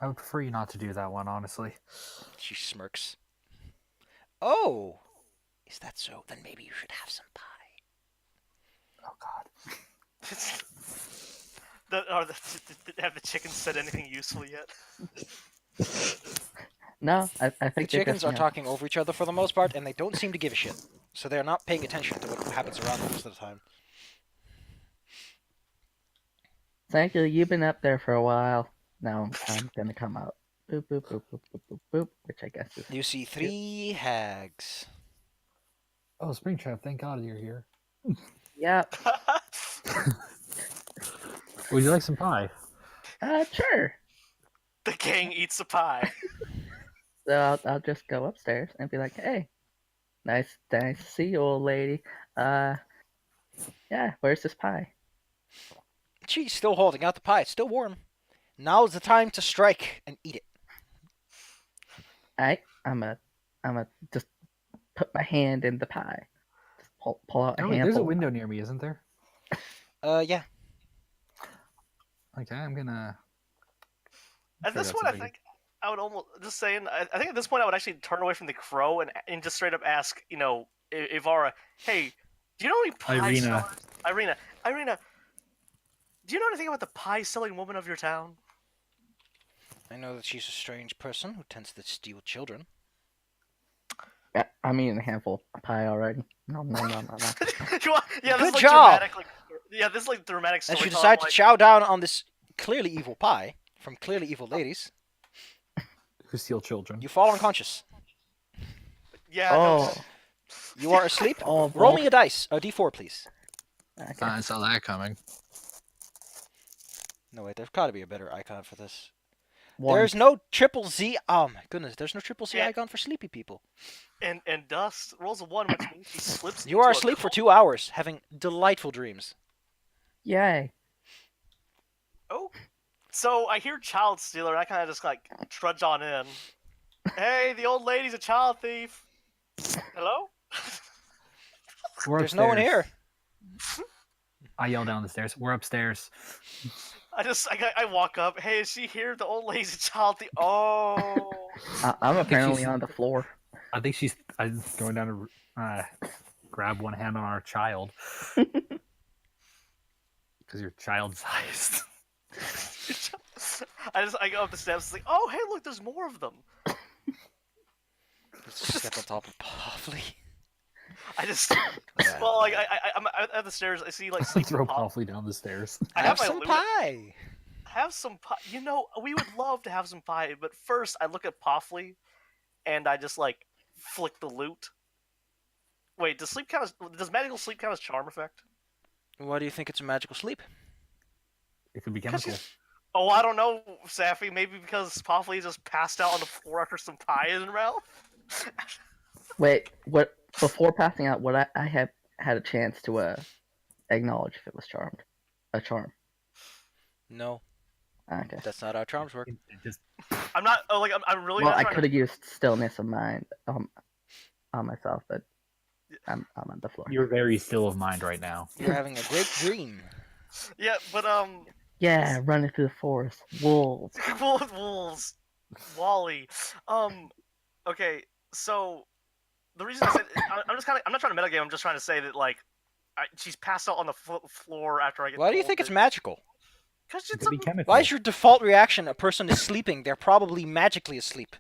I would prefer you not to do that one, honestly. She smirks. Oh, is that so? Then maybe you should have some pie. Oh, God. Have the chickens said anything useful yet? No, I The think they're chickens just, are talking over each other for the most part, and they don't seem to give a shit. So they're not paying attention to what happens around them most of the time. Thank you. You've been up there for a while. Now I'm gonna come out. Boop boop boop boop boop boop boop. Which I guess is You see 3 hags. Oh, Springtrap, thank God you're here. yep. Would you like some pie? Sure. The gang eats a pie. So I'll just go upstairs and be like, hey, nice to see you, old lady. Yeah, where's this pie? She's still holding out the pie. It's still warm. Now's the time to strike and eat it. I'm a just put my hand in the pie. Just pull out a Oh, there's a handful. window near me, isn't there? Yeah. Okay, I'm gonna. At Sure, this that's point, I a big- think I would almost just saying. I think at this point I would actually turn away from the crow and just straight up ask, Ivara, hey, do you know any pie Irina. sellers? Irina, do you know anything about the pie selling woman of your town? I know that she's a strange person who tends to steal children. I'm eating a handful of pie already. No. Yeah, Good this job! this is like dramatic As you storytelling. decide to chow down on this clearly evil pie from clearly evil ladies, Who steal children? you fall unconscious. Yeah, Oh. You are asleep. Oh, Roll me a dice. A d4, please. Okay. I saw that coming. No, wait, there's got to be a better icon for this. One. There's no triple Z. Oh my goodness, there's no triple Z Yeah. icon for sleepy people. and Dust rolls a 1, which means he slips. You are into a asleep for coma. 2 hours, having delightful dreams. Yay. Oh, so I hear child stealer, and I kind of just like trudge on in. Hey, the old lady's a child thief. Hello? We're There's no one here. I yell down the stairs. We're upstairs. I walk up. Hey, is she here? The old lady's a child thief. Oh. I'm apparently she's- on the floor. I think I'm going down to grab one hand on our child because you're child-sized. I go up the steps. It's like, oh, hey, look, there's more of them. Let's just step on top of Pofley. I just, well, like I'm at the stairs. I see like Throw sleeping Pop. Pofley down the stairs. I Have have my some loot. pie. Have some pie. We would love to have some pie, but first I look at Pofley, and I just like flick the loot. Wait, does magical sleep count as charm effect? Why do you think it's a magical sleep? It could be Because chemical. Oh, I don't know, Safi. Maybe because Pofley just passed out on the floor after some pie in her mouth. Wait, what? Before passing out, would I have had a chance to acknowledge if it was charmed? A charm. No, Okay. that's not how charms work. It just I'm not. Oh, like I'm really. Well, not I trying could to... have used stillness of mind on myself, but I'm on the floor. you're very still of mind right now. You're having a great dream. Yeah, but Yeah, running through the forest. Wolves. wolves, Wally. Okay, so the reason I said I'm not trying to metagame. I'm just trying to say that like she's passed out on the floor after I get. Why do you think it's magical? Because It it's could be chemical. Why is your default reaction a person is sleeping? They're probably magically asleep.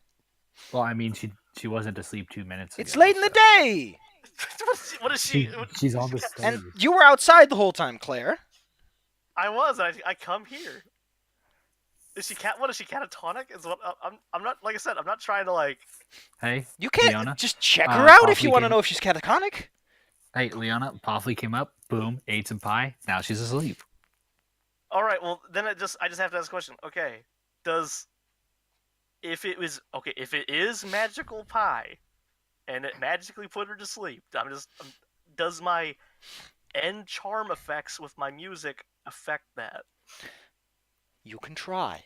Well, I mean, she wasn't asleep 2 minutes ago. It's late in the day! what is she? She's on the stairs. And you were outside the whole time, Claire. I was. I come here. Is she cat? What is she catatonic? Is what I'm not. Like I said, I'm not trying to like. Hey, You can't Leonna? just check her out if Pofley you want to came- know if she's catatonic. Hey, Leonna, Pofley came up, boom, ate some pie. Now she's asleep. All right. Well, then I just have to ask a question. Okay, if it is magical pie, and it magically put her to sleep, does my end charm effects with my music affect that? You can try.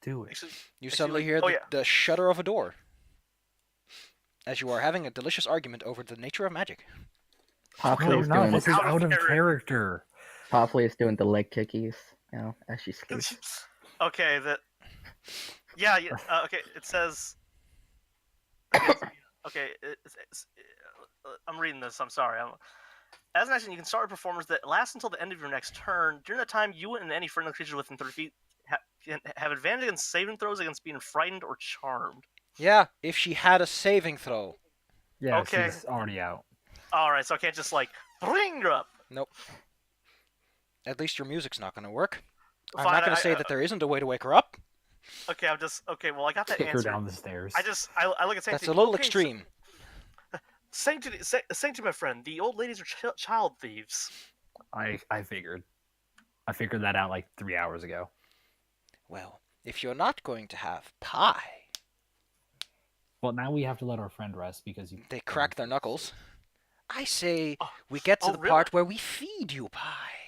Do it. Actually, You Actually, suddenly like- hear oh, the, yeah. the shudder of a door. As you are having a delicious argument over the nature of magic. Pofley is doing this is out of out of character. character. Pofley is doing the leg kickies, as she sleeps. okay. Yeah. Okay. It says. Okay. I'm reading this. I'm sorry. As an action, you can start a performance that lasts until the end of your next turn. During that time, you and any friendly creature within 30 feet have advantage against saving throws against being frightened or charmed. Yeah, if she had a saving throw. Yeah, Okay. she's already out. All right, so I can't just like bring her up. Nope. At least your music's not going to work. I'm Fine, not going to say that there isn't a way to wake her up. Okay, Well, I got that Kick her answer. down the stairs. I look at Sanctity. That's a little okay, extreme. Sanctity, my friend. The old ladies are child thieves. I figured. I figured that out like 3 hours ago. Well, if you're not going to have pie, Well, now we have to let our friend rest because they crack their knuckles. I say Oh, we get to oh, the really? part where we feed you pie.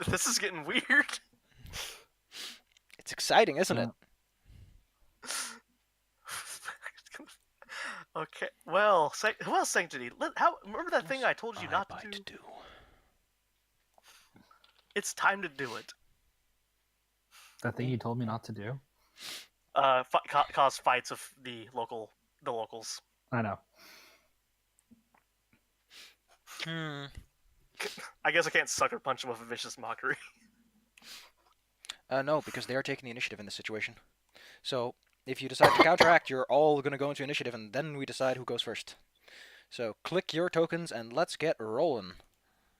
This is getting weird. It's exciting, isn't it? Okay. Well, Sanctity. Remember that thing I told you not to do? It's time to do it. That thing you told me not to do. Cause fights of the locals. I know. I guess I can't sucker punch them with a vicious mockery. No, because they are taking the initiative in this situation. So, if you decide to counteract, you're all going to go into initiative, and then we decide who goes first. So, click your tokens, and let's get rolling.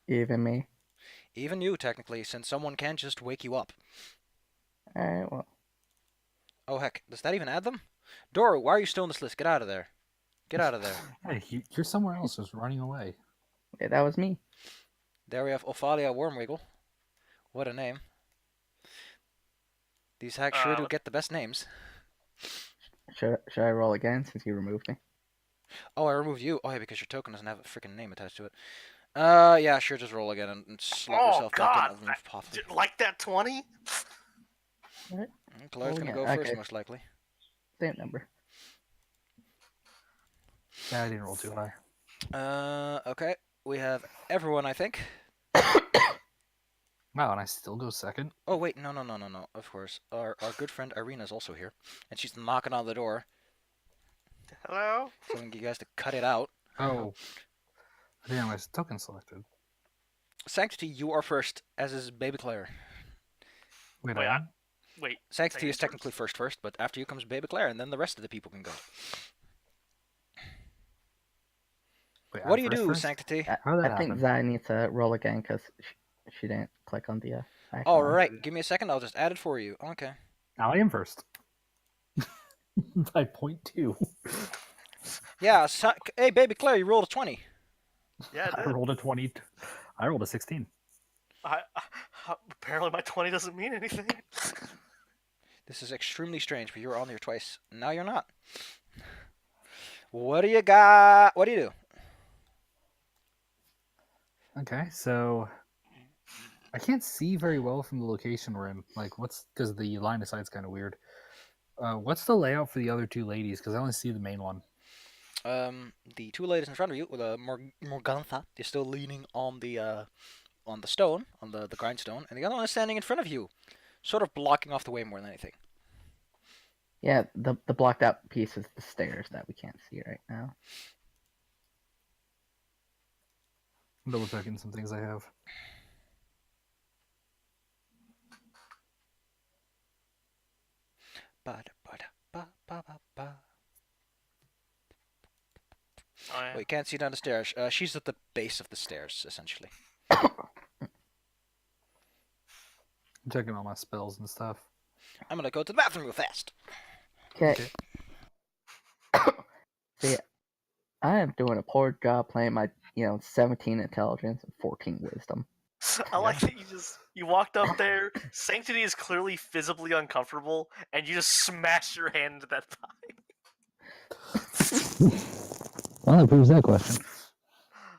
Even me. Even you, technically, since someone can just wake you up. Alright, well. Oh, heck. Does that even add them? Doro, why are you still in this list? Get out of there. Get out of there. Hey, you're somewhere else, just running away. Yeah, that was me. There we have Ophalia Wormwiggle. What a name. These hacks sure do get the best names. Should I roll again since you removed me? Oh, I removed you. Oh, yeah, because your token doesn't have a freaking name attached to it. Yeah, sure, just roll again and slot yourself back in. Like that 20? Claire's gonna go first, most likely. Same number. Yeah, I didn't roll too high. Okay. We have everyone, I think. Wow, and I still go second? Oh, wait, no, of course. Our good friend Irina's also here, and she's knocking on the door. Hello? Telling you guys to cut it out. Oh. I didn't have my token selected. Sanctity, you are first, as is Baby Claire. Wait, Wait. Sanctity is technically first, but after you comes Baby Claire, and then the rest of the people can go. Wait, What do you do, first? Sanctity? I think Zyla needs to roll again because she didn't click on the icon. All right, give me a second. I'll just add it for you. Okay. Now I am first. By 0.2. Yeah, hey, Baby Claire, you rolled a 20. Yeah, I rolled a 20. I rolled a 16. Apparently my 20 doesn't mean anything. This is extremely strange, but you were on there twice. Now you're not. What do you got? What do you do? Okay, so I can't see very well from the location we're in. Like, because the line of sight's kind of weird. What's the layout for the other two ladies? Because I only see the main one. The two ladies in front of you, with Morgantha, they're still leaning on the stone, on the grindstone, and the other one is standing in front of you, sort of blocking off the way more than anything. Yeah, the blocked out piece is the stairs that we can't see right now. I'm double checking some things I have. Oh, yeah. Well, you can't see down the stairs. She's at the base of the stairs, essentially. I'm checking all my spells and stuff. I'm gonna go to the bathroom real fast. Okay. See, I am doing a poor job playing my, 17 intelligence and 14 wisdom. I like that you walked up there. Sanctity is clearly visibly uncomfortable, and you just smash your hand into that pipe. Well, that proves that question.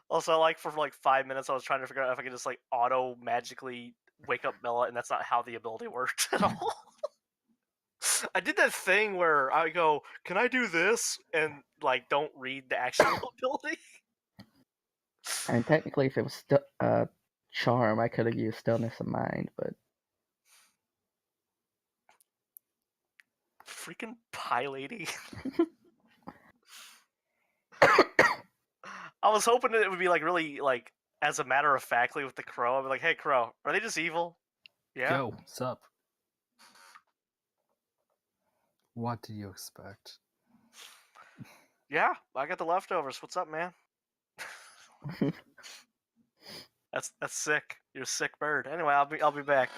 Also, for 5 minutes, I was trying to figure out if I could just auto magically wake up Bella, and that's not how the ability worked at all. I did that thing where I go, "Can I do this?" and don't read the actual ability. And technically, if it was still charm, I could have used stillness of mind, but Freaking pie lady. I was hoping that it would be really as a matter of factly with the crow. I'd be like, "Hey, crow, are they just evil?" Yeah. Go, sup? What do you expect? Yeah, I got the leftovers. What's up, man? That's sick. You're a sick bird. Anyway, I'll be back.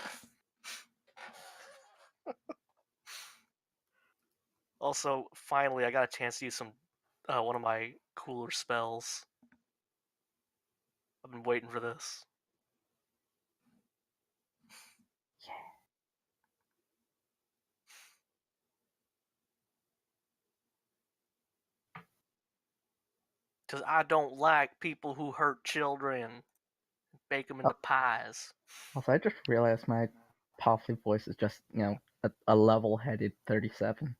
Also, finally, I got a chance to use some one of my cooler spells. I've been waiting for this. Because I don't like people who hurt children. Bake them into pies. Also, I just realized my Pofley voice is just, a level-headed 37.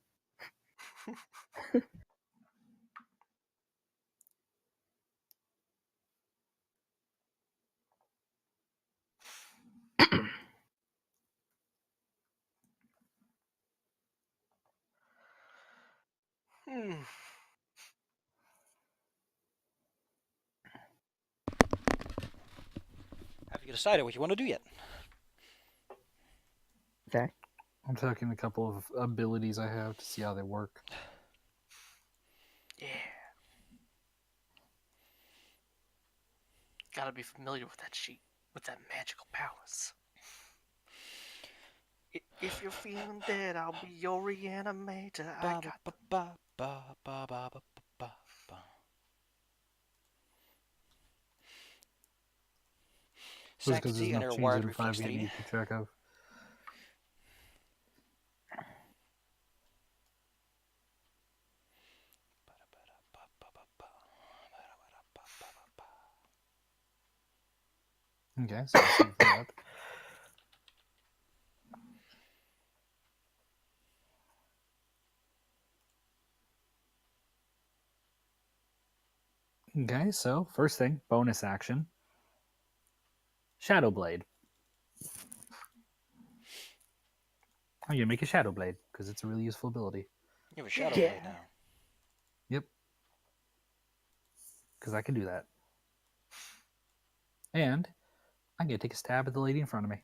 Have you decided what you want to do yet? Zach? I'm checking a couple of abilities I have to see how they work. Yeah. Gotta be familiar with that sheet, with that magical powers. If you're feeling dead, I'll be your reanimator. I got Just because there's Sanctity and enough her change wired in reflex 5e I 3. need to check of. Okay, so I'll see for that. Okay, so first thing, bonus action. Shadowblade. I'm gonna make a Shadowblade because it's a really useful ability. You have a Shadowblade now. Yep. Because I can do that. And I'm gonna take a stab at the lady in front of me.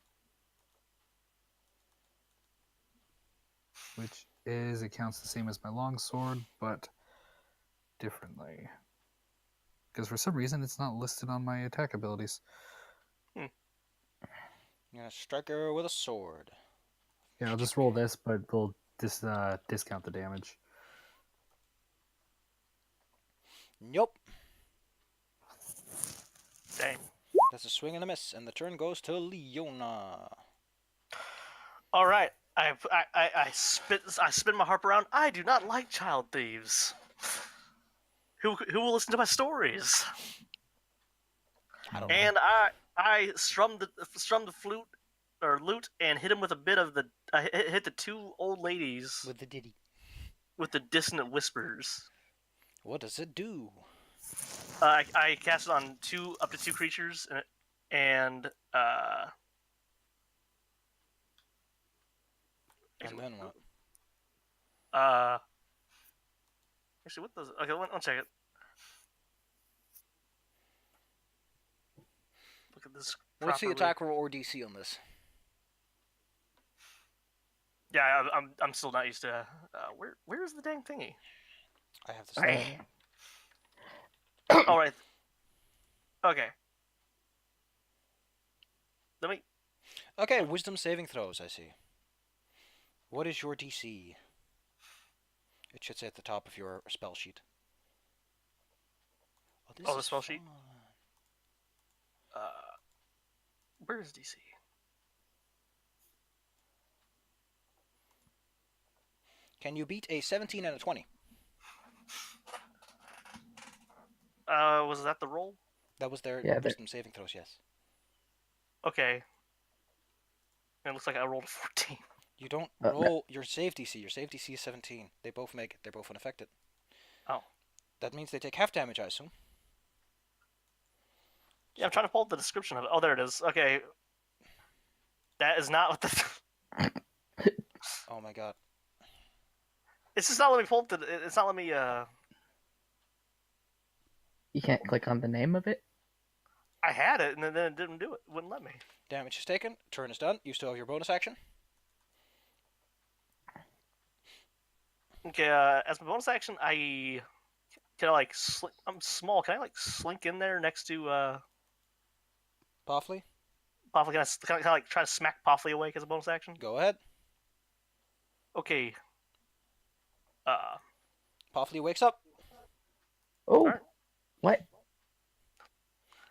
Which is, it counts the same as my longsword, but differently. Because for some reason it's not listed on my attack abilities. You're gonna strike her with a sword. Yeah, I'll just roll this, but we'll discount the damage. Nope. Dang. That's a swing and a miss, and the turn goes to Leonna. All right. I spin my harp around. I do not like child thieves. Who will listen to my stories? I don't know. And I strummed the flute or lute and hit him with a bit of the. I hit the two old ladies With the ditty. with the dissonant whispers. What does it do? I cast it on up to two creatures, and And then what? Actually, what does? Okay, one second. Look at this. What's the properly. attack roll or DC on this? Yeah, I'm still not used to. Where's the dang thingy? I have this. All right. Okay. Let me. Okay, wisdom saving throws, I see. What is your DC? It should say at the top of your spell sheet. This the is spell sheet? fun. Where is DC? Can you beat a 17 and a 20? Was that the roll? That was their Yeah, wisdom saving throws, yes. Okay. It looks like I rolled a 14. You don't No. roll your save DC. Your save DC is 17. They both make it. They're both unaffected. Oh. That means they take half damage, I assume. Yeah, I'm trying to pull up the description of it. Oh, there it is. Okay. That is not what the. Oh my god. It's just not letting me pull up the. It's not letting me. You can't click on the name of it? I had it and then it didn't do it. Wouldn't let me. Damage is taken. Turn is done. You still have your bonus action. Okay. As my bonus action, I can I like I'm small. Can I like slink in there next to Pofley, Pofley? Can I like try to smack Pofley away as a bonus action? go ahead. Okay. Pofley wakes up. Oh! Alright. What?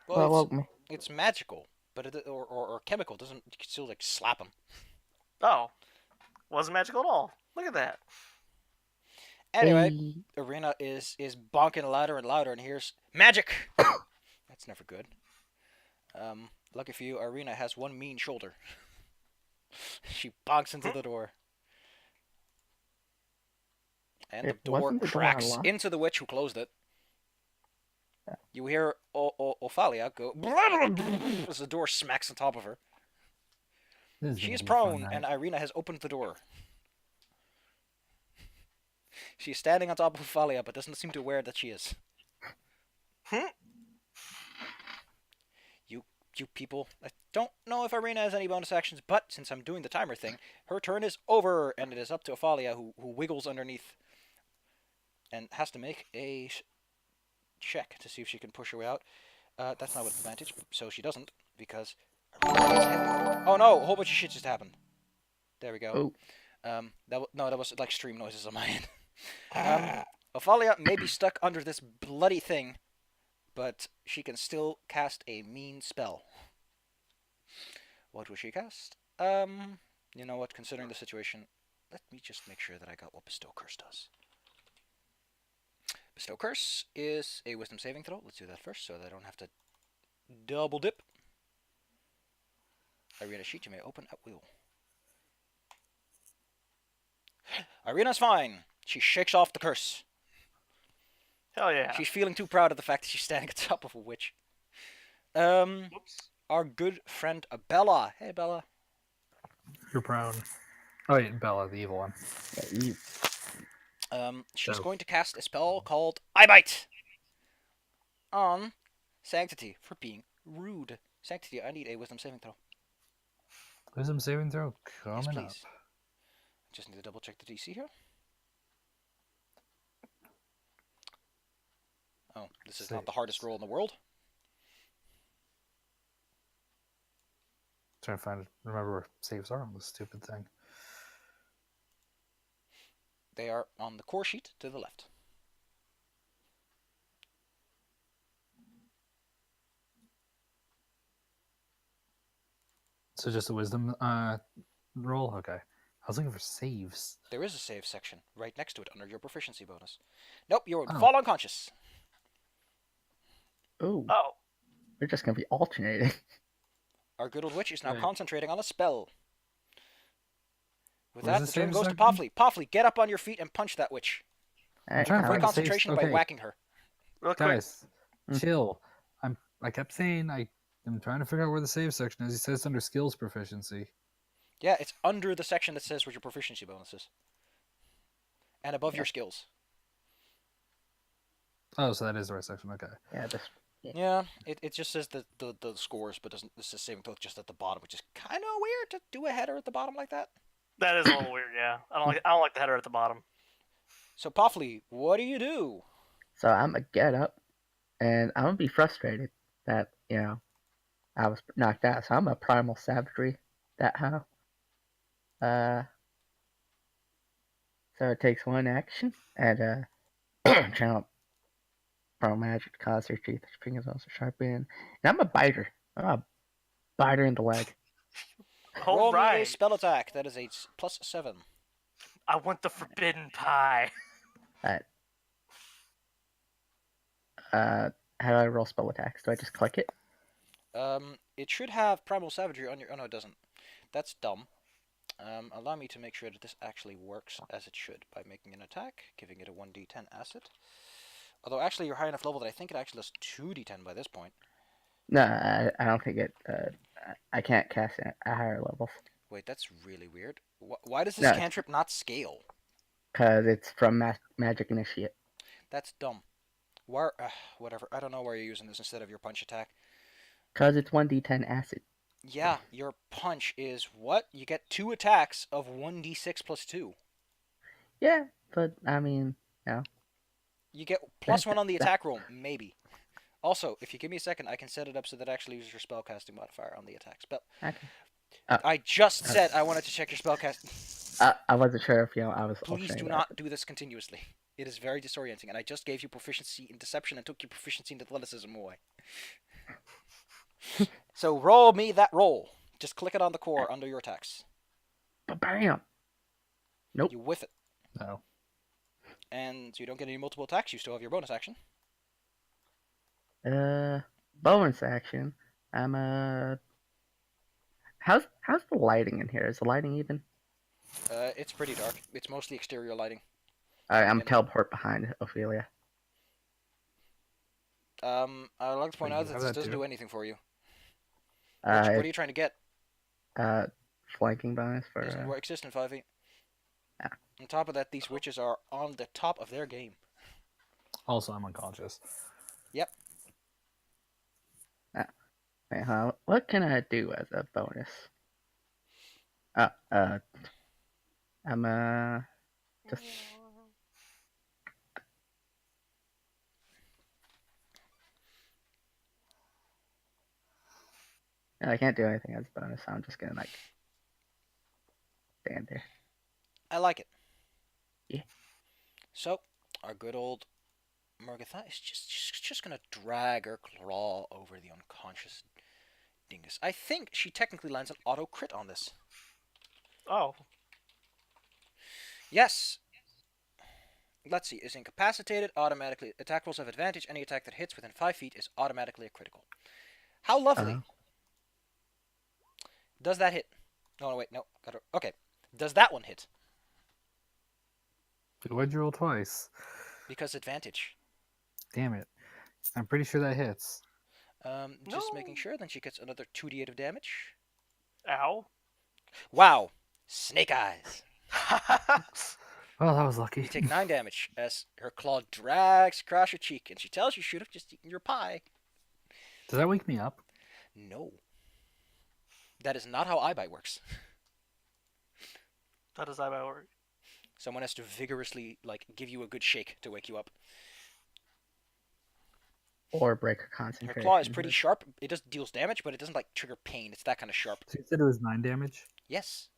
Well, woke me. it's magical, but it or chemical doesn't. You can still like slap him. Oh, wasn't magical at all. Look at that. Anyway, Hey. Arena is bonking louder and louder, and here's magic. That's never good. Lucky for you, Arena has one mean shoulder. She bonks into the door. And the door Wasn't the door cracks unlocked? into the witch who closed it. You hear Ophalia go as the door smacks on top of her. This She gonna is be a fun prone, night. and Irina has opened the door. She's standing on top of Pofley, but doesn't seem to aware that she is. You people. I don't know if Irina has any bonus actions, but since I'm doing the timer thing, her turn is over, and it is up to Pofley, who wiggles underneath and has to make a check to see if she can push her way out. That's not with advantage, so she doesn't, because... Oh no, a whole bunch of shit just happened. There we go. Oh. That was like stream noises on my end. Pofley may be stuck under this bloody thing, but she can still cast a mean spell. What will she cast? You know what, considering the situation, let me just make sure that I got what Bestow Curse does. Bestow Curse is a Wisdom saving throw. Let's do that first so that I don't have to double dip. Irina sheet you may open at will. Irina's fine. She shakes off the curse. Hell yeah. She's feeling too proud of the fact that she's standing on top of a witch. Whoops. Our good friend Bella. Hey, Bella. You're proud. Oh, yeah, Bella, the evil one. She's So- going to cast a spell called I Bite on Sanctity for being rude. Sanctity, I need a Wisdom saving throw. Wisdom saving throw Yes, coming up. please. Just need to double check the DC here. Oh, this is not the hardest roll in the world. Trying to remember where saves are on this stupid thing. They are on the core sheet to the left. So just a wisdom roll? Okay. I was looking for saves. There is a save section right next to it under your proficiency bonus. Nope, you Oh. fall unconscious. Oh, Oh. we're just gonna be alternating. Our good old witch is now Right. concentrating on a spell. With What that, is the the turn save goes to section? Pofley. Pofley, get up on your feet and punch that witch. Alright, trying to Break find the saves. concentration by Okay. whacking her. Real quick. Guys, Mm. chill. I kept saying I'm trying to figure out where the save section is. He says it's under skills proficiency. Yeah, it's under the section that says what your proficiency bonus is. And above your skills. Oh, so that is the right section. Okay. yeah, this. Yeah, it just says the scores, but doesn't. This is saving throw just at the bottom, which is kind of weird to do a header at the bottom like that. That is a little weird, yeah. I don't like the header at the bottom. So Pofley, what do? So I'm gonna get up, and I'm gonna be frustrated that I was knocked out. So I'm a primal savagery that how. So it takes one action, and channel primal magic to cause their teeth, their fingers also sharpen. And I'm a biter. I'm a biter in the leg. All Roll me a right. spell attack. That is a +7. I want the forbidden pie. How do I roll spell attacks? Do I just click it? It should have primal savagery on your. Oh no, it doesn't. That's dumb. Allow me to make sure that this actually works as it should by making an attack, giving it a 1d10 asset. Although actually you're high enough level that I think it actually does 2d10 by this point. No, I don't think it. I can't cast it at higher levels Wait, that's really weird. Why does this No. cantrip not scale? because it's from Magic Initiate. That's dumb. Why? Whatever. I don't know why you're using this instead of your punch attack. Because it's 1d10 acid. Yeah, your punch is what? You get 2 attacks of 1d6 plus 2. Yeah, but I mean, You get +1 on the attack roll, maybe. Also, if you give me a second, I can set it up so that it actually uses your spellcasting modifier on the attack spell. okay. I just said I wanted to check your spellcasting. I wasn't sure if I was. Please alternating do that. not do this continuously. It is very disorienting, and I just gave you proficiency in deception and took your proficiency in athleticism away. So roll me that roll. Just click it on the core under your attacks. Bam! Nope. You whiff it. No. And you don't get any multiple attacks, you still have your bonus action. Bonus action. How's the lighting in here? Is the lighting even? It's pretty dark. It's mostly exterior lighting. Alright, I'm And- teleport behind Ophelia. I'd like to point Wait, out you that have this that doesn't too? do anything for you. What are It's, you trying to get? flanking bonus for. Doesn't exist in 5e. On top of that, these witches are on the top of their game. Also, I'm unconscious. Yep. Wait, huh? What can I do as a bonus? I'm just I can't do anything as a bonus. So I'm just gonna like stand there. I like it. Yeah. So, our good old Morgatha is just gonna drag her claw over the unconscious dingus. I think she technically lands an auto crit on this. Oh, Yes. Let's see. Is incapacitated, automatically. Attack rolls have advantage. Any attack that hits within 5 feet is automatically a critical. How lovely. Does that hit? No, wait, no. Okay. Does that one hit? Why'd you roll twice? Because advantage. Damn it. I'm pretty sure that hits. Just No. making sure. Then she gets another 2d8 of damage. ow. Wow. Snake eyes. Oh, that was lucky. You take 9 damage as her claw drags across your cheek, and she tells you should have just eaten your pie. Does that wake me up? No. That is not how iBite works. That is how I work. Someone has to vigorously, like, give you a good shake to wake you up. Or break her Her concentration. claw is pretty sharp. It just deals damage, but it doesn't, like, trigger pain. It's that kind of sharp. So you said it was 9 damage? Yes.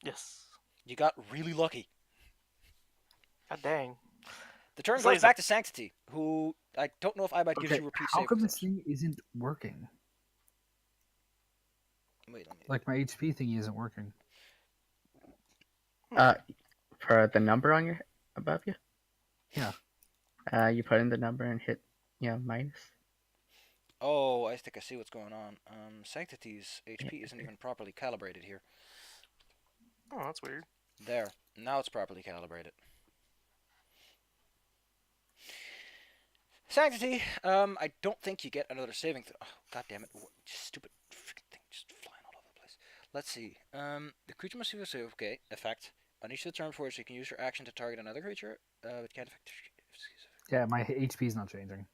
Yes. You got really lucky. God dang. The turn It's goes like back to Sanctity, who I don't know if iBite gives Okay, you repeat how save. come this thing isn't working? Wait, let me... Like my HP thingy isn't working. For the number on your above you. Yeah. You put in the number and hit, minus. Oh, I think I see what's going on. Sanctity's HP isn't even properly calibrated here. Oh, that's weird. There. Now it's properly calibrated. Sanctity, I don't think you get another saving throw. Oh, God damn it. Stupid freaking thing just flying all over the place. Let's see. The creature must have a save. Okay, effect. On each of the turn before, so you can use your action to target another creature. It can't affect... Yeah, my HP's not changing.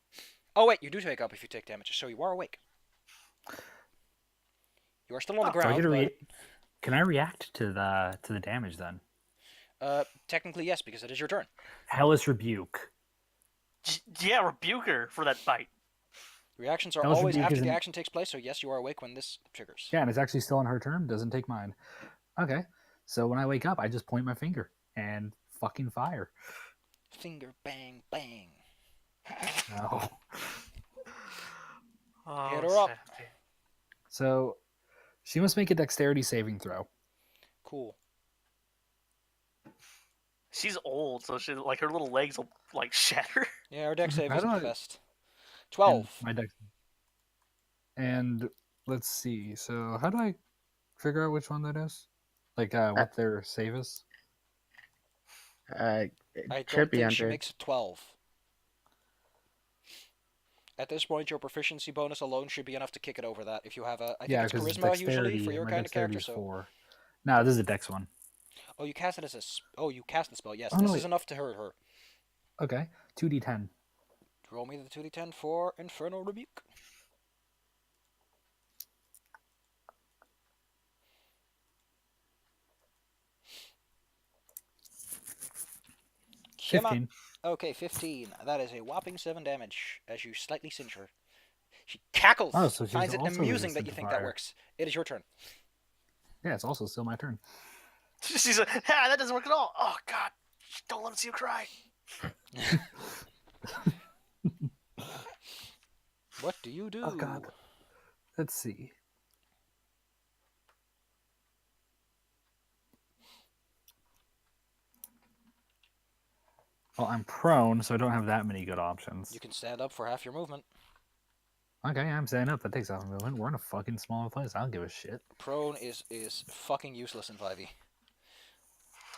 Oh, wait, you do take up if you take damage, so you are awake. You are still on the So I ground, get but... Can I react to the damage then? Technically, yes, because it is your turn. Hellish Rebuke. Yeah, rebuke her for that bite. Reactions are Hellish always Rebuke after the isn't- action takes place, so yes, you are awake when this triggers. Yeah, and it's actually still on her turn. Doesn't take mine. Okay. So when I wake up, I just point my finger and fucking fire. Finger bang bang. No. Oh, Hit her up. Sanctity. So she must make a dexterity saving throw. Cool. She's old, so she her little legs will shatter. Yeah, our deck save How isn't do the I- best. 12. And my dex. And let's see. So how do I figure out which one that is? Like what their save is? It I should don't be think she under. makes a 12. At this point, your proficiency bonus alone should be enough to kick it over that. If you have a, I think it's 'cause charisma usually dexterity, for your my kind of character. dexterity's So, 4. No, this is a dex one. oh, you cast it as a, oh, you cast the spell. Yes, Oh, this no, is wait. enough to hurt her. Okay. 2d10. Roll me the 2d10 for Infernal Rebuke. Come on. 15. Okay, 15. That is a whopping 7 damage as you slightly singe her. She cackles. Oh, so she's finds it also amusing that resistant you to think that fire. works. It is your turn. Yeah, it's also still my turn. She's like, ah, that doesn't work at all. Oh God, don't let him see you cry. What do you do? Oh god. Let's see. Well, I'm prone, so I don't have that many good options. You can stand up for half your movement. Okay, I'm standing up. That takes off a movement. We're in a fucking small place. I don't give a shit. Prone is fucking useless in 5e.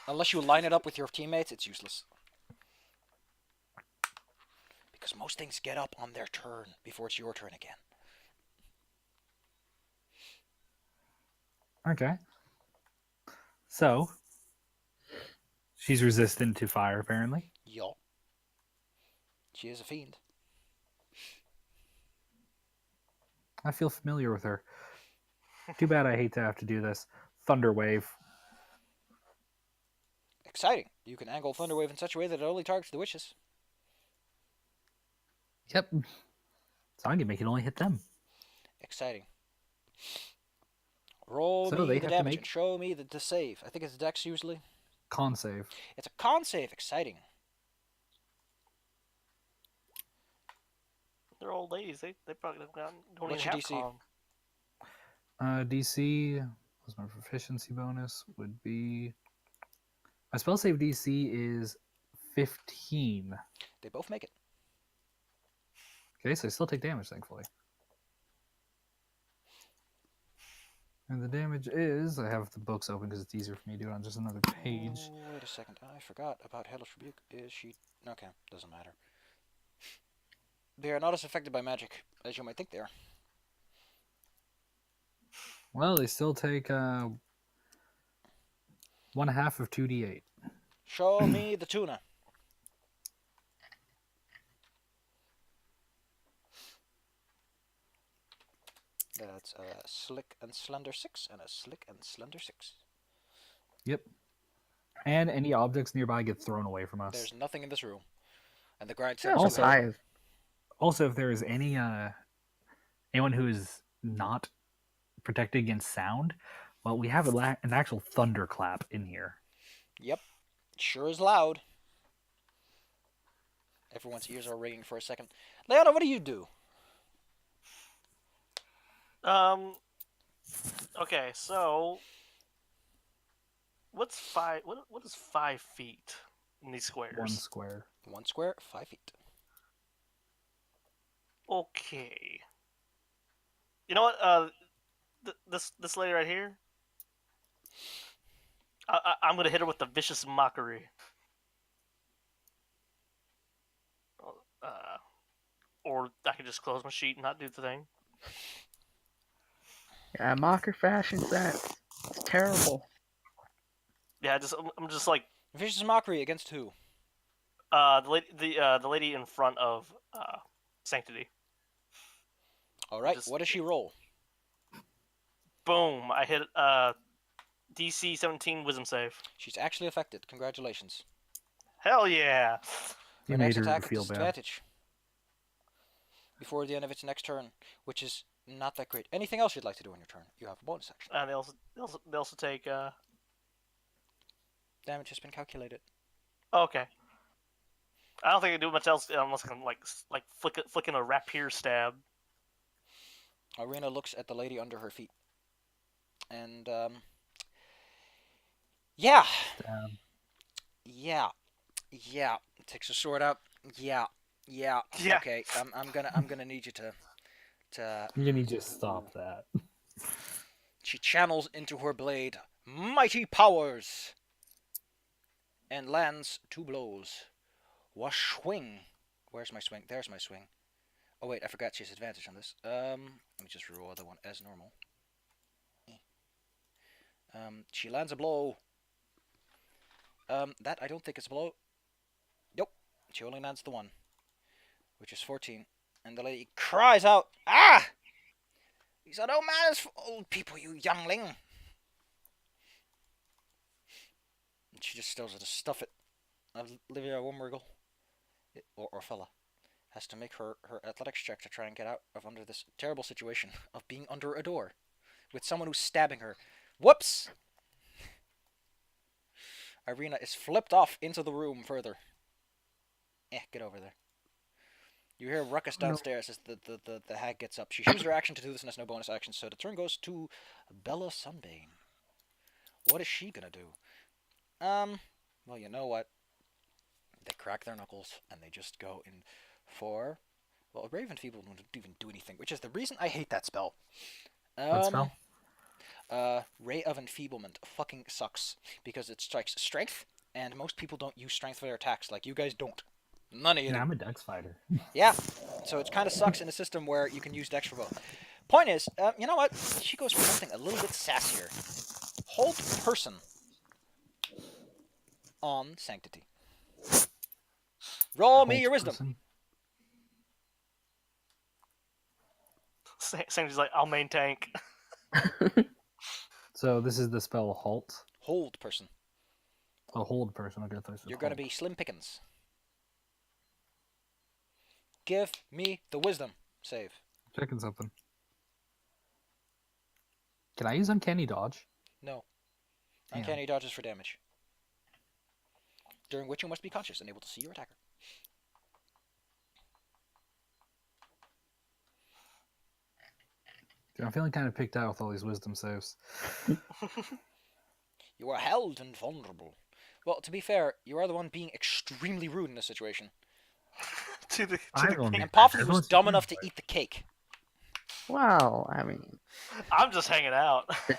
Unless you line it up with your teammates, it's useless. Because most things get up on their turn before it's your turn again. Okay. So, She's resistant to fire, apparently. Yo. She is a fiend. I feel familiar with her. Too bad I hate to have to do this. Thunder Wave. Exciting. You can angle Thunderwave in such a way that it only targets the witches. Yep. So I can make it only hit them. Exciting. Roll So me they the have to damage make- and show me the save. I think it's dex usually. Con save. It's a con save. Exciting. They're old ladies. They probably don't What's even your have DC? con. DC was my proficiency bonus would be. My spell save DC is 15. They both make it. Okay, so I still take damage, thankfully. And the damage is, I have the books open because it's easier for me to do it on just another page. Oh, wait a second. I forgot about Hellish Rebuke. Is she... Okay, doesn't matter. They are not as affected by magic as you might think they are. Well, they still take 1/2 of 2d8. Show me the tuna. That's a slick and slender 6 and a slick and slender 6. Yep. And any objects nearby get thrown away from us. There's nothing in this room. And the grind Yeah, says Also- surprise. Also, if there is any anyone who is not protected against sound, well, we have an actual thunderclap in here. Yep. Sure is loud. Everyone's ears are ringing for a second. Leonna, what do you do? Okay, so what's five? What is 5 feet in these squares? 1 square. 1 square, 5 feet. Okay. You know what? This lady right here. I'm gonna hit her with the vicious mockery. Or I can just close my sheet and not do the thing. Yeah, mocker fashion sense. It's terrible. Yeah, I'm just like Vicious mockery against who? the lady in front of Sanctity. Alright, Just- what does she roll? Boom! I hit DC 17 Wisdom save. She's actually affected. Congratulations. Hell yeah! Her You next made her attack at feel bad. disadvantage. Before the end of its next turn, which is not that great. Anything else you'd like to do on your turn? You have a bonus action. And they also take Damage has been calculated. okay. I don't think I can do much else unless I can like flicking a rapier stab. Irina looks at the lady under her feet. And, yeah. Stab. Yeah. Yeah. Takes her sword out. Yeah. Yeah. Yeah. Okay. I'm gonna need you to You need to stop that. She channels into her blade mighty powers and lands 2 blows. Washwing. Where's my swing? There's my swing. Oh wait, I forgot she has advantage on this. Let me just reroll the one as normal. She lands a blow. That I don't think is a blow. Nope. She only lands the one, which is 14. And the lady cries out, "Ah! These are no manners for old people, you youngling!" And she just tells her to stuff it. Olivia Wumwriggle, or fella, has to make her athletics check to try and get out of under this terrible situation of being under a door with someone who's stabbing her. Whoops! Irina is flipped off into the room further. Get over there. You hear a ruckus downstairs as the hag gets up. She used her action to do this and has no bonus action, so the turn goes to Bella Sunbane. What is she gonna do? Well, you know what? They crack their knuckles and they just go in for... Well, Raven Feeble won't even do anything, which is the reason I hate that spell. What spell? Ray of Enfeeblement fucking sucks because it strikes strength, and most people don't use strength for their attacks. Like, you guys don't. None of you. Yeah, I'm a dex fighter. Yeah, so it kind of sucks in a system where you can use dex for both. Point is, you know what? She goes for something a little bit sassier. Hold person on Sanctity. Roll me Hold your wisdom. person. Sanctity's like, I'll main tank. So this is the spell halt. Hold person. A hold person. Okay, I thought it said You're gonna halt. be Slim Pickens. Give me the wisdom save. Checking something. Can I use uncanny dodge? No. Damn. Uncanny dodges for damage. During which you must be conscious and able to see your attacker. Dude, I'm feeling kind of picked out with all these wisdom saves. You are held and vulnerable. Well, to be fair, you are the one being extremely rude in this situation. to the I the don't king. And Pofley was Everyone's dumb doing enough to it. eat the cake. Well, I mean, I'm just hanging out. the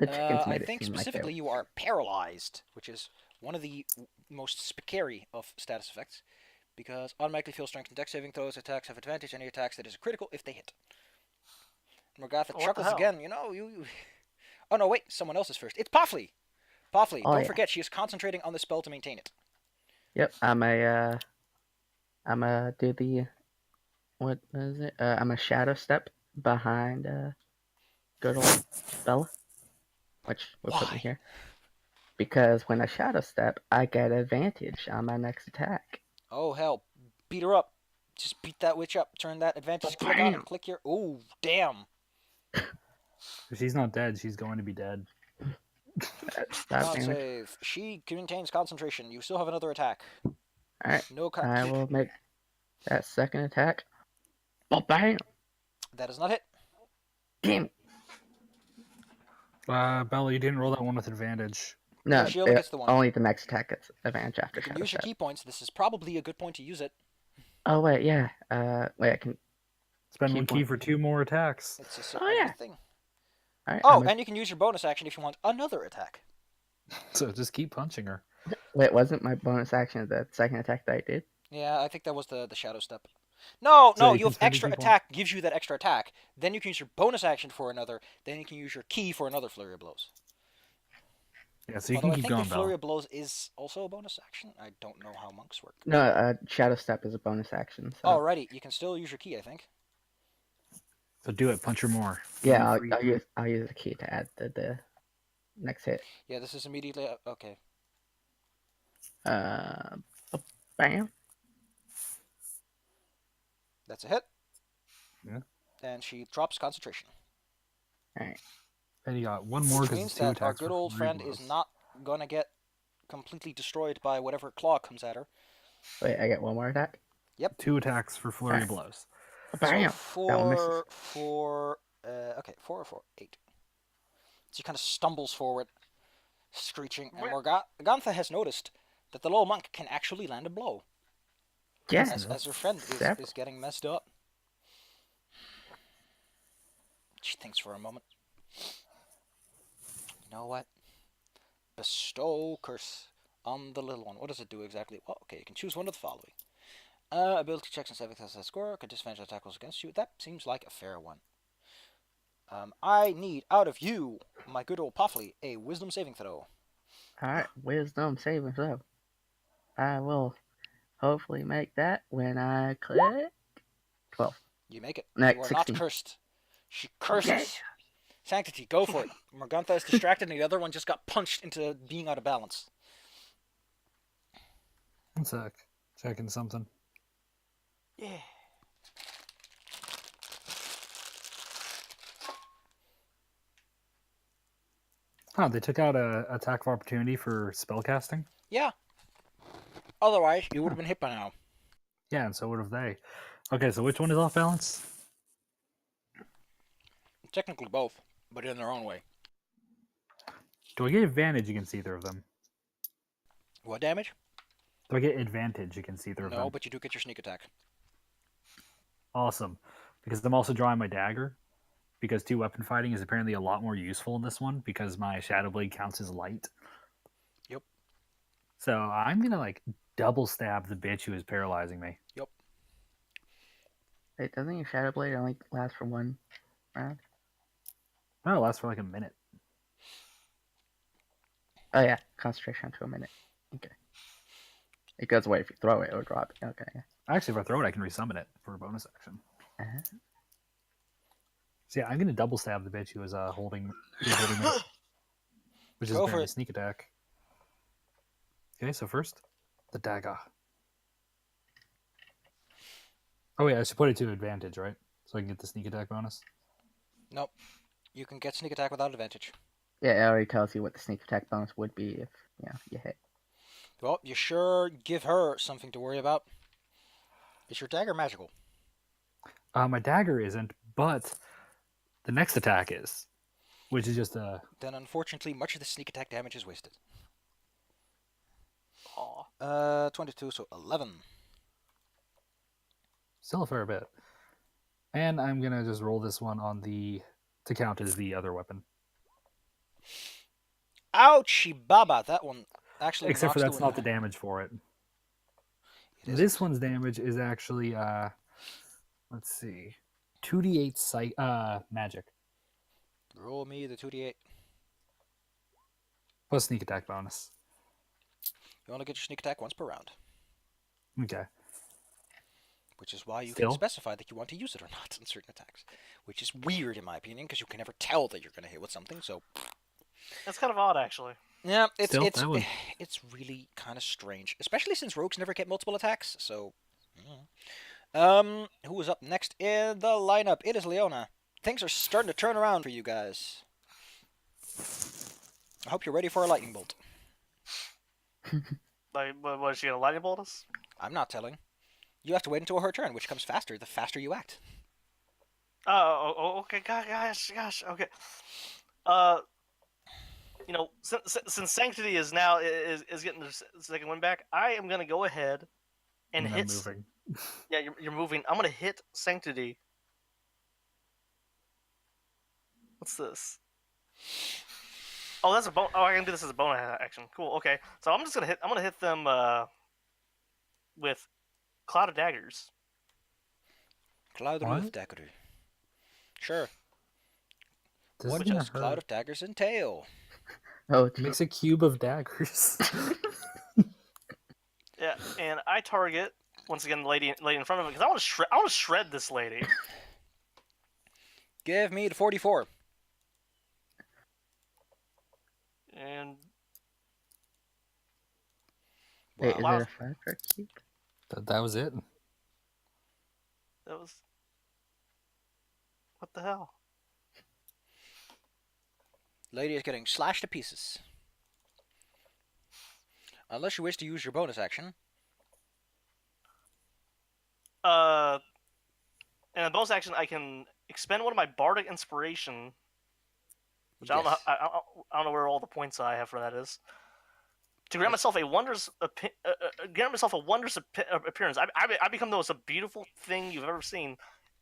chickens I made it think seem specifically like you are paralyzed, which is one of the most scary of status effects, because automatically feel strength and dex saving throws, attacks have advantage, any attacks that is critical if they hit. Morgatha What the chuckles hell? again, you... Oh no, wait, someone else is first. It's Pofley! Pofley, Oh, don't yeah. forget, she is concentrating on the spell to maintain it. Yep, I'm a do the, what is it? I'm a shadow step behind good old Bella, which will put me Why? here. Because when I shadow step, I get advantage on my next attack. Oh hell, beat her up. Just beat that witch up. Turn that advantage click on and Bam! click here. Oh, damn. If she's not dead, she's going to be dead. Stop Con damage. save. She maintains concentration. You still have another attack. Alright, No I will make that second attack. Oh, bam! That is not hit. Damn it. Bella, you didn't roll that one with advantage. No, Yeah, she only gets the one. only the next attack gets advantage after You can shadow use your step. key points. This is probably a good point to use it. Oh, wait, yeah. Wait, I can... Spend Key one key point. for 2 more attacks. It's a Oh, certainly yeah. good thing. Alright, Oh, and you can use your bonus action if you want another attack. So just keep punching her. Wait, wasn't my bonus action the second attack that I did? Yeah, I think that was the shadow step. No, So no, you you can have spend a extra key point. attack, gives you that extra attack. Then you can use your bonus action for another. Then you can use your key for another flurry of blows. Yeah, so you Although can I keep think the going, flurry Bella. of blows is also a bonus action. I don't know how monks work. No, shadow step is a bonus action. So. Alrighty, you can still use your key, I think. So do it. Punch her more. Yeah, Free- I'll use the key to add the next hit. Yeah, this is immediately okay. Oh, bam. That's a hit. Yeah. And she drops concentration. Alright. And you got one more Which because means it's 2 that our attacks. good for old 3 friend blows. is not gonna get completely destroyed by whatever claw comes at her. Wait, I get one more attack? 2 attacks for flurry Alright. blows. Bam! So That one misses. 4, okay, 4 or 4, 8. She kind of stumbles forward, screeching, and Morgantha has noticed that the little monk can actually land a blow. Yeah. As her friend Several. is getting messed up. She thinks for a moment. You know what? Bestow curse on the little one. What does it do exactly? Well, okay, you can choose one of the following. Ability checks and saving throws that score. Could disadvantage attack rolls against you. That seems like a fair one. I need out of you, my good old Pofley, a wisdom saving throw. Alright, wisdom saving throw. I will hopefully make that when I click 12. You make it. Next, You are 16. not cursed. She curses. Yeah. Sanctity, go for it. Morgantha is distracted and the other one just got punched into being out of balance. 1 sec. Checking something. Yeah. Oh, they took out a attack of opportunity for spellcasting? Yeah. Otherwise, you would have been hit by now. Yeah, and so would have they. Okay, so which one is off balance? Technically both, but in their own way. Do I get advantage against either of them? What damage? Do I get advantage against either of them? No, but you do get your sneak attack. Awesome. Because I'm also drawing my dagger. Because 2 weapon fighting is apparently a lot more useful in this one because my Shadowblade counts as light. Yep. So I'm going to double stab the bitch who is paralyzing me. Yep. Wait, doesn't your shadow blade only last for 1 round? Oh, it lasts for a minute. Oh yeah, concentration to a minute. Okay. It goes away if you throw it or drop it. Okay. Actually, if I throw it, I can resummon it for a bonus action. Uh-huh. So yeah, I'm gonna double stab the bitch who was holding me, which is Go for apparently it. sneak attack. Okay, so first, the dagger. Oh yeah, I should put it to advantage, right? So I can get the sneak attack bonus. Nope. You can get sneak attack without advantage. Yeah, it already tells you what the sneak attack bonus would be if you hit. Well, you sure give her something to worry about. Is your dagger magical? My dagger isn't, but the next attack is, which is just a. Then unfortunately, much of the sneak attack damage is wasted. Aw. 22, so 11. Still a fair bit. And I'm gonna just roll this one on the to count as the other weapon. Ouchie baba! That one actually Except for knocks that's the not wind. the damage for it. It This isn't. one's damage is actually let's see, 2d8 magic Roll me the 2d8. plus sneak attack bonus. You only get your sneak attack once per round, Okay. which is why you Still? can specify that you want to use it or not in certain attacks, which is weird in my opinion because you can never tell that you're going to hit with something. So That's kind of odd, actually. yeah, Still, that one- it's really kind of strange, especially since rogues never get multiple attacks. So, who is up next in the lineup? It is Leonna. Things are starting to turn around for you guys. I hope you're ready for a lightning bolt. Like, what is she gonna lightning bolt us? I'm not telling. You have to wait until her turn, which comes faster the faster you act. Okay, gosh, okay. Since Sanctity is now is getting the second win back, I am gonna go ahead and I'm hit. moving. Yeah, you're moving. I'm gonna hit Sanctity. What's this? Oh, that's a bone. Oh, I can do this as a bonus action. Cool. Okay, so I'm just gonna hit. I'm gonna hit them with Cloud of Daggers. Cloud What? of dagger. Sure. This What is gonna does hurt. Cloud of Daggers entail? Oh, It makes a cube of daggers. Yeah, and I target once again the lady in front of me because I want to shred this lady. Give me the 44. And wait, is Wow. it a 5 for a cube? that was it. that was what the hell? Lady is getting slashed to pieces. Unless you wish to use your bonus action. In a bonus action, I can expend one of my bardic inspiration, which I don't know. Yes. I don't know where all the points I have for that is. To grant myself a wondrous, appearance. I become the most beautiful thing you've ever seen,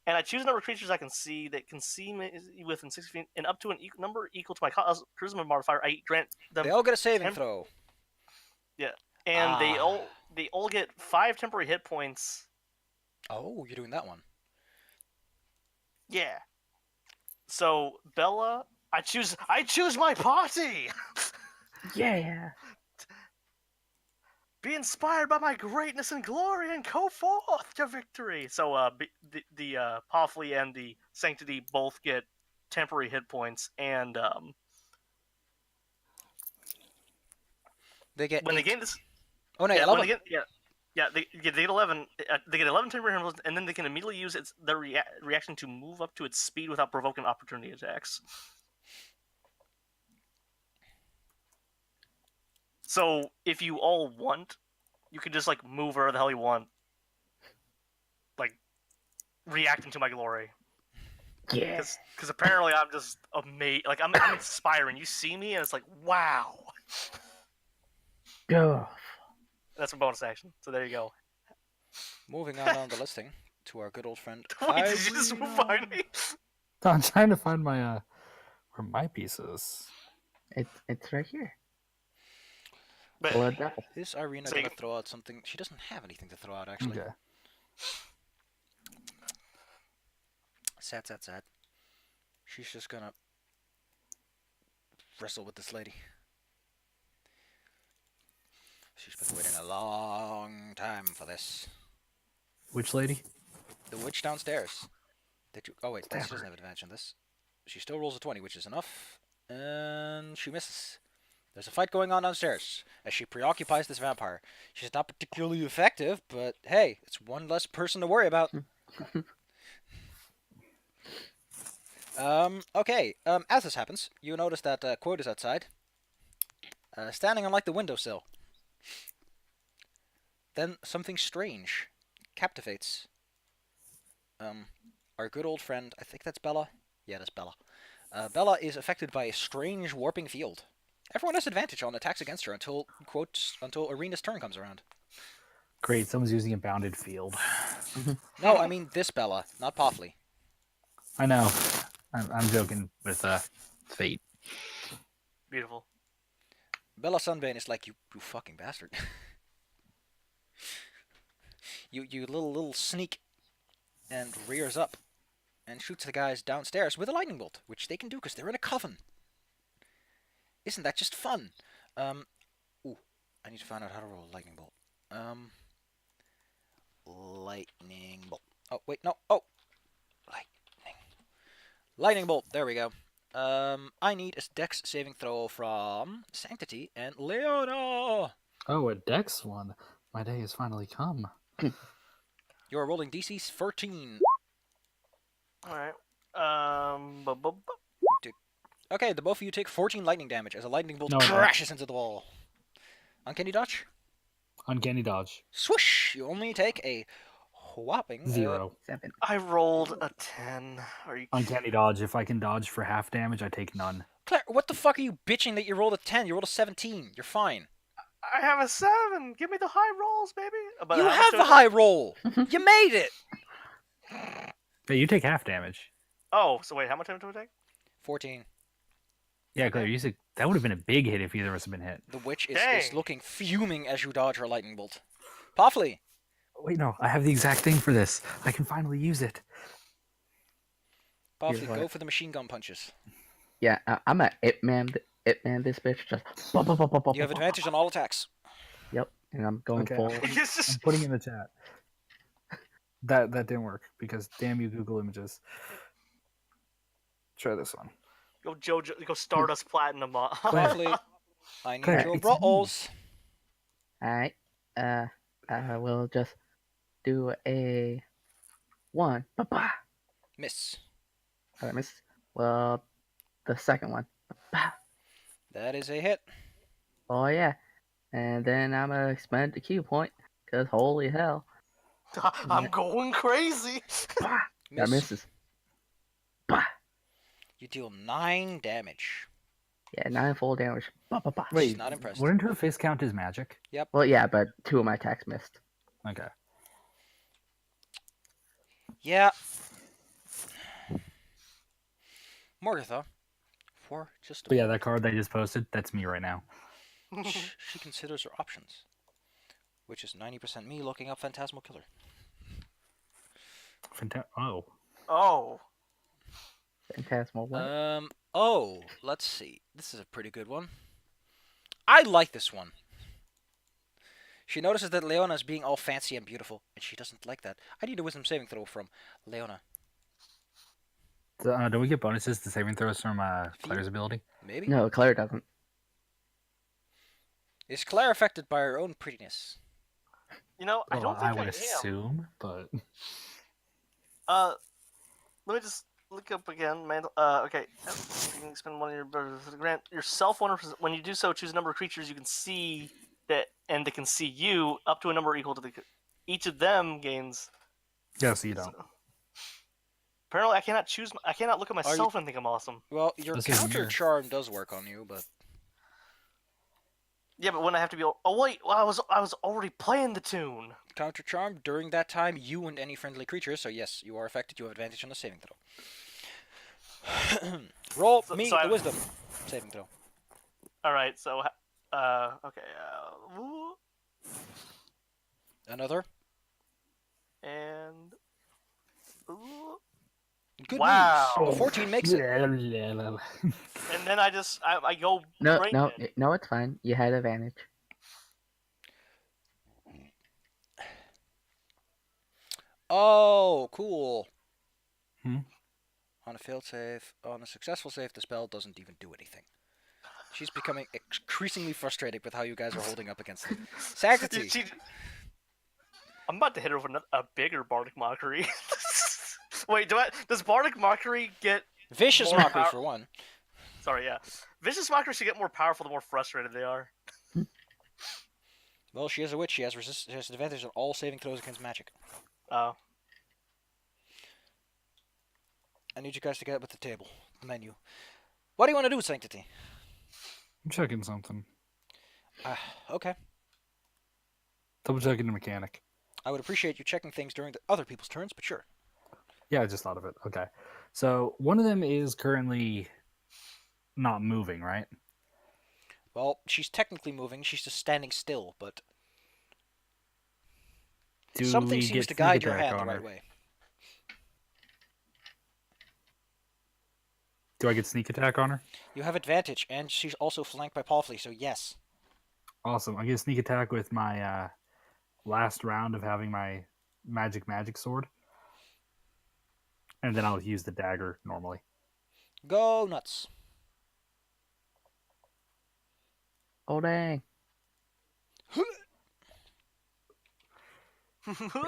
and I choose a number of creatures I can see that can see me within 60 feet, and up to an number equal to my charisma modifier. I grant them. They all get a saving temp- throw. And they all get 5 temporary hit points. Oh, you're doing that one. Yeah. So Bella, I choose my party. Yeah. Be inspired by my greatness and glory, and go forth to victory. So the Pofley and the Sanctity both get temporary hit points, and They get when they 8. gain this, Oh no, yeah, 11. when they get 11. They get 11 temporary hit points, and then they can immediately use their reaction to move up to its speed without provoking opportunity attacks. So if you all want, you can just like move wherever the hell you want, like reacting to my glory. Yeah. Because apparently I'm just amazing. Like I'm inspiring. You see me, and it's like wow. Go. That's a bonus action. So there you go. Moving on down the listing to our good old friend. Wait, did you just Irina. find me? I'm trying to find my where my piece is. It's right here. But Blood devil. Is Irina So gonna you- throw out something? She doesn't have anything to throw out actually. Okay. Sad. She's just gonna wrestle with this lady. She's been waiting a long time for this. Which lady? The witch downstairs. Did you? Oh wait, Stab she doesn't her. have advantage on this. She still rolls a 20, which is enough, and she misses. There's a fight going on downstairs as she preoccupies this vampire. She's not particularly effective, but hey, it's one less person to worry about. Okay. As this happens, you notice that Quote is outside, standing on like the windowsill. Then something strange captivates our good old friend. I think that's Bella. Yeah, that's Bella. Bella is affected by a strange warping field. Everyone has advantage on attacks against her until Arena's turn comes around. Great, someone's using a bounded field. No, I mean this Bella, not Pofley. I know. I'm joking with fate. Beautiful. Bella Sunbane is like, you fucking bastard. you little sneak, and rears up and shoots the guys downstairs with a lightning bolt, which they can do because they're in a coven. Isn't that just fun? Ooh, I need to find out how to roll a lightning bolt. Lightning bolt. Oh, wait, no. Oh, lightning bolt. There we go. I need a dex saving throw from Sanctity and Leonna. Oh, a dex one. My day has finally come. You are rolling DC 14. All right. Okay, the both of you take 14 lightning damage as a lightning bolt No, no. crashes into the wall. Uncanny dodge? Uncanny dodge. Swoosh! You only take a whopping 0. 7. I rolled a 10. Are you? Uncanny dodge. If I can dodge for half damage, I take none. Claire, what the fuck are you bitching that you rolled a 10? You rolled a 17. You're fine. I have a 7. Give me the high rolls, baby. But You how much have do the I- high roll. You made it. Hey, you take half damage. Oh, so wait, how much time do I take? 14. Yeah, Claire, you said that would have been a big hit if either of us had been hit. The witch is Dang. looking fuming as you dodge her lightning bolt. Pofley. Wait, no, I have the exact thing for this. I can finally use it. Pofley, what? go for the machine gun punches. Yeah, I'm a it man this bitch. Just You have advantage on all attacks. Yep, and I'm going Okay. full. It's I'm just putting in the chat. That didn't work because damn you Google Images. Try this one. go Stardust Platinum. Pofley, I need Claire, your it's me. rolls. Alright, I will just do a 1. Ba-ba! Miss. I missed. Well, the second one. Ba-ba! That is a hit. Oh yeah, and then I'm gonna expend the key point, cause holy hell, I'm going crazy. bah! Miss. That misses. Bah! You deal 9 damage. Yeah, 9 full damage. Bah, bah, bah. She's Wait, not impressed. Wouldn't her fist count as magic? Well, yeah, but 2 of my attacks missed. Okay. Yeah. Morgatha, for just a But yeah, that card they just posted, that's me right now. she considers her options, which is 90% me looking up Phantasmal Killer. Oh. Oh, Phantasmal what? Oh, let's see. This is a pretty good one. I like this one. She notices that Leonna is being all fancy and beautiful, and she doesn't like that. I need a wisdom saving throw from Leonna. Do we get bonuses to saving throws from Claire's ability? Maybe? No, Claire doesn't. Is Claire affected by her own prettiness? you know, I Well, don't think I would am. assume, but Let me just look up again, man. Okay. You can spend one of your grant yourself 100%. When you do so, choose a number of creatures you can see that, and they can see you up to a number equal to each of them gains. yeah, so you don't. Apparently, I cannot choose. I cannot look at myself and think I'm awesome. Well, your This is counter weird. charm does work on you, but Yeah, but when I have to be. Oh wait, well, I was already playing the tune. counter charm during that time, you and any friendly creature. So yes, you are affected. You have advantage on the saving throw. Roll So- me so the I- wisdom saving throw. All right, so okay, ooh, Another. and ooh, Good Wow. news. A 14 makes it. and then I go No, right no, in. no, it's fine. You had advantage. Oh, cool. Hmm? On a failed save, on a successful save, the spell doesn't even do anything. She's becoming increasingly frustrated with how you guys are holding up against it. Sanctity. I'm about to hit her with a bigger bardic mockery. Wait, does bardic mockery get Vicious more mockery for one. Sorry, yeah. Vicious mockery should get more powerful the more frustrated they are. Well, she is a witch. She has advantage on all saving throws against magic. Oh. I need you guys to get up at the table. The menu. What do you want to do, Sanctity? I'm checking something. Okay. Double checking the mechanic. I would appreciate you checking things during the other people's turns, but sure. Yeah, I just thought of it. Okay. So one of them is currently not moving, right? Well, she's technically moving. She's just standing still, but Do something we seems get to sneak guide your attack hand the on her? right way. Do I get sneak attack on her? You have advantage, and she's also flanked by Pofley, so yes. Awesome. I get sneak attack with my last round of having my magic sword. And then I'll use the dagger normally. Go nuts. Oh dang.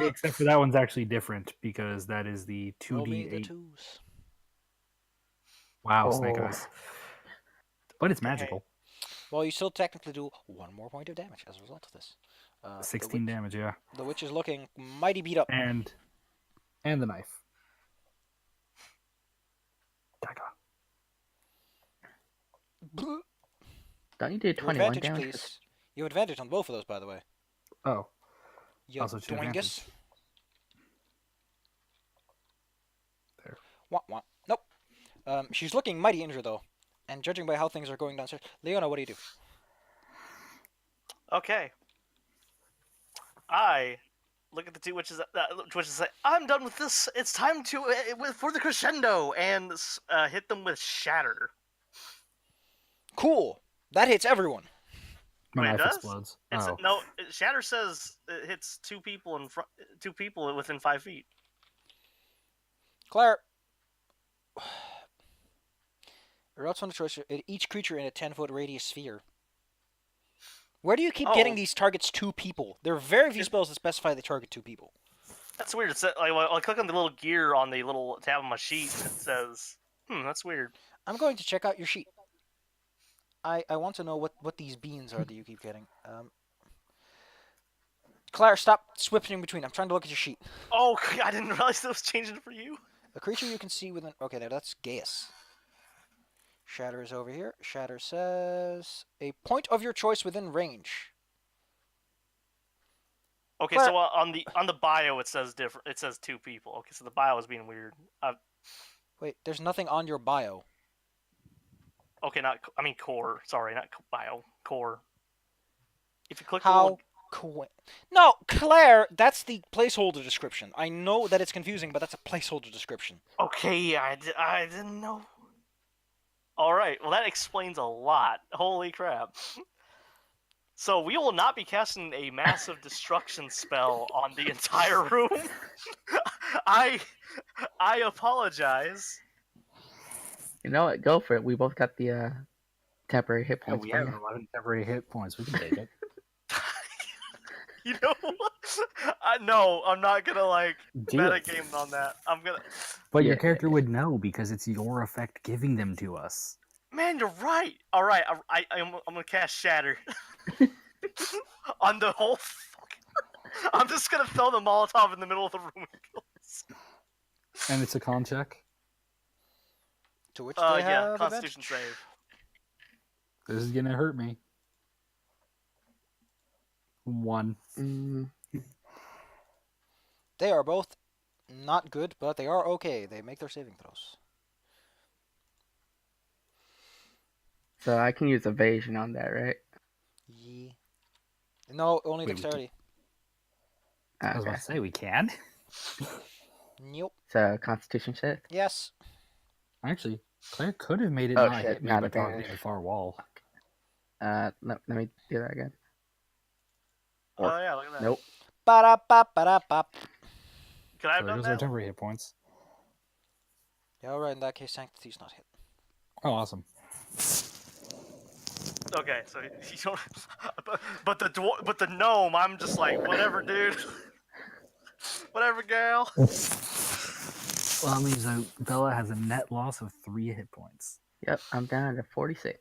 Except for that one's actually different because that is the Roll me the 2d8. twos. Wow, Oh. Snake Eyes. But it's Okay. magical. Well, you still technically do 1 more point of damage as a result of this. 16 damage, yeah. The witch is looking mighty beat up. And the knife. Dagger. Don't you do Your 21 advantage, damage? please. You have advantage on both of those, by the way. Oh, You also two doingus. advantage. There. Wah, wah. Nope. She's looking mighty injured, though. And judging by how things are going downstairs... Leonna, what do you do? Okay. I look at the two witches and say, I'm done with this. It's time to for the crescendo and hit them with shatter. Cool. That hits everyone. My Wait, it knife does? explodes. It's Oh. no, shatter says it hits two people within 5 feet. Claire. Routes on the choice. Each creature in a 10-foot radius sphere. Where do you keep getting these targets 2 people? There are very few spells that specify they target 2 people. That's weird. It's like, I click on the little gear on the little tab on my sheet. It says, that's weird. I'm going to check out your sheet. I want to know what these beans are that you keep getting. Claire, stop switching between. I'm trying to look at your sheet. Oh, I didn't realize that was changing for you. A creature you can see within... Okay, there, that's Gaius. Shatter is over here. Shatter says... A point of your choice within range. Okay, Claire. so on the bio it says different. It says 2 people. Okay, so the bio is being weird. Wait, there's nothing on your bio. Okay, core. Sorry, not bio. Core. If you click How... No, Claire, that's the placeholder description. I know that it's confusing, but that's a placeholder description. Okay, yeah, I didn't know. All right, well that explains a lot. Holy crap! So we will not be casting a massive destruction spell on the entire room. I apologize. You know what? Go for it. We both got the temporary hit Yeah, points. we from have you. 11 temporary hit points. We can take it. You know what? No, I'm not gonna Do it. metagame on that. I'm gonna. But your Yeah. character would know because it's your effect giving them to us. Man, you're right. All right, I'm gonna cast Shatter on the whole. I'm just gonna throw the Molotov in the middle of the room. And it's a con check. To which they Yeah, have Constitution advantage. save. This is gonna hurt me. 1. They are both not good, but they are okay. They make their saving throws. So I can use evasion on that, right? Yeah. No, only Wait, we dexterity. I was about Okay. to say we can. Nope. So Constitution check. Yes. Actually, Claire could have made it Oh, not shit, hit me not by targeting advantage. the far wall. Let me do that again. Oh yeah, look at that. Nope. Ba-da-ba-ba-da-ba. Could I have So done here's our that? temporary hit points. Yeah, alright, in that case, Sanctity's not hit. Oh, awesome. Okay, so you don't. But the gnome, I'm just like, whatever, dude. Whatever, gal. Well, that means that Bella has a net loss of 3 hit points. Yep, I'm down to 46.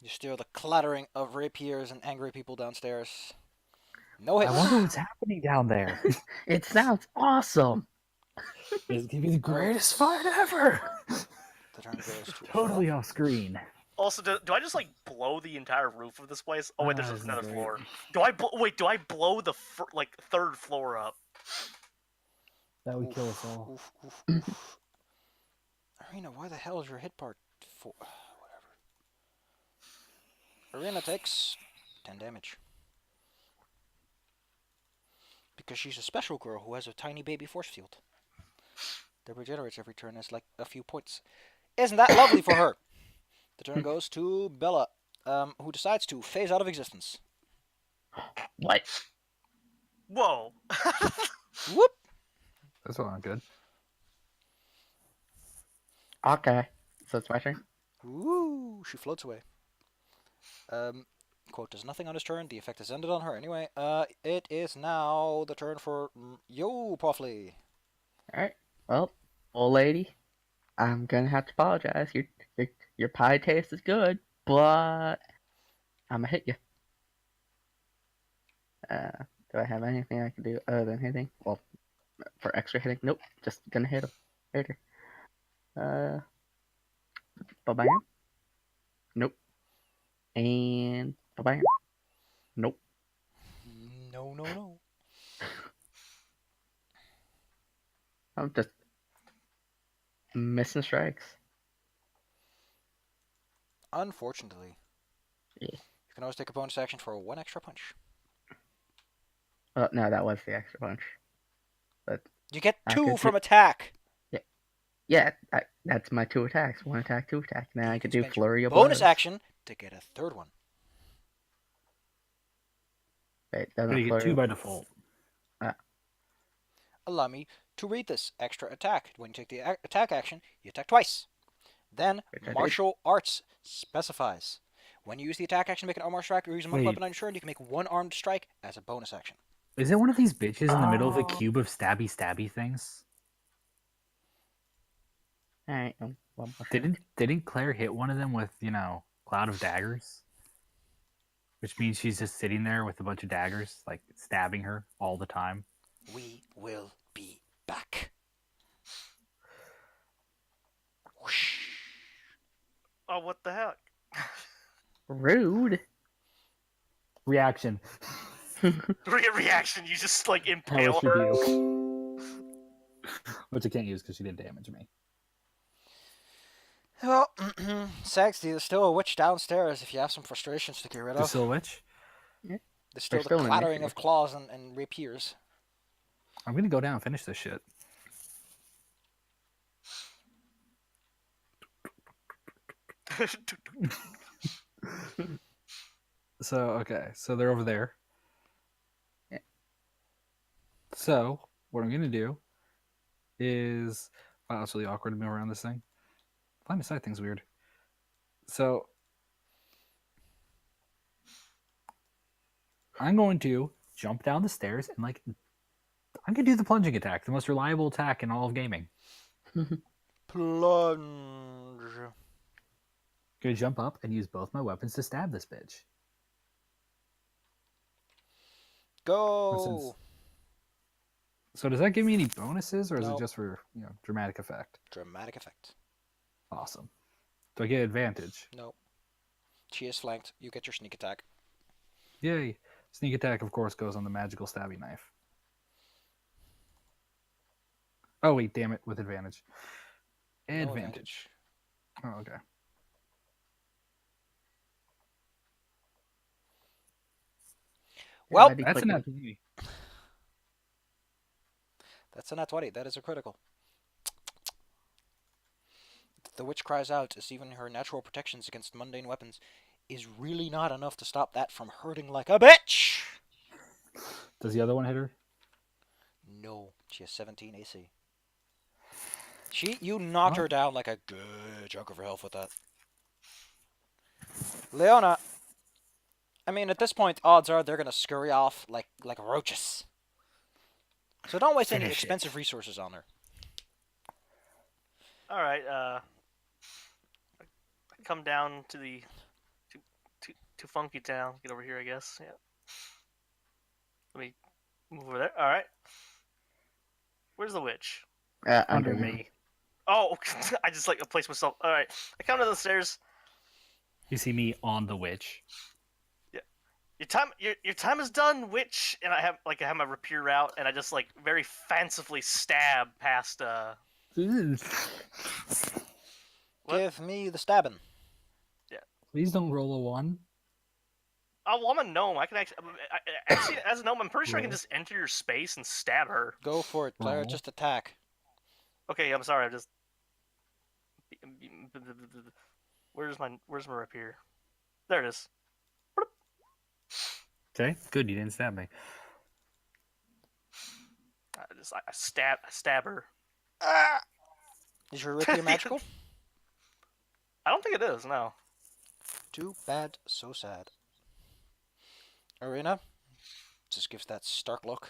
You steer the clattering of rapiers and angry people downstairs. No hits. I wonder what's happening down there. It sounds awesome. It's gonna be the greatest fight ever. The turn goes to Totally off screen. Also, do I just like blow the entire roof of this place? Oh wait, there's this is another great. floor. Do I blow the like third floor up? That would kill us all. Oof, oof, oof. Arena, why the hell is your hit part for? Whatever. Arena takes 10 damage. Because she's a special girl who has a tiny baby force field. That regenerates every turn as like a few points. Isn't that lovely for her? The turn goes to Bella, who decides to phase out of existence. What? Whoa. Whoop! That's not good. Okay, so it's my turn. Woo! She floats away. Quote does nothing on his turn. The effect has ended on her anyway. It is now the turn for Yo Pofley. Alright, well, old lady, I'm gonna have to apologize. Your pie taste is good, but I'm gonna hit you. Do I have anything I can do other than hitting? Well, for extra hitting? Nope, just gonna hit him. Later. Bye-bye. Nope. And bye-bye. Nope. No, no, no. I'm just missing strikes. Unfortunately. Yeah. You can always take a bonus action for one extra punch. Well, no, that was the extra punch. You get I 2 could from do- attack. Yeah, that's my 2 attacks. 1 attack, 2 attack. Now I You could can do spend your flurry of bonus blows. action to get a third one. Wait, But doesn't you get flurry 2 by default. Allow me to read this extra attack. When you take the attack action, you attack twice. Then, Which I did. martial arts specifies. When you use the attack action to make an armor strike or use a monk Wait. weapon on your turn, you can make one armed strike as a bonus action. Is it one of these bitches in the middle of a Oh. cube of stabby things? Alright, one more second. Didn't Claire hit one of them with, cloud of daggers? Which means she's just sitting there with a bunch of daggers, like stabbing her all the time. We will be back. Whoosh. Oh, what the heck? Rude. Reaction. Reaction, you just like How impale was she her. healed? Which I can't use because she didn't damage me. Well, Sanctity, there's still a witch downstairs if you have some frustrations to get rid The of. Still Witch? There's still There's the still an clattering issue. of claws and rapiers. I'm gonna go down and finish this shit. So they're over there. Yeah. So what I'm gonna do is, wow, it's really awkward to move around this thing. Line of sight thing's weird. So I'm going to jump down the stairs and I'm gonna do the plunging attack, the most reliable attack in all of gaming. Plunge. Gonna jump up and use both my weapons to stab this bitch. Go. So does that give me any bonuses, or is No. it just for dramatic effect? Dramatic effect. Awesome. Do I get advantage? No. She is flanked. You get your sneak attack. Yay! Sneak attack, of course, goes on the magical stabby knife. Oh wait, damn it! With advantage. No Advantage. Oh, okay. Well, I'd be That's clicking- enough. Easy. That's a nat 20. That is a critical. The witch cries out as even her natural protections against mundane weapons is really not enough to stop that from hurting like a bitch. Does the other one hit her? No, she has 17 AC. You knocked her down like a good chunk of her health with that. Leonna, I mean, at this point, odds are they're gonna scurry off like roaches. So don't waste any Finish it. expensive resources on her. All right. Come down to the to Funky Town. Get over here, I guess. Yeah. Let me move over there. All right. Where's the witch? Under you. me. Oh, I just like place myself. All right. I come down the stairs. You see me on the witch. Your time is done, witch. And I have my rapier out, and I just like very fancifully stab past. What? Give me the stabbing. Please don't roll a 1. Oh, well, I'm a gnome. I can actually, as a gnome, I'm pretty sure I can just enter your space and stab her. Go for it, Claire. Roll. Just attack. Okay, I'm sorry. I just. Where's my rapier? There it is. Okay, good. You didn't stab me. I stab her. Ah! Is your rapier magical? I don't think it is. No. Too bad, so sad. Arena just gives that stark look.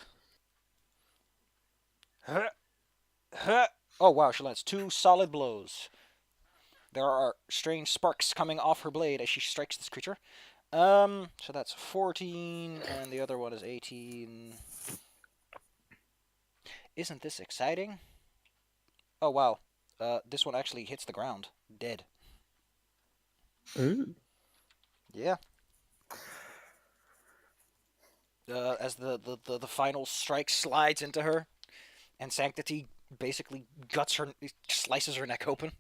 Oh wow, she lands 2 solid blows. There are strange sparks coming off her blade as she strikes this creature. So that's 14, and the other one is 18. Isn't this exciting? Oh wow, this one actually hits the ground, dead. Ooh. Yeah. As the final strike slides into her, and Sanctity basically slices her neck open.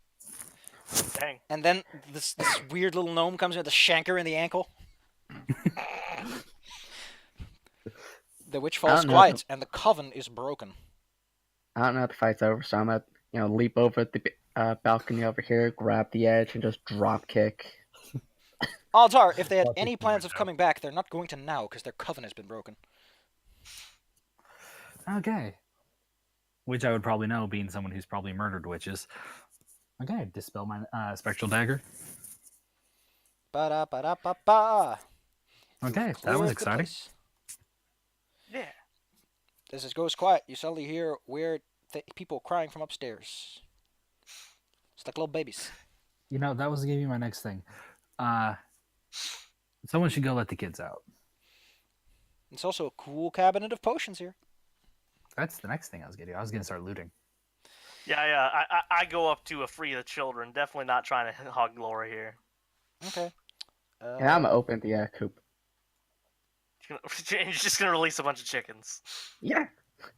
Dang. And then this weird little gnome comes in with a shanker in the ankle. The witch falls quiet, and the coven is broken. I don't know if the fight's over, so I'm gonna leap over the balcony over here, grab the edge, and just drop kick. Odds are, if they had any plans of coming back, they're not going to now because their coven has been broken. Okay. Which I would probably know, being someone who's probably murdered witches. Okay, dispel my spectral dagger. Ba-da-ba-da-ba-ba. Okay, You've that was cleared the exciting. place. Yeah. As it goes quiet, you suddenly hear weird people crying from upstairs. It's like little babies. You know, that was going to be my next thing. Someone should go let the kids out. It's also a cool cabinet of potions here. That's the next thing I was going to do. I was going to start looting. Yeah. I go up to free the children. Definitely not trying to hog glory here. Okay. And I'm gonna open the coop. You're just gonna release a bunch of chickens. Yeah.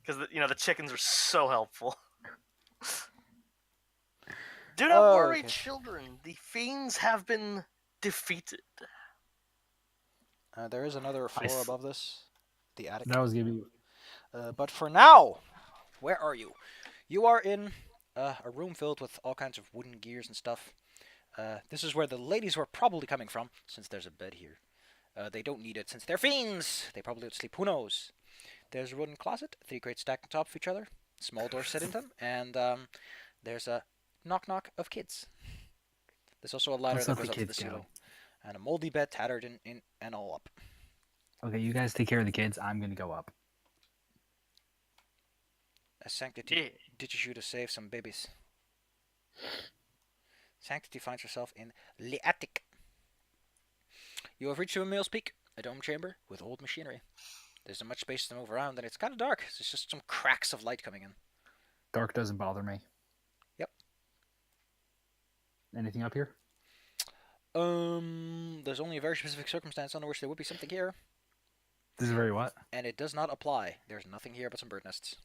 Because the chickens are so helpful. Do not worry, okay. children. The fiends have been defeated. There is another floor above this. The attic. That was going to be... But for now, where are you? You are in a room filled with all kinds of wooden gears and stuff. This is where the ladies were probably coming from, since there's a bed here. They don't need it since they're fiends. They probably would sleep. Who knows? There's a wooden closet, 3 crates stacked on top of each other, small doors set in them, and there's a knock of kids. There's also a ladder Let's that let goes the up to the kids ceiling, go. and a moldy bed tattered in and all up. Okay, you guys take care of the kids. I'm going to go up. As Sanctity ditches you to save some babies. Sanctity finds herself in the attic. You have reached Emil's Peak, a dome chamber with old machinery. There's not much space to move around, and it's kind of dark. There's just some cracks of light coming in. Dark doesn't bother me. Yep. Anything up here? There's only a very specific circumstance under which there would be something here, This is very what? and it does not apply. There's nothing here but some bird nests.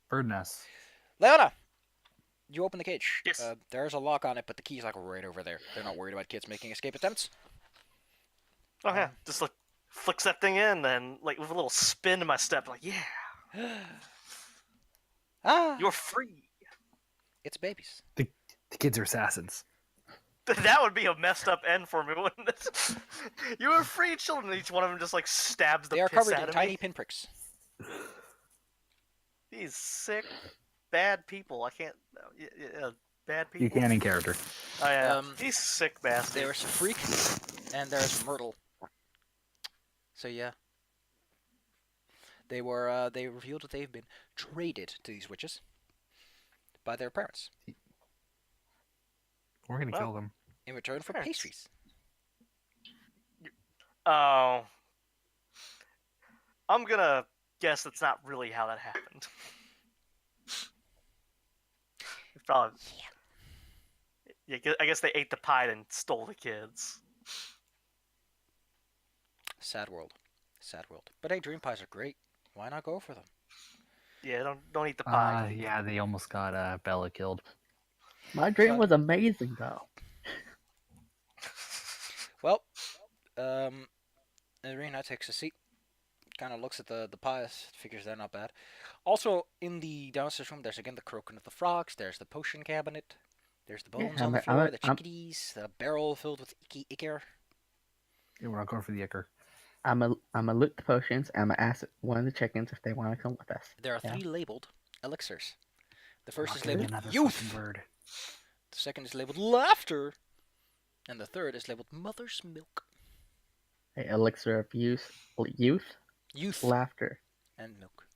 Bird nests. Leonna! You open the cage. Yes. There's a lock on it, but the key's like right over there. They're not worried about kids making escape attempts. Oh yeah, just like flicks that thing in, then like with a little spin to my step, like yeah, Ah! you're free. It's babies. The kids are assassins. That would be a messed up end for me, wouldn't it? You are free children. Each one of them just like stabs the They are piss covered out in of tiny me. pinpricks. These sick, bad people. I can't. Bad people. You can in character. Oh yeah. Um, These sick bastards. There's a freak, and there's Myrtle. So yeah. They revealed that they've been traded to these witches by their parents We're gonna Well, kill them. in return for Parents. pastries. Oh. I'm gonna guess that's not really how that happened. Probably. Yeah, I guess they ate the pie and stole the kids. Sad world. Sad world. But hey, dream pies are great. Why not go for them? Yeah, don't eat the pie. Yeah, they almost got Bella killed. My dream was amazing, though. Well, Irina takes a seat, kind of looks at the pies, figures they're not bad. Also, in the downstairs room, there's again the croaking of the frogs, there's the potion cabinet, there's the bones on the floor, the chickadees, the barrel filled with icky ichor. Yeah, we're not going for the ichor. I'm a loot the potions. I'm gonna ask one of the chickens if they want to come with us. There are Yeah. 3 labeled elixirs. The We're first not is getting labeled another youth, fucking bird. the second is labeled laughter, and the third is labeled mother's milk. Hey, elixir of youth, Youth laughter. and milk.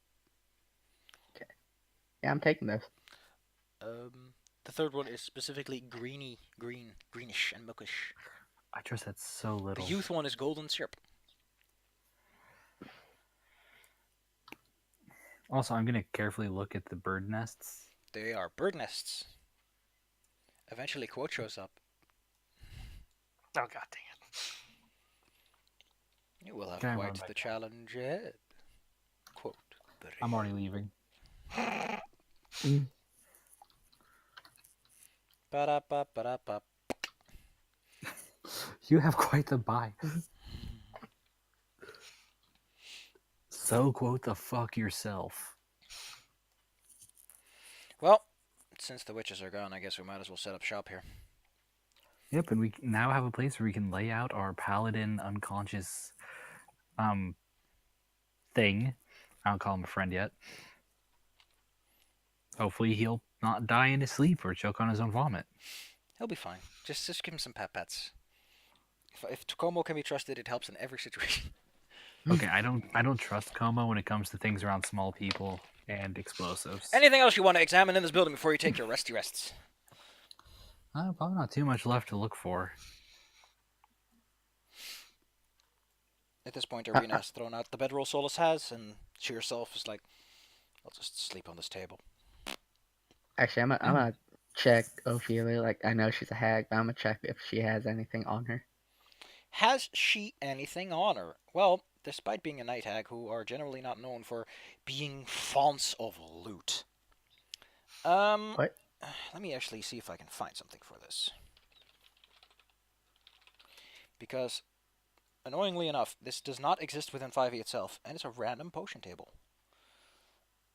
Yeah, I'm taking those. The third one is specifically greenish and milkish. I trust that's so The little. youth one is golden syrup. Also, I'm gonna carefully look at the bird nests. They are bird nests. Eventually, Quote shows up. Oh god dang it! You will have Can I run quite back the down? challenge ahead. Quote. I'm already leaving. Ba-da-ba-ba-da-ba. You have quite the buy. So quote the fuck yourself. Well, since the witches are gone, I guess we might as well set up shop here. Yep, and we now have a place where we can lay out our paladin unconscious thing. I don't call him a friend yet. Hopefully he'll not die in his sleep or choke on his own vomit. He'll be fine. Just give him some pets. If Tokomo can be trusted, it helps in every situation. Okay, I don't trust Como when it comes to things around small people and explosives. Anything else you want to examine in this building before you take your resty rests? Probably not too much left to look for. At this point, Irina has thrown out the bedroll Solus has, and she herself is like, I'll just sleep on this table. Actually, I'm gonna check Ophelia. Like, I know she's a hag, but I'm gonna check if she has anything on her. Has she anything on her? Well, despite being a night hag, who are generally not known for being fonts of loot. What? Let me actually see if I can find something for this. Because, annoyingly enough, this does not exist within 5e itself, and it's a random potion table.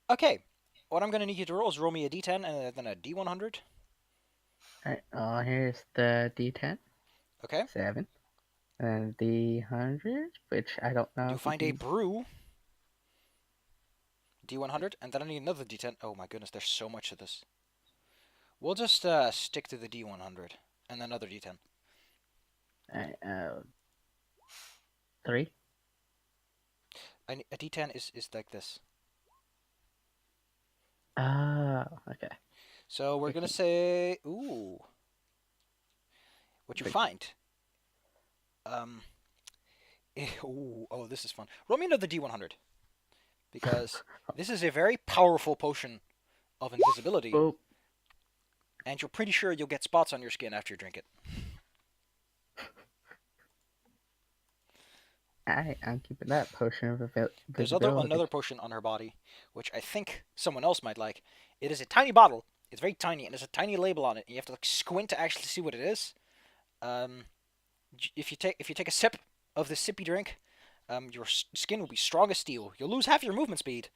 Okay, what I'm going to need you to roll is roll me a d10 and then a d100. Alright, here's the D10. Okay. 7. And the 100, which I don't know. You if find can a brew. D100, and then I need another d10. Oh my goodness, there's so much of this. We'll just stick to the D100, and then another D10. Alright, 3. A D10 is like this. Oh, okay. So we're gonna say, ooh. What you find? Oh, this is fun. Roll me another D100, because this is a very powerful potion of invisibility, Oh, and you're pretty sure you'll get spots on your skin after you drink it. I'm keeping that potion of There's visibility. another potion on her body, which I think someone else might like. It is a tiny bottle. It's very tiny, and there's a tiny label on it. And you have to like squint to actually see what it is. If you take a sip of this sippy drink, your skin will be strong as steel. You'll lose half your movement speed,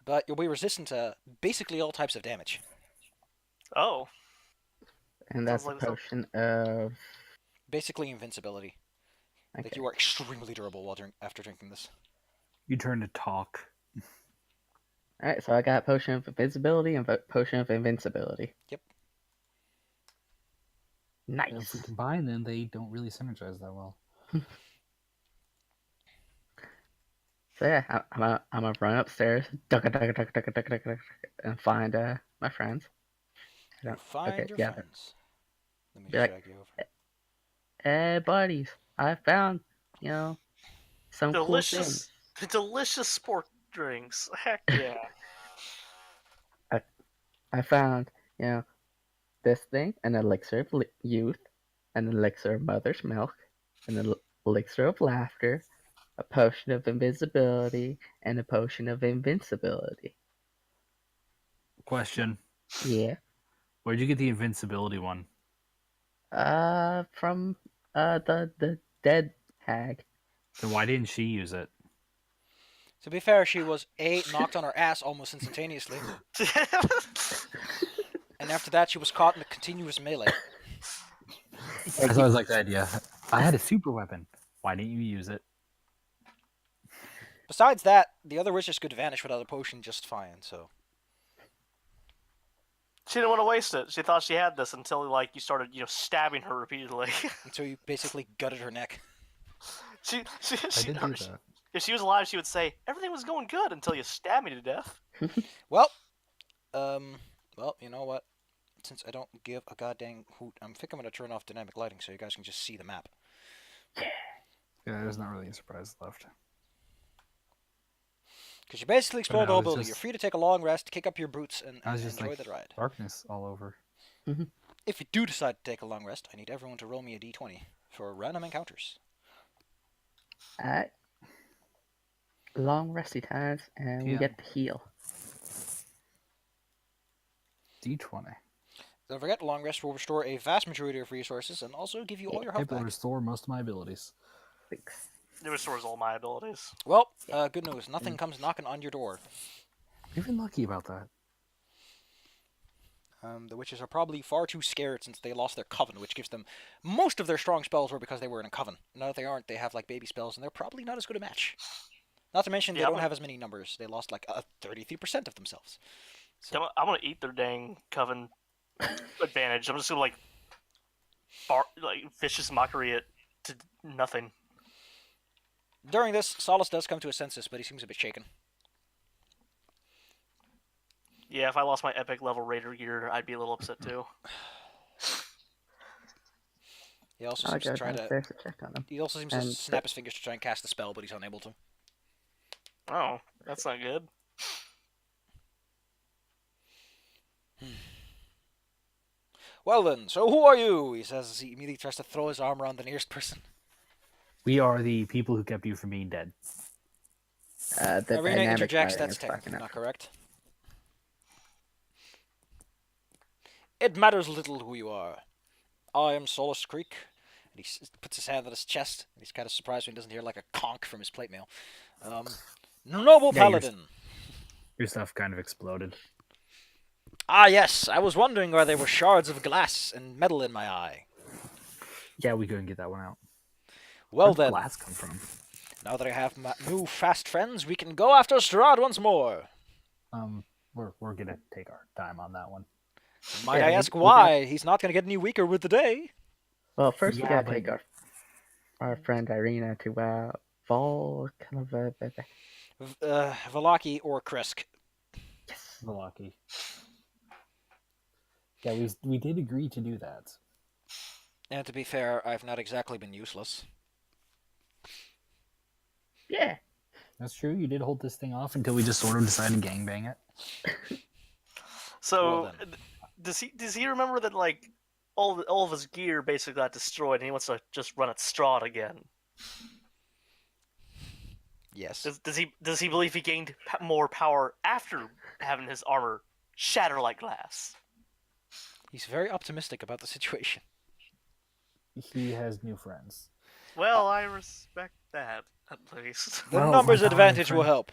but you'll be resistant to basically all types of damage. Oh. And that's Sounds a like potion of... Basically invincibility. Okay. Like you are extremely durable after drinking this. You turn to talk. Alright, so I got Potion of Invisibility and Potion of Invincibility. Yep. And if we Nice. combine them, they don't really synergize that well. So yeah, I'm gonna run upstairs, and find my friends. I You don't- find okay, your yeah. friends. Let me Be just like, drag you over. Hey, buddies, I found, some cool things. Delicious sport drinks. Heck yeah. I found, this thing, an elixir of youth, an elixir of mother's milk, an elixir of laughter, a potion of invisibility, and a potion of invincibility. Question: Yeah. Where'd you get the invincibility one? From the dead hag. Then why didn't she use it? To be fair, she was knocked on her ass almost instantaneously, and after that, she was caught in a continuous melee. That's always like the idea. I had a super weapon. Why didn't you use it? Besides that, the other witches could vanish without a potion just fine. So She didn't want to waste it. She thought she had this until you started, stabbing her repeatedly. until you basically gutted her neck. she, I did do that. If she was alive, she would say everything was going good until you stabbed me to death. Well, you know what? Since I don't give a goddamn hoot, I think I'm gonna turn off dynamic lighting so you guys can just see the map. Yeah, there's not really a surprise left. Because you basically explore the no, whole it's building. just- You're free to take a long rest, kick up your boots, and I was just enjoy like the ride. darkness all over. If you do decide to take a long rest, I need everyone to roll me a d20 for random encounters. Alright. Long resty times, and we Yeah. get to heal. D20. Don't forget, long rest will restore a vast majority of resources and also give you all your health It will back. restore most of my abilities. Thanks. It restores all my abilities. Well, good news. Nothing comes knocking on your door. You've been lucky about that. The witches are probably far too scared since they lost their coven, which gives them most of their strong spells were because they were in a coven. Now that they aren't, they have like baby spells, and they're probably not as good a match. Not to mention they Yeah, don't have as many numbers. They lost like 33% of themselves. So, I'm gonna eat their dang coven advantage. I'm just gonna vicious mockery it to nothing. during this, Solace does come to a senses, but he seems a bit shaken. Yeah, if I lost my epic level raider gear, I'd be a little upset too. He also I'll seems go to try to. downstairs to check on them. He also seems to And snap his fingers to try and cast the spell, but he's unable to. Oh, that's not good. Well then, so who are you? He says as he immediately tries to throw his arm around the nearest person. We are the people who kept you from being dead. The Arena dynamic interjects, lighting that's is fucking technically not up. correct. It matters little who you are. I am Solace Creek. And he puts his hand on his chest, and he's kind of surprised when he doesn't hear like a conk from his plate mail. Noble Yeah, you're- Paladin. Your stuff kind of exploded. Ah yes, I was wondering why there were shards of glass and metal in my eye. Yeah, we couldn't get that one out. Well Where'd then, glass come from? now that I have my new fast friends, we can go after Strahd once more. We're gonna take our time on that one. Might Yeah, I we- ask we why? He's not going to get any weaker with the day. Well, first Yeah, we gotta but- take our friend Irina to Vol. Valaki or Krisk. Yes. Milwaukee. Yeah, we did agree to do that. And to be fair, I've not exactly been useless. Yeah. That's true. You did hold this thing off until we just sort of decided to gangbang it. So, Well then. does he remember that all of his gear basically got destroyed, and he wants to just run at Strahd again? Yes. Does he believe he gained more power after having his armor shatter like glass? He's very optimistic about the situation. He has new friends. Well, I respect that at least. The Well, numbers my God, advantage will friend. help.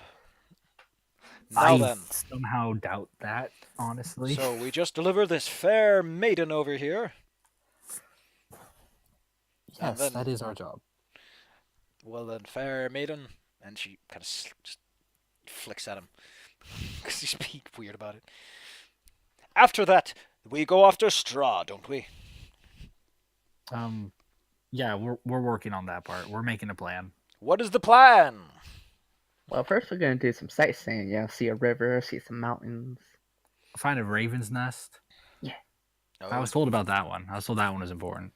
Now I then. somehow doubt that, honestly. So we just delivered this fair maiden over here. yes, then- that is our job. Well then, fair maiden. And she kind of just flicks at him. Because he's being weird about it. After that, we go after Strahd, don't we? Yeah, we're working on that part. We're making a plan. What is the plan? Well, first we're gonna do some sightseeing. See a river, see some mountains. Find a raven's nest. Oh, I was told about that one. I was told that one was important.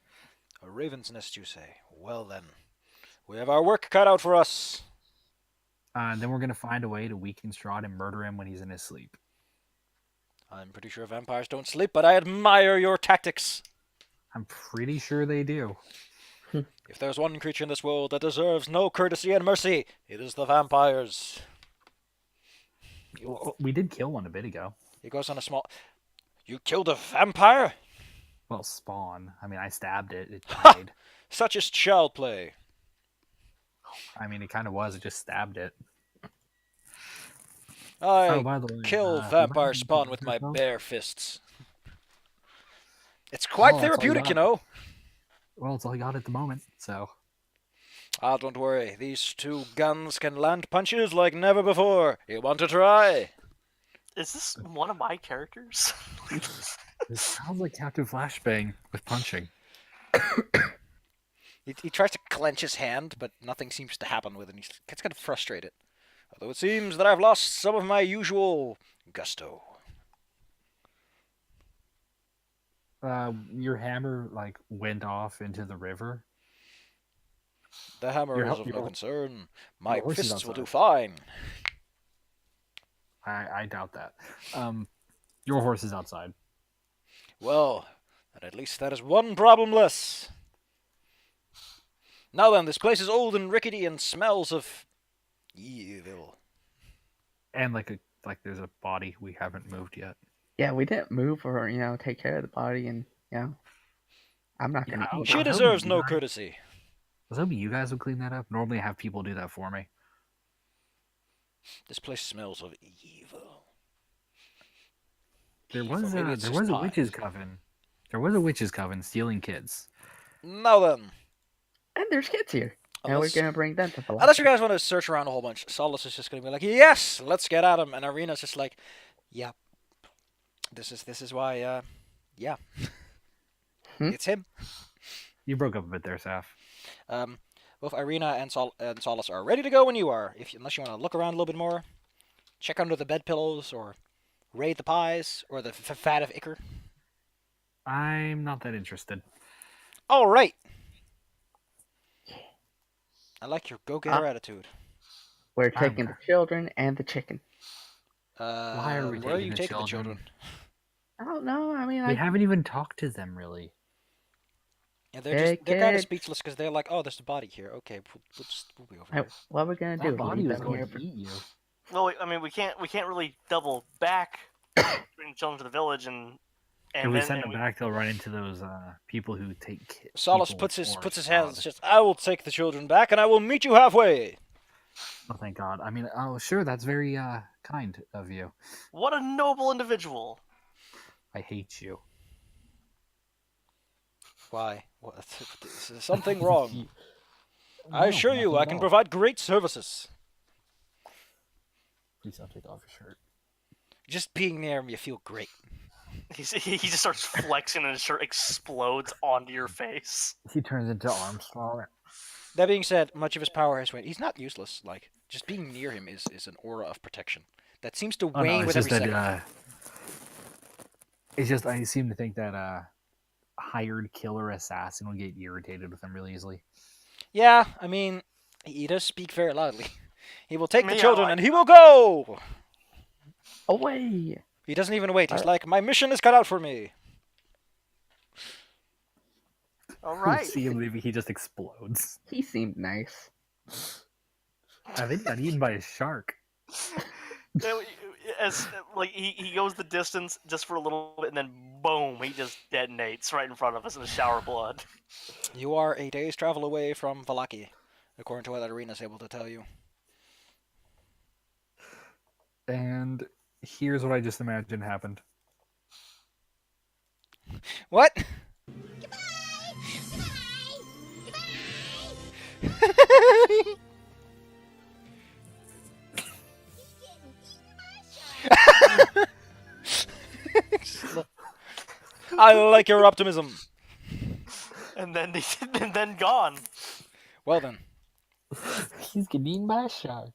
a raven's nest, you say? Well then, we have our work cut out for us. And then we're gonna find a way to weaken Strahd and murder him when he's in his sleep. I'm pretty sure vampires don't sleep, but I admire your tactics. I'm pretty sure they do. If there's one creature in this world that deserves no courtesy and mercy, it is the vampires. We did kill one a bit ago. He goes on a small... You killed a vampire? Well, spawn. I mean, I stabbed it. It died. Such is child play. I mean, it kind of was. I just stabbed it. I by the way, kill if vampire you spawn with my yourself- bare fists. It's quite that's all you therapeutic, got. you know. Well, it's all I got at the moment, so... Ah, don't worry. These two guns can land punches like never before. You want to try? Is this one of my characters? This sounds like Captain Flashbang with punching. He tries to clench his hand, but nothing seems to happen with it. He gets kind of frustrated. Although it seems that I've lost some of my usual gusto. Your hammer, went off into the river. The hammer Your is hel- of your- no concern. My your horse is fists will do outside. fine. I doubt that. Your horse is outside. Well, then at least that is one problem less. Now then, this place is old and rickety and smells of evil. And there's a body we haven't moved yet. Yeah, we didn't move or take care of the body, and I'm not gonna. Yeah, eat She I it. hope deserves you no guys- courtesy. I was hoping you guys would clean that up. Normally I have people do that for me. This place smells of evil. There Evil. was Maybe it's there just was a pies. witch's coven. There was a witch's coven stealing kids. Now then, And there's kids here. And we're unless, gonna bring them to the unless you guys want to search around a whole bunch, Solus is just going to be like, yes, let's get at him. And Arena's just like, yeah, this is why, yeah. It's him. You broke up a bit there, Saf. Both Irina and Solus are ready to go when you are. Unless you want to look around a little bit more, check under the bed pillows, or raid the pies, or the fat of Iker. I'm not that interested. All right. I like your go-getter attitude. We're taking the children and the chicken. Why are we Where are taking you the taking the children? children? I don't know. I mean, We haven't even talked to them really. Yeah, Hey, they're kind of kids. speechless because they're like, oh, there's a body here. Okay, we'll be over here. what we're gonna do? That body Leave was them going here to for- eat you. Well, I mean, we can't really double back, bring children to the village, and If we then send them back, they'll run into those people who take kids. Solus puts his hands. Just, I will take the children back, and I will meet you halfway. Oh, thank God. I mean, oh, sure, that's very kind of you. What a noble individual! I hate you. Why? What? Is something wrong? I No, assure you, nothing I at can all. provide great services. Please don't take off your shirt. Just being near him, you feel great. He just starts flexing, and his shirt explodes onto your face. He turns into Armstrong. That being said, much of his power has waned. He's not useless. Like, just being near him is an aura of protection that seems to Oh, wane no, with it's every just second. that. It's just I seem to think that hired killer assassin will get irritated with him really easily. Yeah, I mean, he does speak very loudly. He will take the Yeah, children like- and he will go! Away. He doesn't even wait. He's like, my mission is cut out for me. All You right. see him leaving, he just explodes. He seemed nice. I think he got eaten by a shark. As he goes the distance just for a little bit, and then boom, he just detonates right in front of us in a shower of blood. You are a day's travel away from Valaki, according to what Arena's able to tell you. And here's what I just imagined happened. What? I like your optimism. And then and then gone. Well then, He's getting eaten by a shark.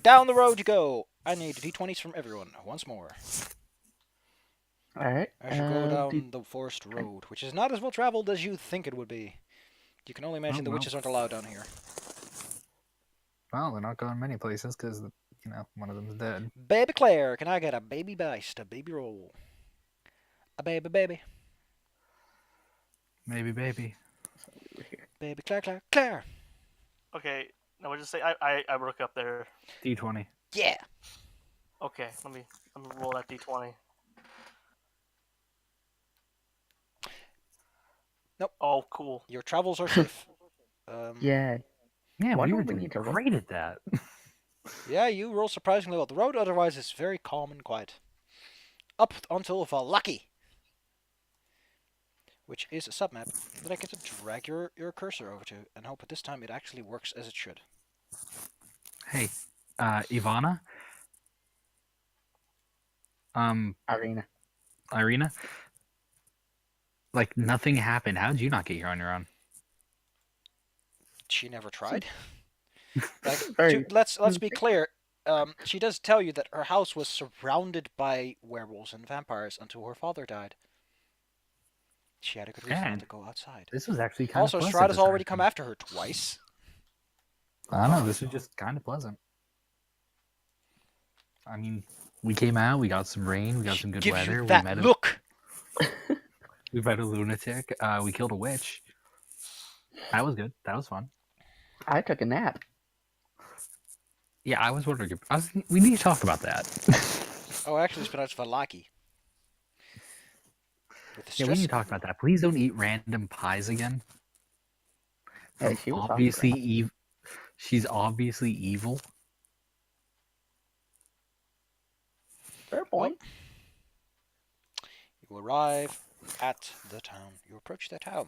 down the road you go. I need d20s from everyone once more. Alright. As you go down the forest road, which is not as well traveled as you think it would be. You can only imagine the well. witches aren't allowed down here. Well, they're not going many places because, one of them's dead. Baby Claire, can I get a baby biced, a baby roll? A baby. Maybe, baby. Baby Claire. Okay, now we'll just say I broke up there. D20. Yeah. Okay, let me roll that d20. Nope. Oh, cool. Your travels are safe. Yeah. Yeah, Why we don't were we doing need to roll? great at that. Yeah, you roll surprisingly well. The road otherwise is very calm and quiet. Up until Valaki, which is a submap that I get to drag your cursor over to and hope that this time it actually works as it should. Hey, Ivana? Irina? Like, nothing happened. How did you not get here on your own? She never tried. Like, Very- let's be clear. She does tell you that her house was surrounded by werewolves and vampires until her father died. She had a good reason not And to go outside. this was actually kind Also, of pleasant. Strahd has this already time. come after her twice. I don't know. This was just kind of pleasant. I mean, we came out. We got some rain. We got some good Gives weather. you that look. We met a lunatic. We killed a witch. That was good. That was fun. I took a nap. Yeah, I was wondering. We need to talk about that. Oh, actually, it's pronounced Valaki. With the Yeah, we stress. need to talk about that. Please don't eat random pies again. Hey, she was Obviously, awesome. she's obviously evil. Fair point. You arrive at the town. You approach the town.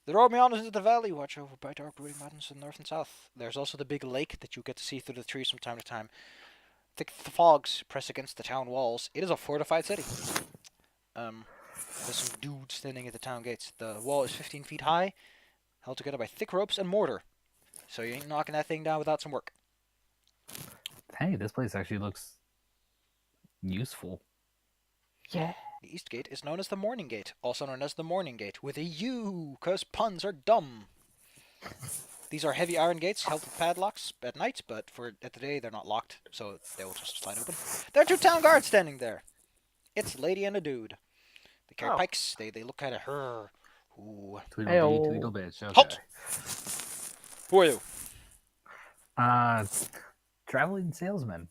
The road meanders into the valley, watch over by dark brooding mountains in the north and south. There's also the big lake that you get to see through the trees from time to time. Thick fogs press against the town walls. It is a fortified city. There's some dudes standing at the town gates. The wall is 15 feet high, held together by thick ropes and mortar. So you ain't knocking that thing down without some work. Hey, this place actually looks useful. Yeah. The east gate is known as the Morning Gate, also known as the Morning Gate, with a U, because puns are dumb. These are heavy iron gates held with padlocks at night, but at the day they're not locked, so they will just slide open. There are two town guards standing there. It's a lady and a dude. They carry pikes. They look kind of her. Ooh. Tweedledee, tweedle bitch. Okay. Halt! Who are you? Traveling salesman.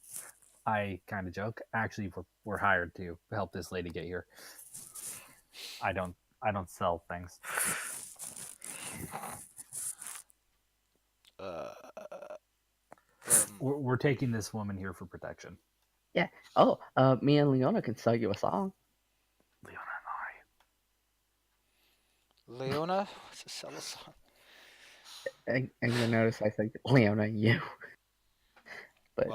I kind of joke. Actually, we're hired to help this lady get here. I don't sell things. We're taking this woman here for protection. Yeah. Oh, me and Leonna can sell you a song. Leonna? What's a sell a song? And you'll notice I said Leonna, you. But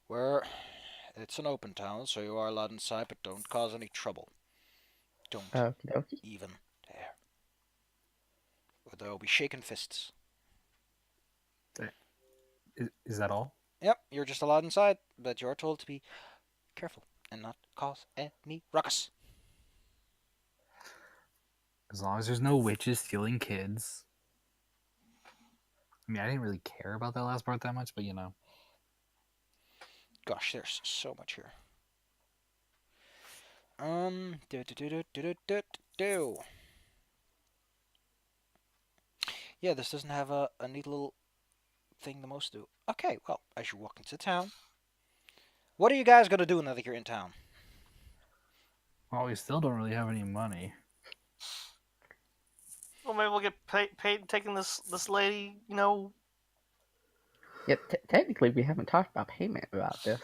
Well, it's an open town, so you are allowed inside, but don't cause any trouble. Don't okie dokie. even dare. Or there will be shaken fists. Is that all? Yep, you're just allowed inside, but you're told to be careful and not cause any ruckus. As long as there's no witches stealing kids. I mean, I didn't really care about that last part that much, but Gosh, there's so much here. Yeah, this doesn't have a neat little thing the most do. Okay, well, as you walk into town, what are you guys gonna do now that you're in town? Well, we still don't really have any money. Well, maybe we'll get paid taking this lady, Yeah, technically we haven't talked about payment about this,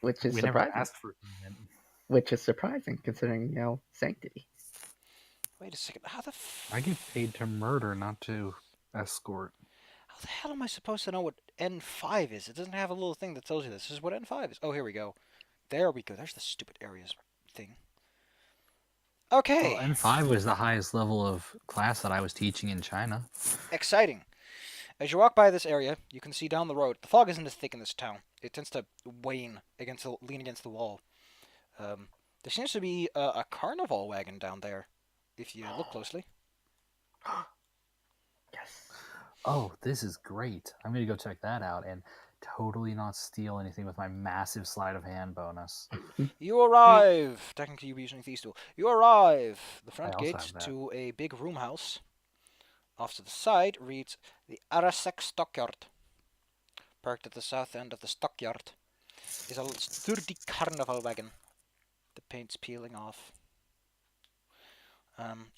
which is We never surprising. asked for payment. Which is surprising considering, Sanctity. Wait a second, how the I get paid to murder, not to escort. How the hell am I supposed to know what N5 is? It doesn't have a little thing that tells you this. This is what N5 is. Oh, here we go. There we go. There's the stupid areas thing. Okay, Well, N5 was the highest level of class that I was teaching in China. exciting. As you walk by this area, you can see down the road. The fog isn't as thick in this town. It tends to lean against the wall. There seems to be a carnival wagon down there, if you look closely. Yes. Oh, this is great. I'm going to go check that out and totally not steal anything with my massive sleight of hand bonus. You arrive. Technically, you'll be using these two. You arrive. The front I also gate have that. to a big room house. Off to the side reads the Arasek Stockyard. Parked at the south end of the stockyard is a sturdy carnival wagon. The paint's peeling off.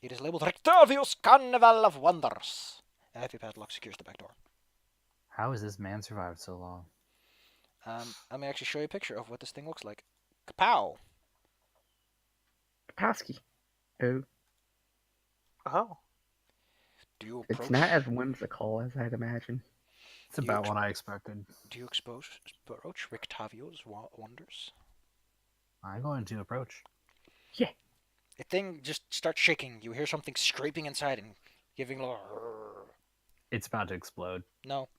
It is labeled Rectavius Carnival of Wonders. A heavy padlock secures the back door. How has this man survived so long? Let me actually show you a picture of what this thing looks like. Kapow! Kapowski. Oh, Oh. Do you approach? it's not as whimsical as I'd imagine. It's about what I expected. Do you approach Rectavio's wonders? I'm going to approach. The thing just starts shaking. You hear something scraping inside and giving a It's about to explode. No.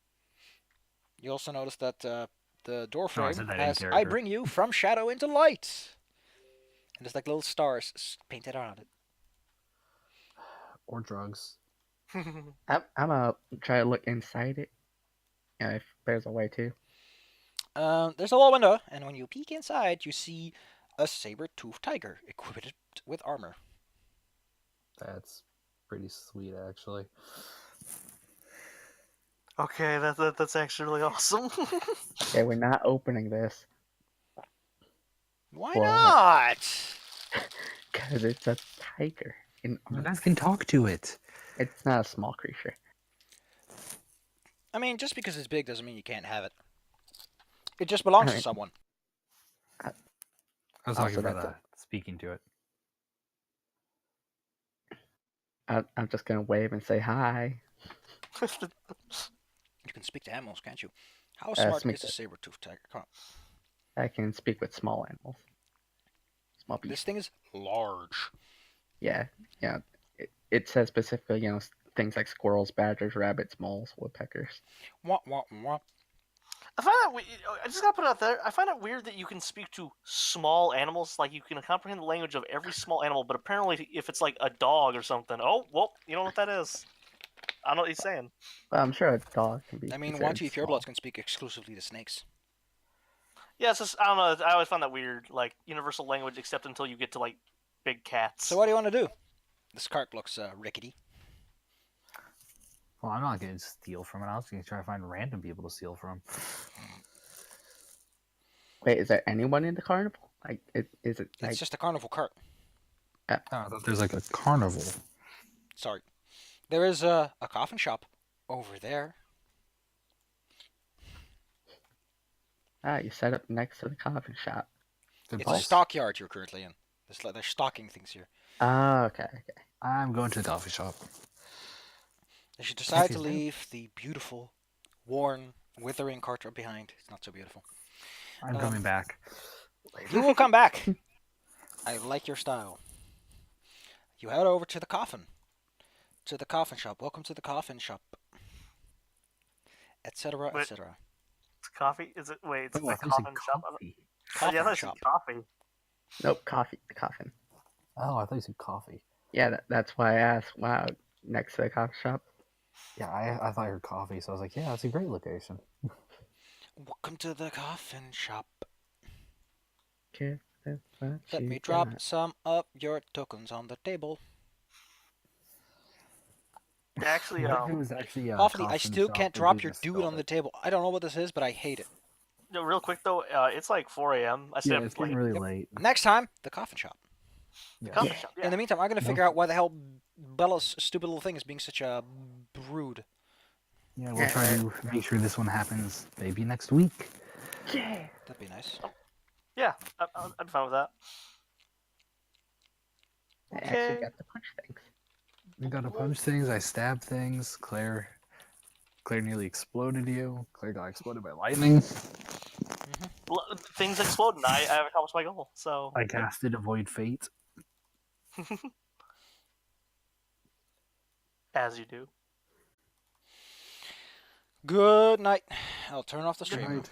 You also notice that the door I frame said that in has character. "I bring you from shadow into light," and there's like little stars painted on it. Or drugs. I'm gonna try to look inside it. Yeah, if there's a way to. There's a little window, and when you peek inside, you see a saber-toothed tiger equipped with armor. That's pretty sweet, actually. Okay, that's actually really awesome. Okay, we're not opening this Why What? not? because it's a tiger. In You guys can talk to it. It's not a small creature. I mean, just because it's big doesn't mean you can't have it. It just belongs to Alright. someone. I was Also, talking that's about speaking to it. I'm just gonna wave and say hi. You can speak to animals, can't you? How smart speak is a to- saber-toothed tiger? Come on. I can speak with small animals. Small beasts. This thing is large. Yeah. It says specifically, things like squirrels, badgers, rabbits, moles, woodpeckers. Wah, wah, wah. I find that I just gotta put it out there. I find it weird that you can speak to small animals, like you can comprehend the language of every small animal, but apparently if it's like a dog or something, oh well, you know what that is. I don't know what he's saying. Well, I'm sure a dog can be. I mean, considered One-Teeth small. Purebloods can speak exclusively to snakes. Yeah, it's just I don't know. I always find that weird, like universal language, except until you get to like big cats. So what do you want to do? This cart looks rickety. Well, I'm not going to steal from it. I was going to try to find random people to steal from. Wait, is there anyone in the carnival? Like, is it like? It's just a carnival cart. Oh, I thought there's like a carnival. Sorry. There is a coffin shop over there. You set up next to the coffin shop. Good It's a place. stockyard you're currently in. They're stocking things here. Oh, okay. I'm going to the coffee shop. As you decide to Coffee's leave the beautiful, worn, withering cart right behind, it's not so beautiful. I'm coming back. You will come back. I like your style. You head over to the coffin. To the coffin shop. Welcome to the coffin shop. Etc. Wait. etc. It's coffee. Is it? Wait, it's Oh, I the thought you said coffin shop. coffee. Oh, yeah, I Coffin thought you shop. said coffee. Nope, coffee. The coffin. Oh, I thought you said coffee. Yeah, that's why I asked. Wow, next to the coffee shop. Yeah, I thought you heard coffee, so I was like, yeah, that's a great location. Welcome to the coffin shop. Okay, that's what Let you me drop got. some of your tokens on the table. Actually, What if it was actually a Pofley, I coffin still shop can't that drop they your just dude stole on the it? table. I don't know what this is, but I hate it. no, real quick though, it's like 4 a.m. I stayed Yeah, up it's getting late. really Yep. late. Next time, the coffin shop. Yeah. Coffee shop. Yeah. In the meantime, I'm gonna No. figure out why the hell Bella's stupid little thing is being such a brood. Yeah, we'll try to make sure this one happens maybe next week. Yeah. That'd be nice. Yeah, I'm fine with that. I Okay. actually got to punch things. We gotta punch things, I stabbed things, Claire nearly exploded you. Claire got exploded by lightning. Things explode, and I have accomplished my goal. So I casted Avoid Fate. As you do. Good night. I'll turn off the Good stream. night.